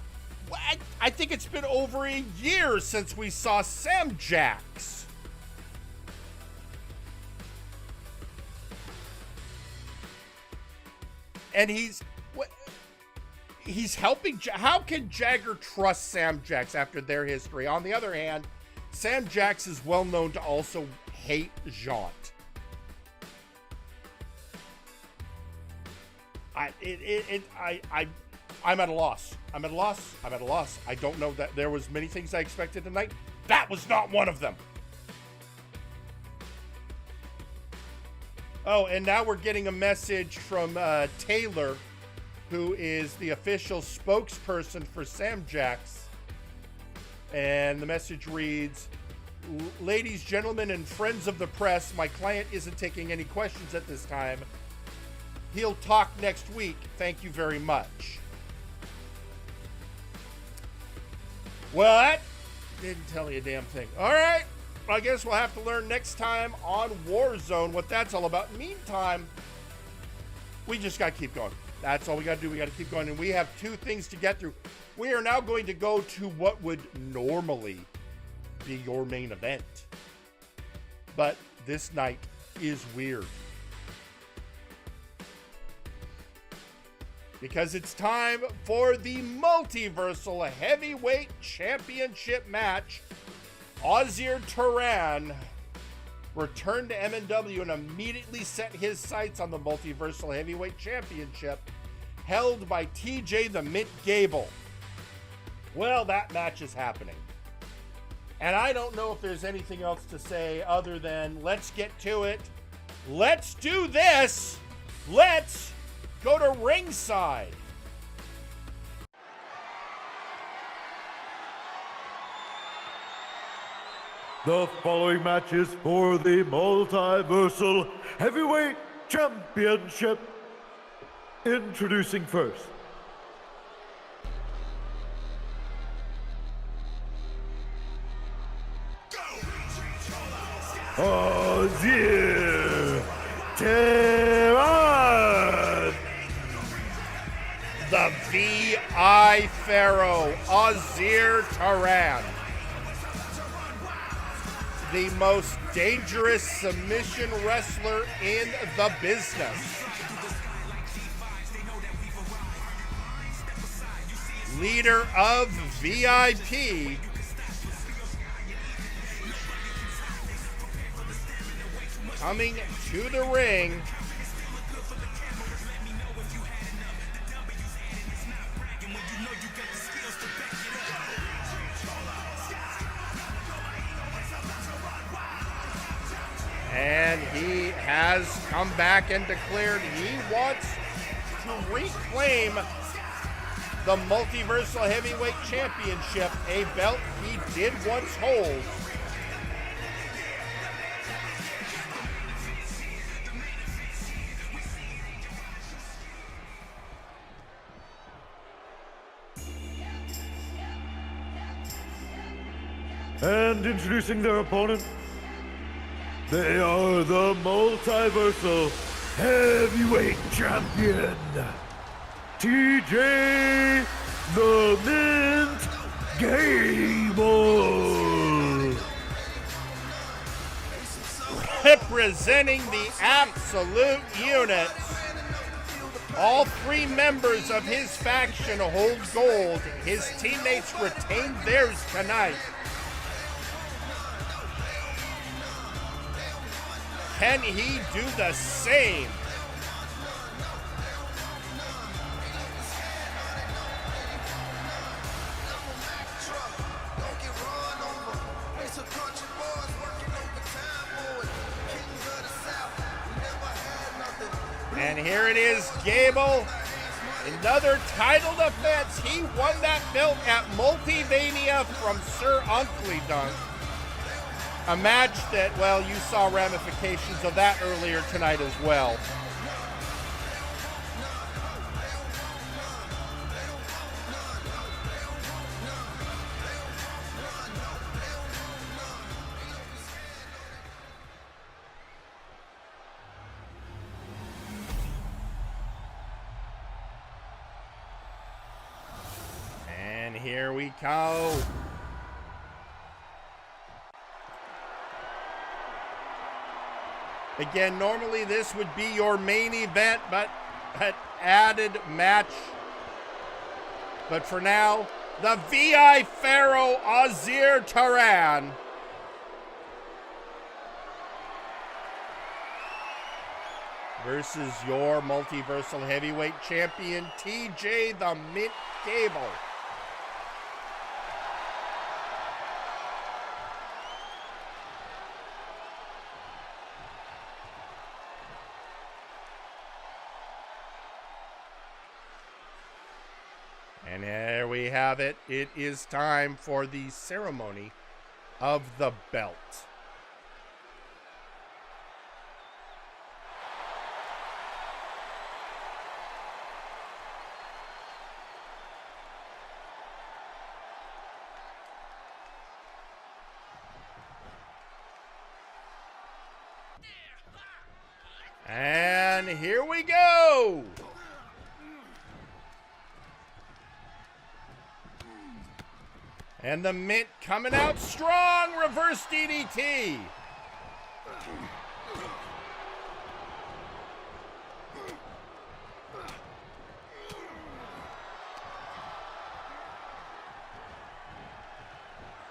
I think it's been over a year since we saw Samjax. And he's helping. How can Jagger trust Samjax after their history? On the other hand, Samjax is well known to also hate Jaunt. I'm at a loss. I'm at a loss. I don't know that there was many things I expected tonight. That was not one of them. Oh, and now we're getting a message from Taylor, who is the official spokesperson for Samjax. And the message reads, "Ladies, gentlemen, and friends of the press, my client isn't taking any questions at this time. He'll talk next week. Thank you very much." Well, that didn't tell you a damn thing. All right. I guess we'll have to learn next time on Warzone what that's all about. Meantime, we just got to keep going. That's all we got to do. We got to keep going. And we have two things to get through. We are now going to go to what would normally be your main event. But this night is weird. Because it's time for the Multiversal Heavyweight Championship match. Ozir Turan returned to MNW and immediately set his sights on the Multiversal Heavyweight Championship, held by TJ the Mint Gable. Well, that match is happening. And I don't know if there's anything else to say other than let's get to it. Let's do this. Let's go to ringside. The following match is for the Multiversal Heavyweight Championship. Introducing first, Ozir Turan. The VI Pharaoh, Ozir Turan. The most dangerous submission wrestler in the business. Leader of VIP. Coming to the ring. he has come back and declared he wants to reclaim the Multiversal Heavyweight Championship, a belt he did once hold. And introducing their opponent, they are the Multiversal Heavyweight Champion, TJ the Mint Gable. Representing the Absolute Unit, all three members of his faction hold gold. His teammates retain theirs tonight. Can he do the same? And here it is, Gable. Another title defense. He won that belt at Multivania from Sir Unkley Dunk. A match that, well, you saw ramifications of that earlier tonight as well. And here we go. Again, normally this would be your main event, but an added match. But for now, the VI Pharaoh Azir Taran versus your Multiversal Heavyweight Champion, TJ the Mint Gable. And there we have it. It is time for the ceremony of the belt. And here we go. And the Mint coming out strong. Reverse DDT.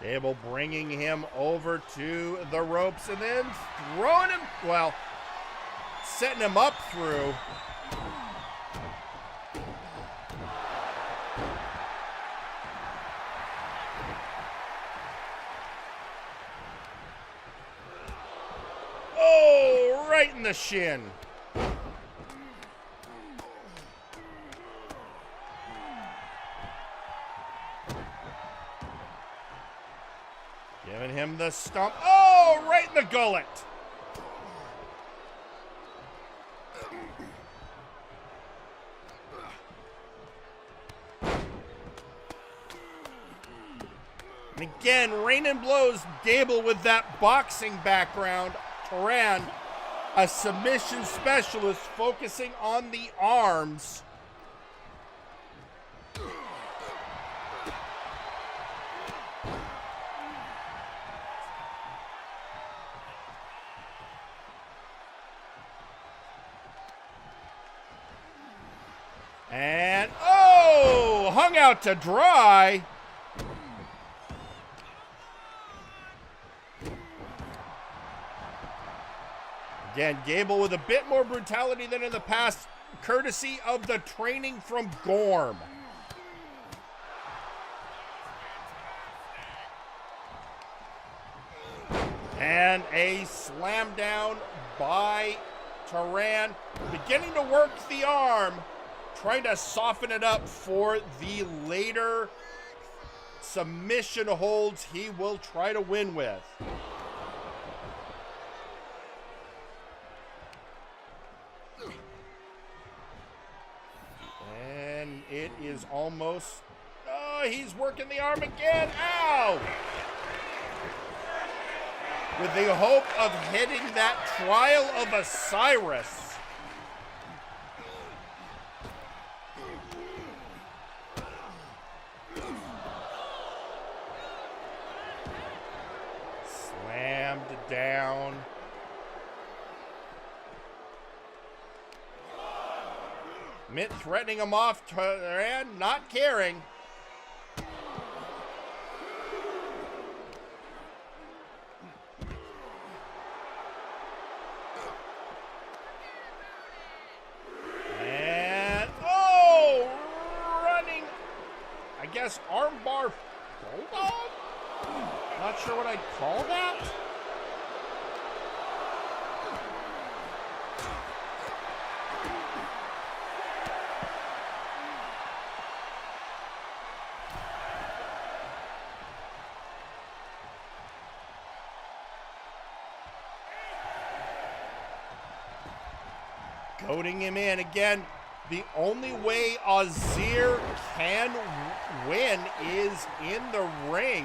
Gable bringing him over to the ropes and then throwing him, well, setting him up through. Oh, right in the shin. Giving him the stump. Oh, right in the gullet. And again, raining blows. Gable with that boxing background. Taran, a submission specialist focusing on the arms. And, oh, hung out to dry. Again, Gable with a bit more brutality than in the past, courtesy of the training from Gorm. And a slam down by Turan, beginning to work the arm, trying to soften it up for the later submission holds he will try to win with. And it is almost, oh, he's working the arm again. Ow! With the hope of hitting that Trial of Osiris. Slammed down. Mitt threatening him off, and not caring. And, oh, running, I guess, armbar bulldog? Not sure what I'd call that. Goading him in again. The only way Azir can win is in the ring.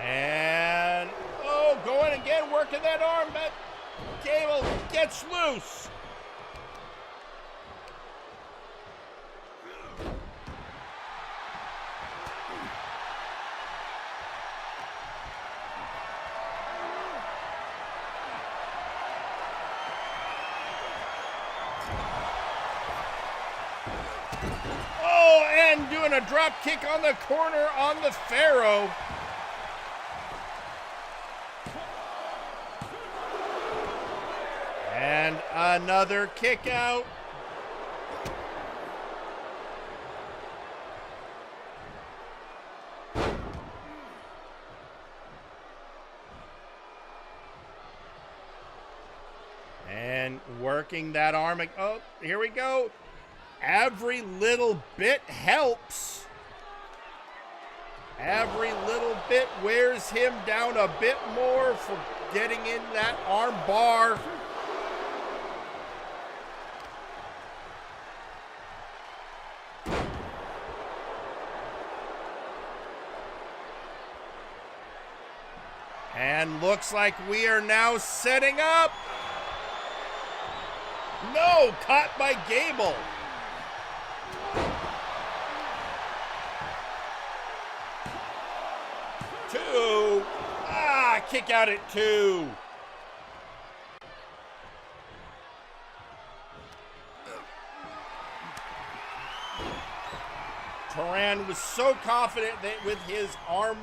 And, oh, going again, working that arm, but Gable gets loose. Oh, and doing a drop kick on the corner on the Pharaoh. And another kick out. And working that arm. Oh, here we go. Every little bit helps. Every little bit wears him down a bit more for getting in that arm bar. And looks like we are now setting up. No, caught by Gable. Two. Ah, kick out at two. Turan was so confident that with his arm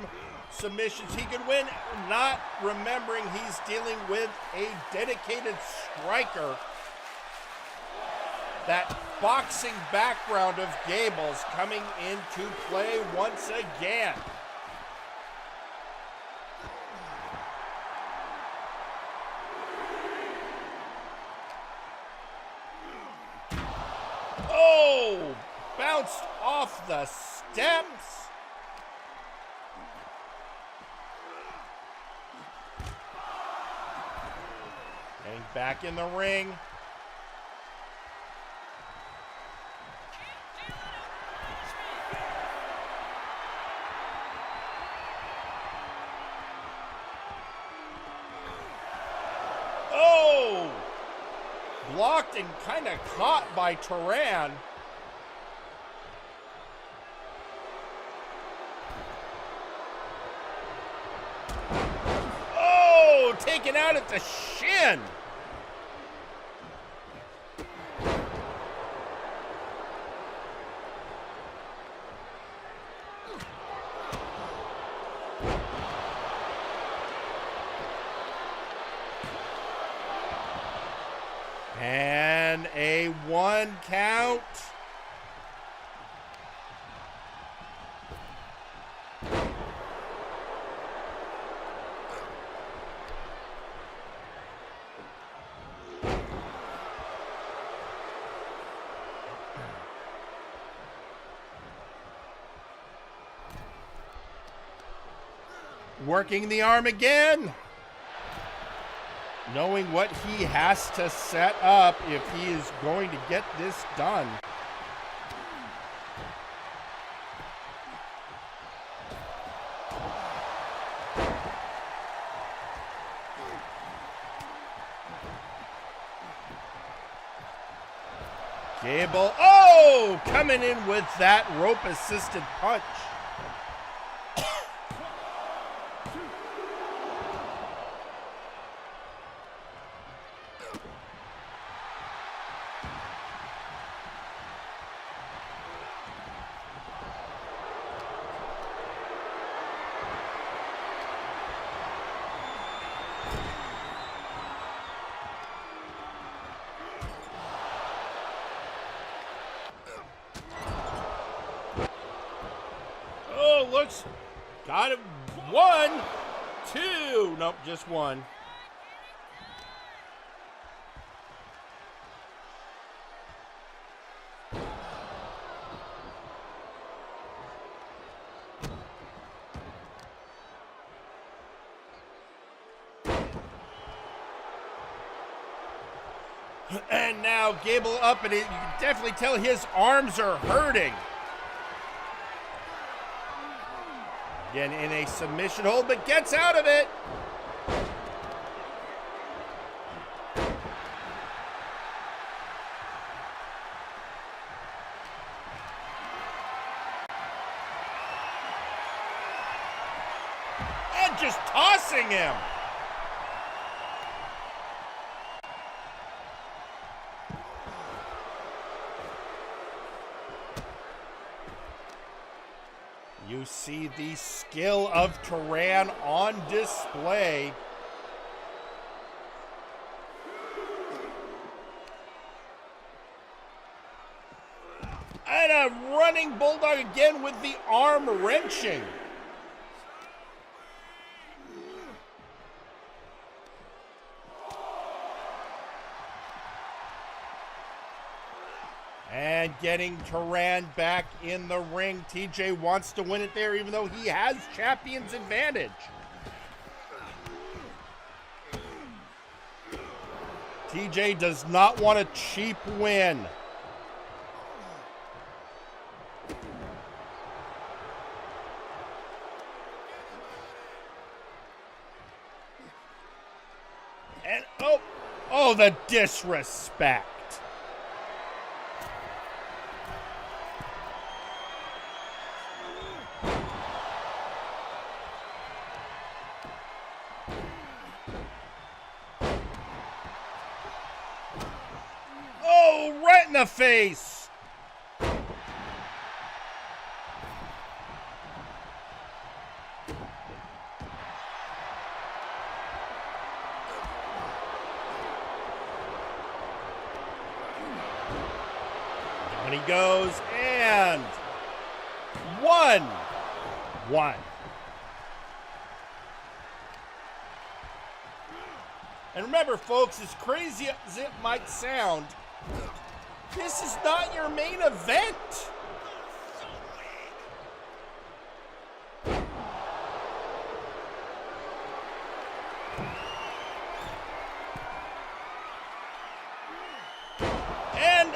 submissions he could win, not remembering he's dealing with a dedicated striker. That boxing background of Gable's coming into play once again. Oh, bounced off the steps. Getting back in the ring. Oh! Blocked and kind of caught by Turan. Oh! Taken out at the shin. And a 1, count. Working the arm again. Knowing what he has to set up if he is going to get this done. Gable, oh, coming in with that rope-assisted punch. Oh, looks, got it, 1, 2, nope, just 1. And now Gable up, and you can definitely tell his arms are hurting. Again in a submission hold, but gets out of it. And just tossing him. You see the skill of Turan on display. And a running bulldog again with the arm wrenching. And getting Turan back in the ring. TJ wants to win it there, even though he has champion's advantage. TJ does not want a cheap win. And oh, the disrespect. Right in the face. Down he goes, and 1. And remember, folks, as crazy as it might sound, this is not your main event. And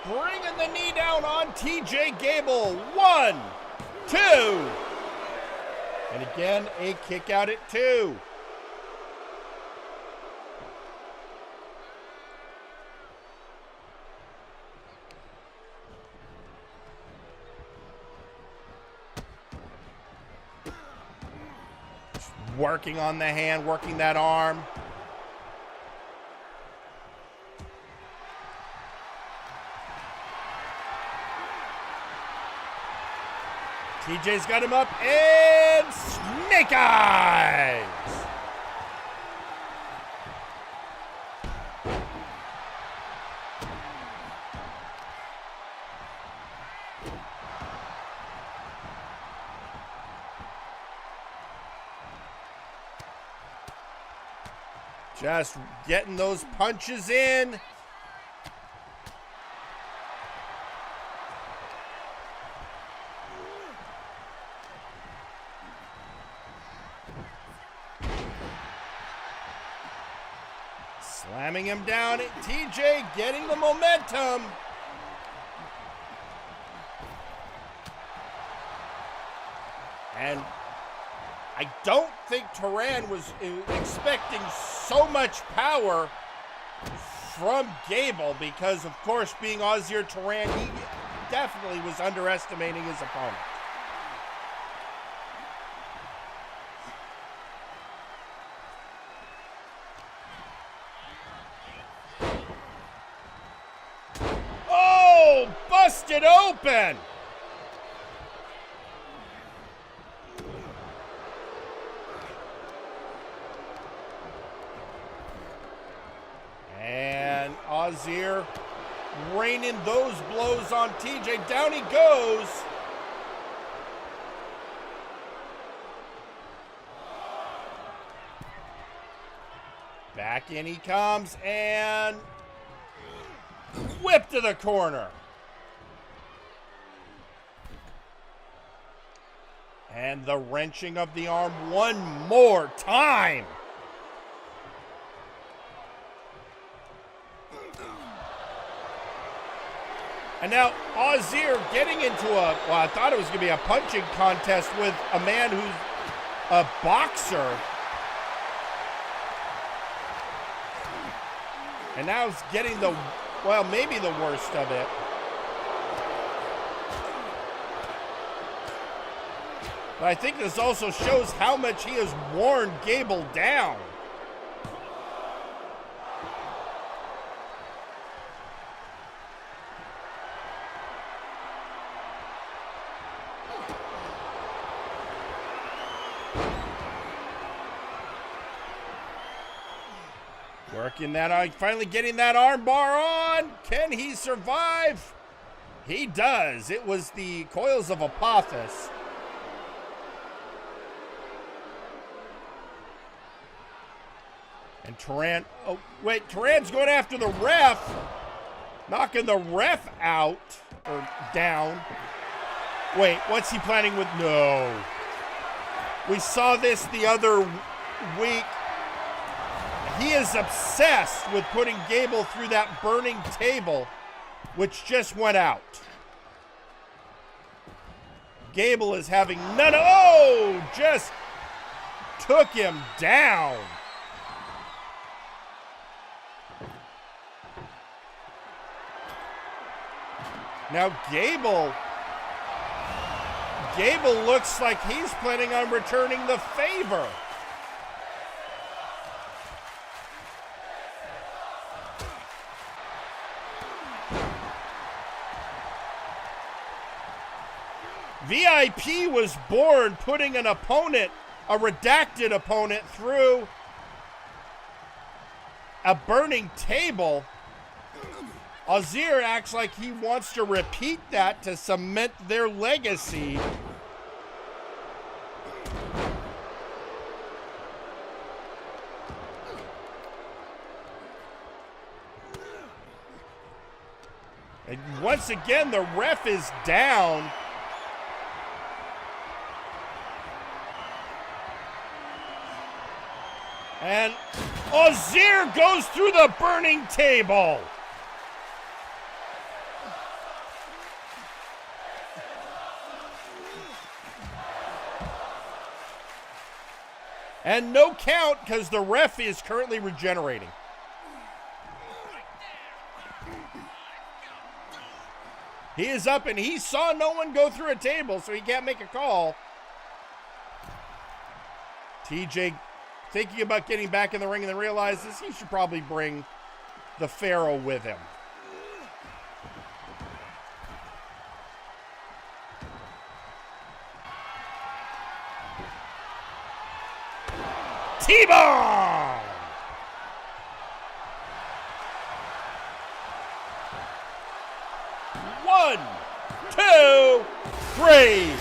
bringing the knee down on TJ Gable. 1, 2. And again, a kick out at 2. Working on the hand, working that arm. TJ's got him up, and snake eyes. Just getting those punches in. Slamming him down. TJ getting the momentum. And I don't think Turan was expecting so much power from Gable because, of course, being Ozir Turan, he definitely was underestimating his opponent. Oh, busted open! And Ozir raining those blows on TJ. Down he goes. Back in he comes and whip to the corner. And the wrenching of the arm one more time. And now Ozir getting into I thought it was going to be a punching contest with a man who's a boxer. And now he's getting maybe the worst of it. But I think this also shows how much he has worn Gable down. Working that, finally getting that arm bar on. Can he survive? He does. It was the coils of Apophis. And Turan, Turan's going after the ref. Knocking the ref out, or down. Wait, what's he planning with? No. We saw this the other week. He is obsessed with putting Gable through that burning table, which just went out. Gable is having none. Oh, just took him down. Now Gable looks like he's planning on returning the favor. VIP was born putting an opponent, a redacted opponent, through a burning table. Ozir acts like he wants to repeat that to cement their legacy. And once again, the ref is down. And Ozir goes through the burning table. And no count because the ref is currently regenerating. He is up and he saw no one go through a table, so he can't make a call. TJ thinking about getting back in the ring and then realizes he should probably bring the Pharaoh with him. T-Bomb! One, two, three.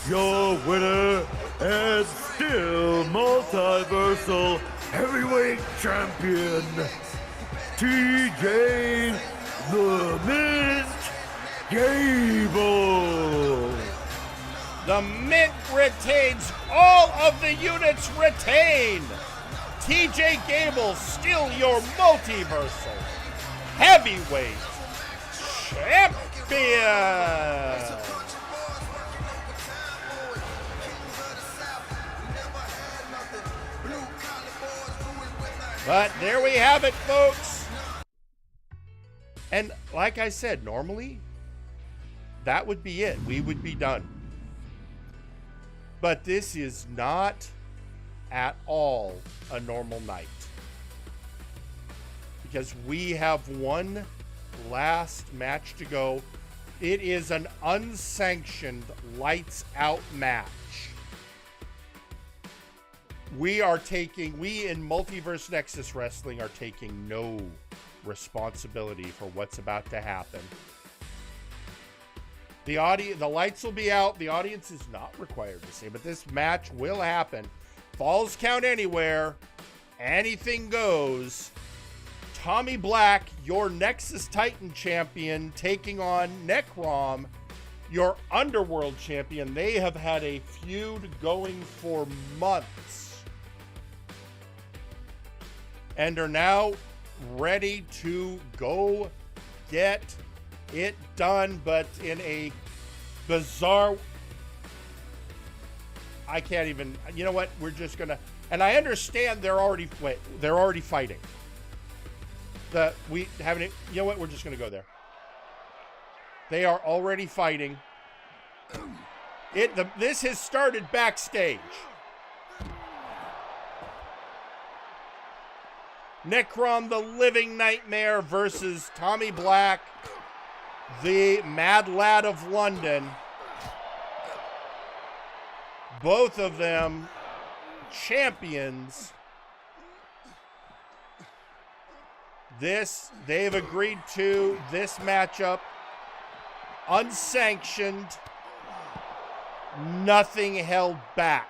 your winner and still multiversal heavyweight champion, TJ the Mint Gable. The Mint retains all of the units retained. TJ Gable, still your multiversal heavyweight champion. But there we have it, folks. And like I said, normally that would be it. We would be done. But this is not at all a normal night, because we have one last match to go. It is an unsanctioned lights out match. We in Multiverse Nexus Wrestling are taking no responsibility for what's about to happen. The lights will be out. The audience is not required to say, but this match will happen. Falls count anywhere. Anything goes. Tommy Black, your Nexus Titan champion, taking on Necrom, your Underworld champion. They have had a feud going for months and are now ready to go get it done, but in a bizarre... I can't even... You know what? We're just gonna... And I understand they're already fighting. You know what? We're just gonna go there. They are already fighting. This has started backstage. Necrom, the Living Nightmare, versus Tommy Black, the Mad Lad of London. Both of them champions. They've agreed to this matchup. Unsanctioned. Nothing held back.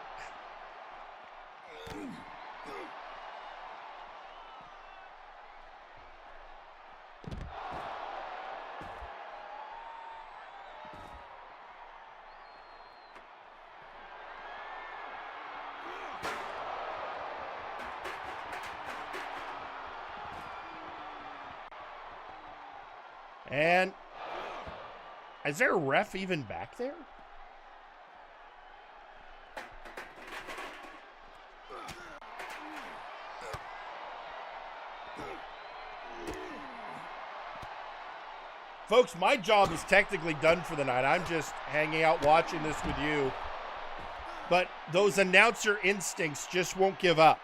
And is there a ref even back there? Folks, my job is technically done for the night. I'm just hanging out watching this with you. But those announcer instincts just won't give up.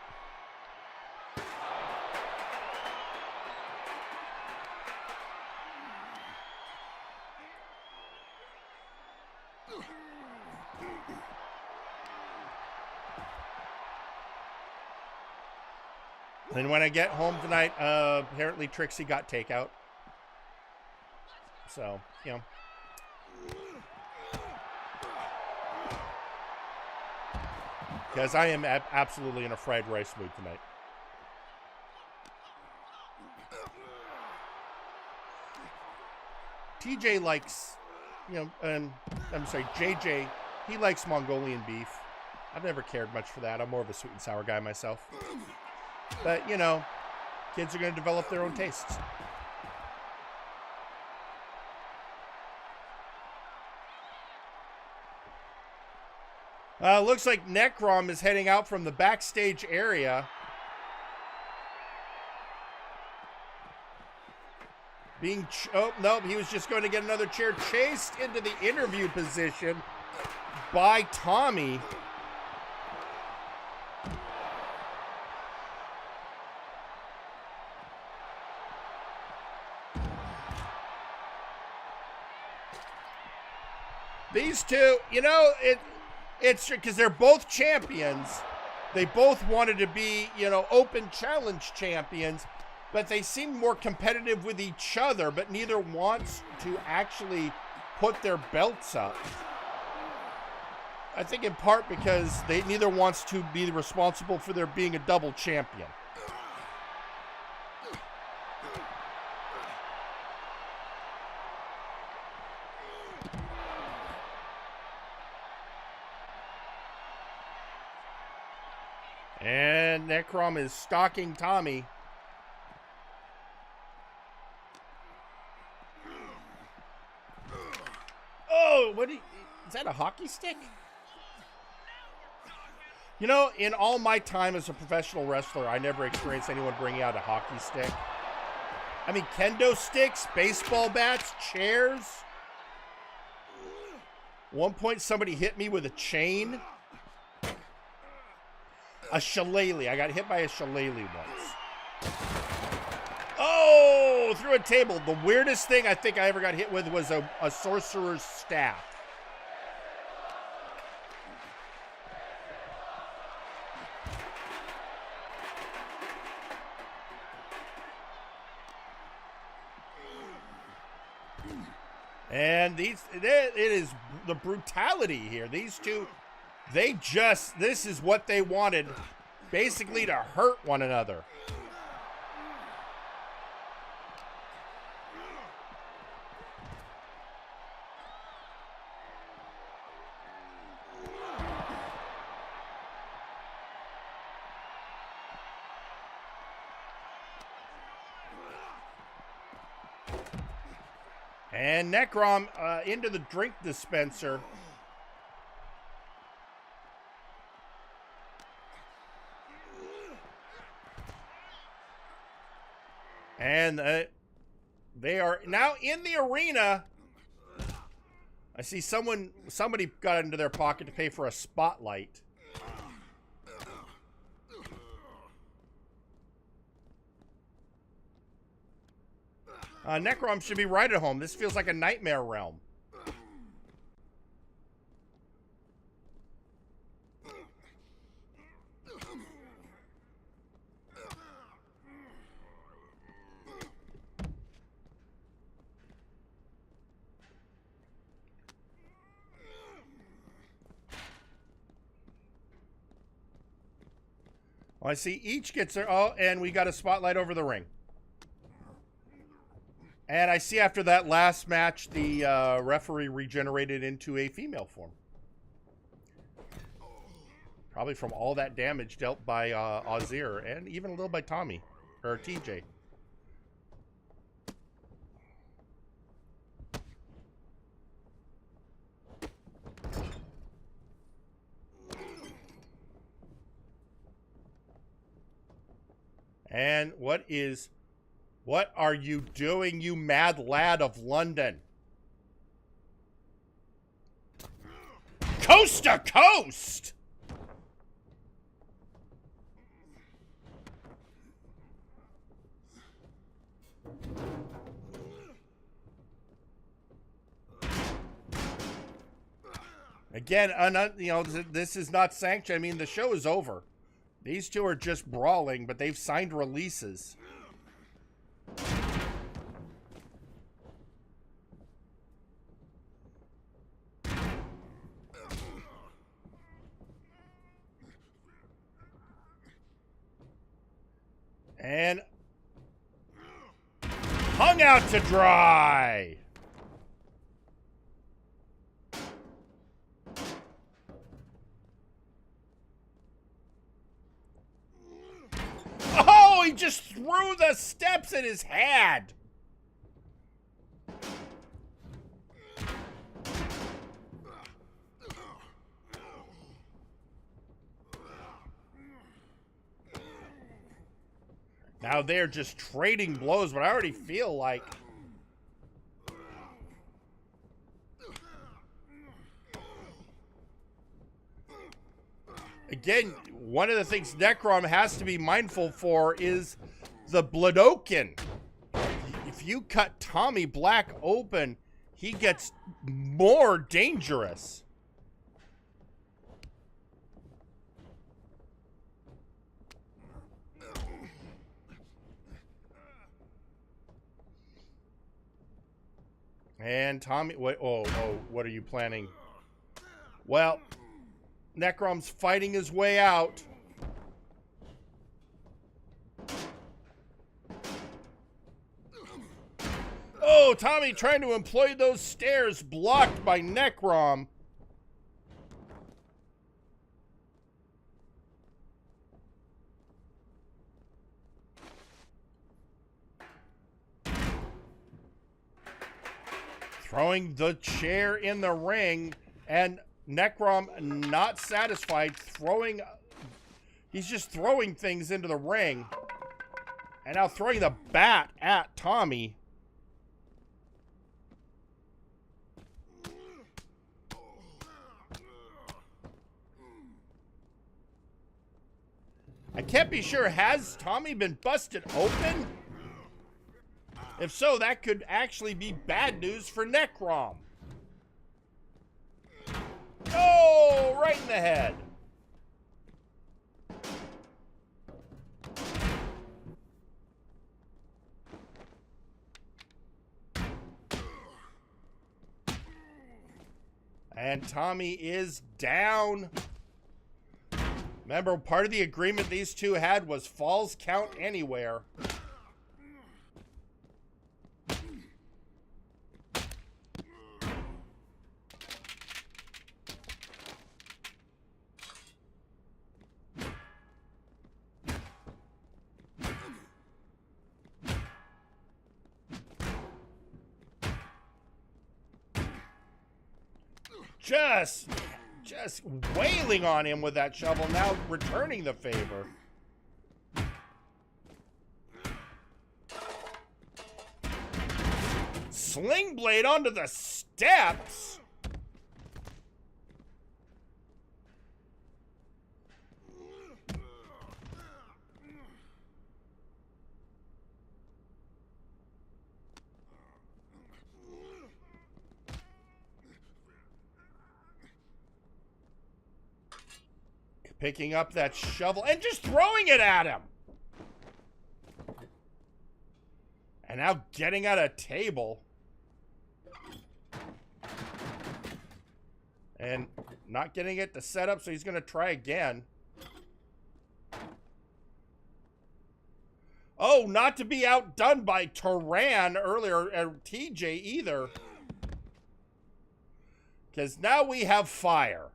And when I get home tonight, apparently Trixie got takeout. So, you know. Because I am absolutely in a fried rice mood tonight. TJ likes, JJ, he likes Mongolian beef. I've never cared much for that. I'm more of a sweet and sour guy myself. But, you know, kids are going to develop their own tastes. Looks like Necrom is heading out from the backstage area. Oh, no, he was just going to get another chair. Chased into the interview position by Tommy. These two, you know, it's because they're both champions. They both wanted to be, you know, open challenge champions, but they seem more competitive with each other, but neither wants to actually put their belts up. I think in part because they neither wants to be responsible for there being a double champion. And Necrom is stalking Tommy. Oh, is that a hockey stick? You know, in all my time as a professional wrestler, I never experienced anyone bringing out a hockey stick. I mean, kendo sticks, baseball bats, chairs. One point, somebody hit me with a chain. A shillelagh. I got hit by a shillelagh once. Oh, through a table. The weirdest thing I think I ever got hit with was a sorcerer's staff. And it is the brutality here. These two, this is what they wanted, basically to hurt one another. And Necrom into the drink dispenser. And they are now in the arena. I see somebody got into their pocket to pay for a spotlight. Necrom should be right at home. This feels like a nightmare realm. Well, I see each gets their... Oh, and we got a spotlight over the ring. And I see after that last match, the referee regenerated into a female form. Probably from all that damage dealt by Ozir and even a little by Tommy, or TJ. And what are you doing, you mad lad of London? Coast to coast! Again, you know, this is not sanctioned. I mean, the show is over. These two are just brawling, but they've signed releases. And hung out to dry. Oh, he just threw the steps at his head. Now they're just trading blows, but I already feel like... Again, one of the things Necrom has to be mindful for is the Bladoken. If you cut Tommy Black open, he gets more dangerous. And Tommy, what? Oh, what are you planning? Well, Necrom's fighting his way out. Oh, Tommy trying to employ those stairs, blocked by Necrom. Throwing the chair in the ring, and Necrom not satisfied, he's just throwing things into the ring. And now throwing the bat at Tommy. I can't be sure, has Tommy been busted open? If so, that could actually be bad news for Necrom. Oh, right in the head. And Tommy is down. Remember, part of the agreement these two had was falls count anywhere. Just wailing on him with that shovel, now returning the favor. Sling blade onto the steps. Picking up that shovel and just throwing it at him. And now getting at a table. And not getting it to set up, so he's going to try again. Oh, not to be outdone by Turan earlier, or TJ either. Because now we have fire.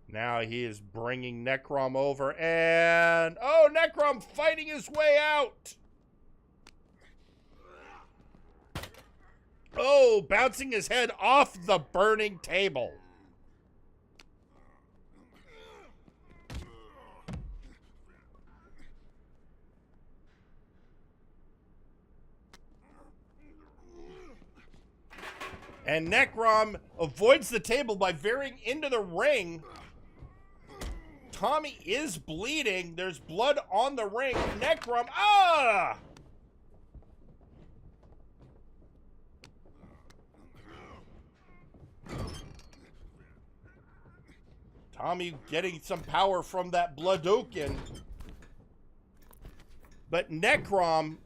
Now he is bringing Necrom over, and oh, Necrom fighting his way out. Oh, bouncing his head off the burning table. And Necrom avoids the table by veering into the ring. Tommy is bleeding. There's blood on the ring. Necrom, ah! Tommy getting some power from that Bloodokin. But Necrom,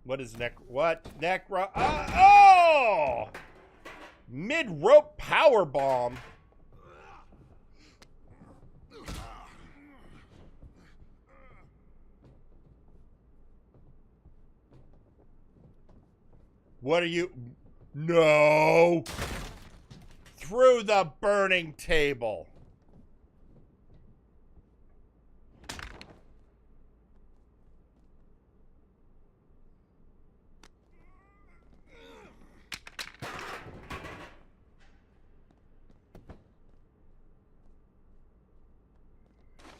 Necrom, oh! Mid-rope power bomb. What are you? No! Through the burning table.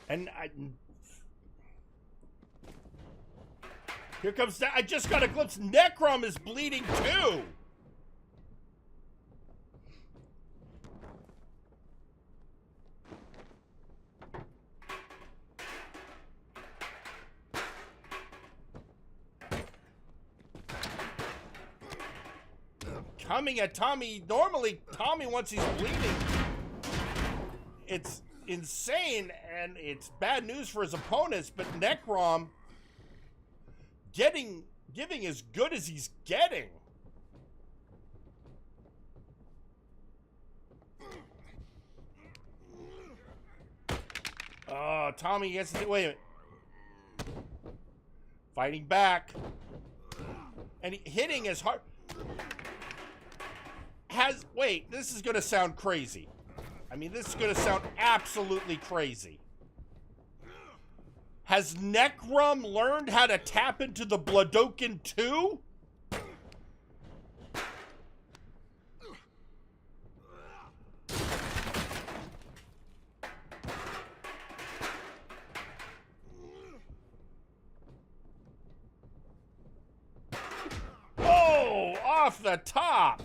And here comes that. I just got a glimpse. Necrom is bleeding too. Coming at Tommy. Normally, Tommy, once he's bleeding, it's insane and it's bad news for his opponents, but Necrom getting giving as good as he's getting. Oh, Tommy gets to, wait a minute. Fighting back. And hitting as hard. Wait, this is going to sound crazy. I mean, this is going to sound absolutely crazy. Has Necrom learned how to tap into the Bloodokin too? Oh, off the top.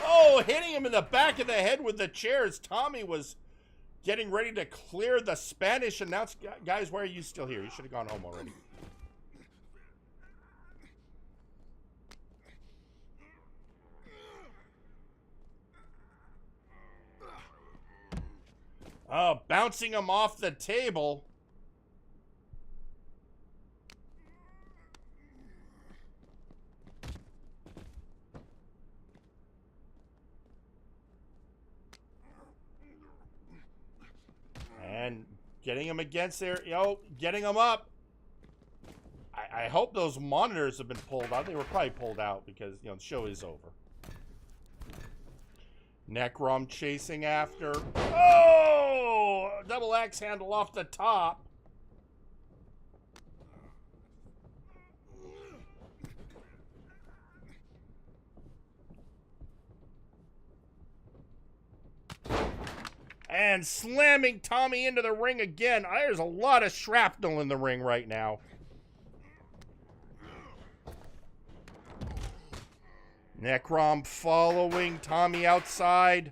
Oh, hitting him in the back of the head with the chairs. Tommy was getting ready to clear the Spanish announce. Guys, why are you still here? You should have gone home already. Oh, bouncing him off the table. And getting him against there, getting him up. I hope those monitors have been pulled out. They were probably pulled out because, the show is over. Necrom chasing after. Oh! Double axe handle off the top. And slamming Tommy into the ring again. There's a lot of shrapnel in the ring right now. Necrom following Tommy outside.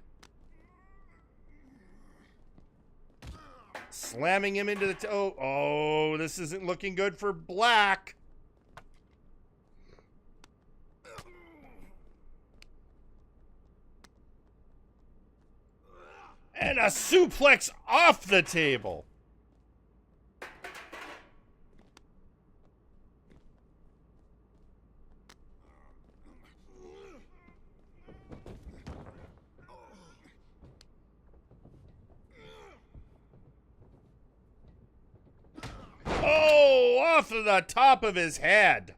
Slamming him into the toe. Oh, this isn't looking good for Black. And a suplex off the table. Oh, off of the top of his head.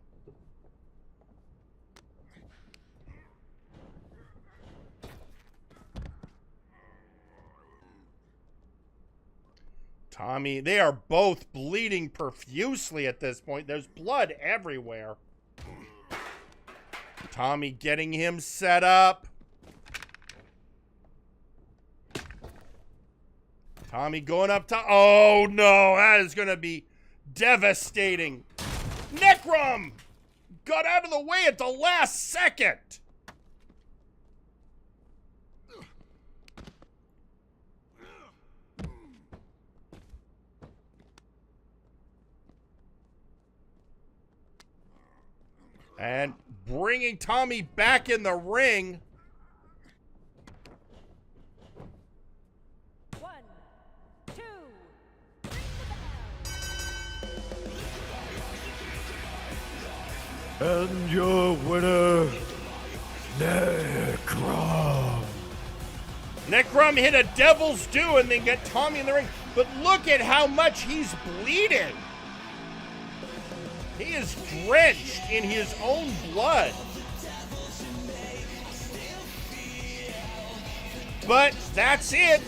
Tommy, they are both bleeding profusely at this point. There's blood everywhere. Tommy getting him set up. Tommy going up to... Oh, no. That is going to be devastating. Necrom got out of the way at the last second. And bringing Tommy back in the ring. 1, 2, And your winner, Necrom. Necrom hit a devil's due and then get Tommy in the ring. But look at how much he's bleeding. He is drenched in his own blood. But that's it.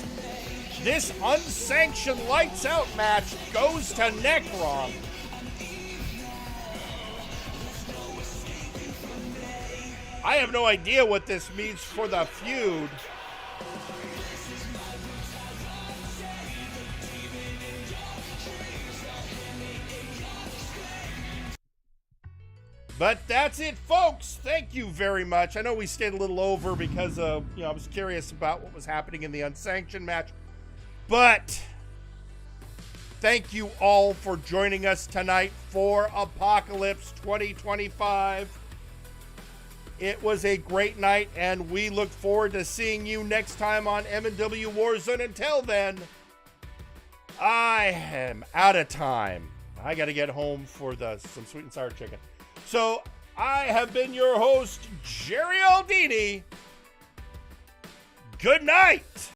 This unsanctioned lights out match goes to Necrom. I have no idea what this means for the feud. But that's it, folks. Thank you very much. I know we stayed a little over because I was curious about what was happening in the unsanctioned match. But thank you all for joining us tonight for Apocalypse 2025. It was a great night, and we look forward to seeing you next time on MNW Warzone. Until then, I am out of time. I got to get home for some sweet and sour chicken. So I have been your host, Jerry Aldini. Good night.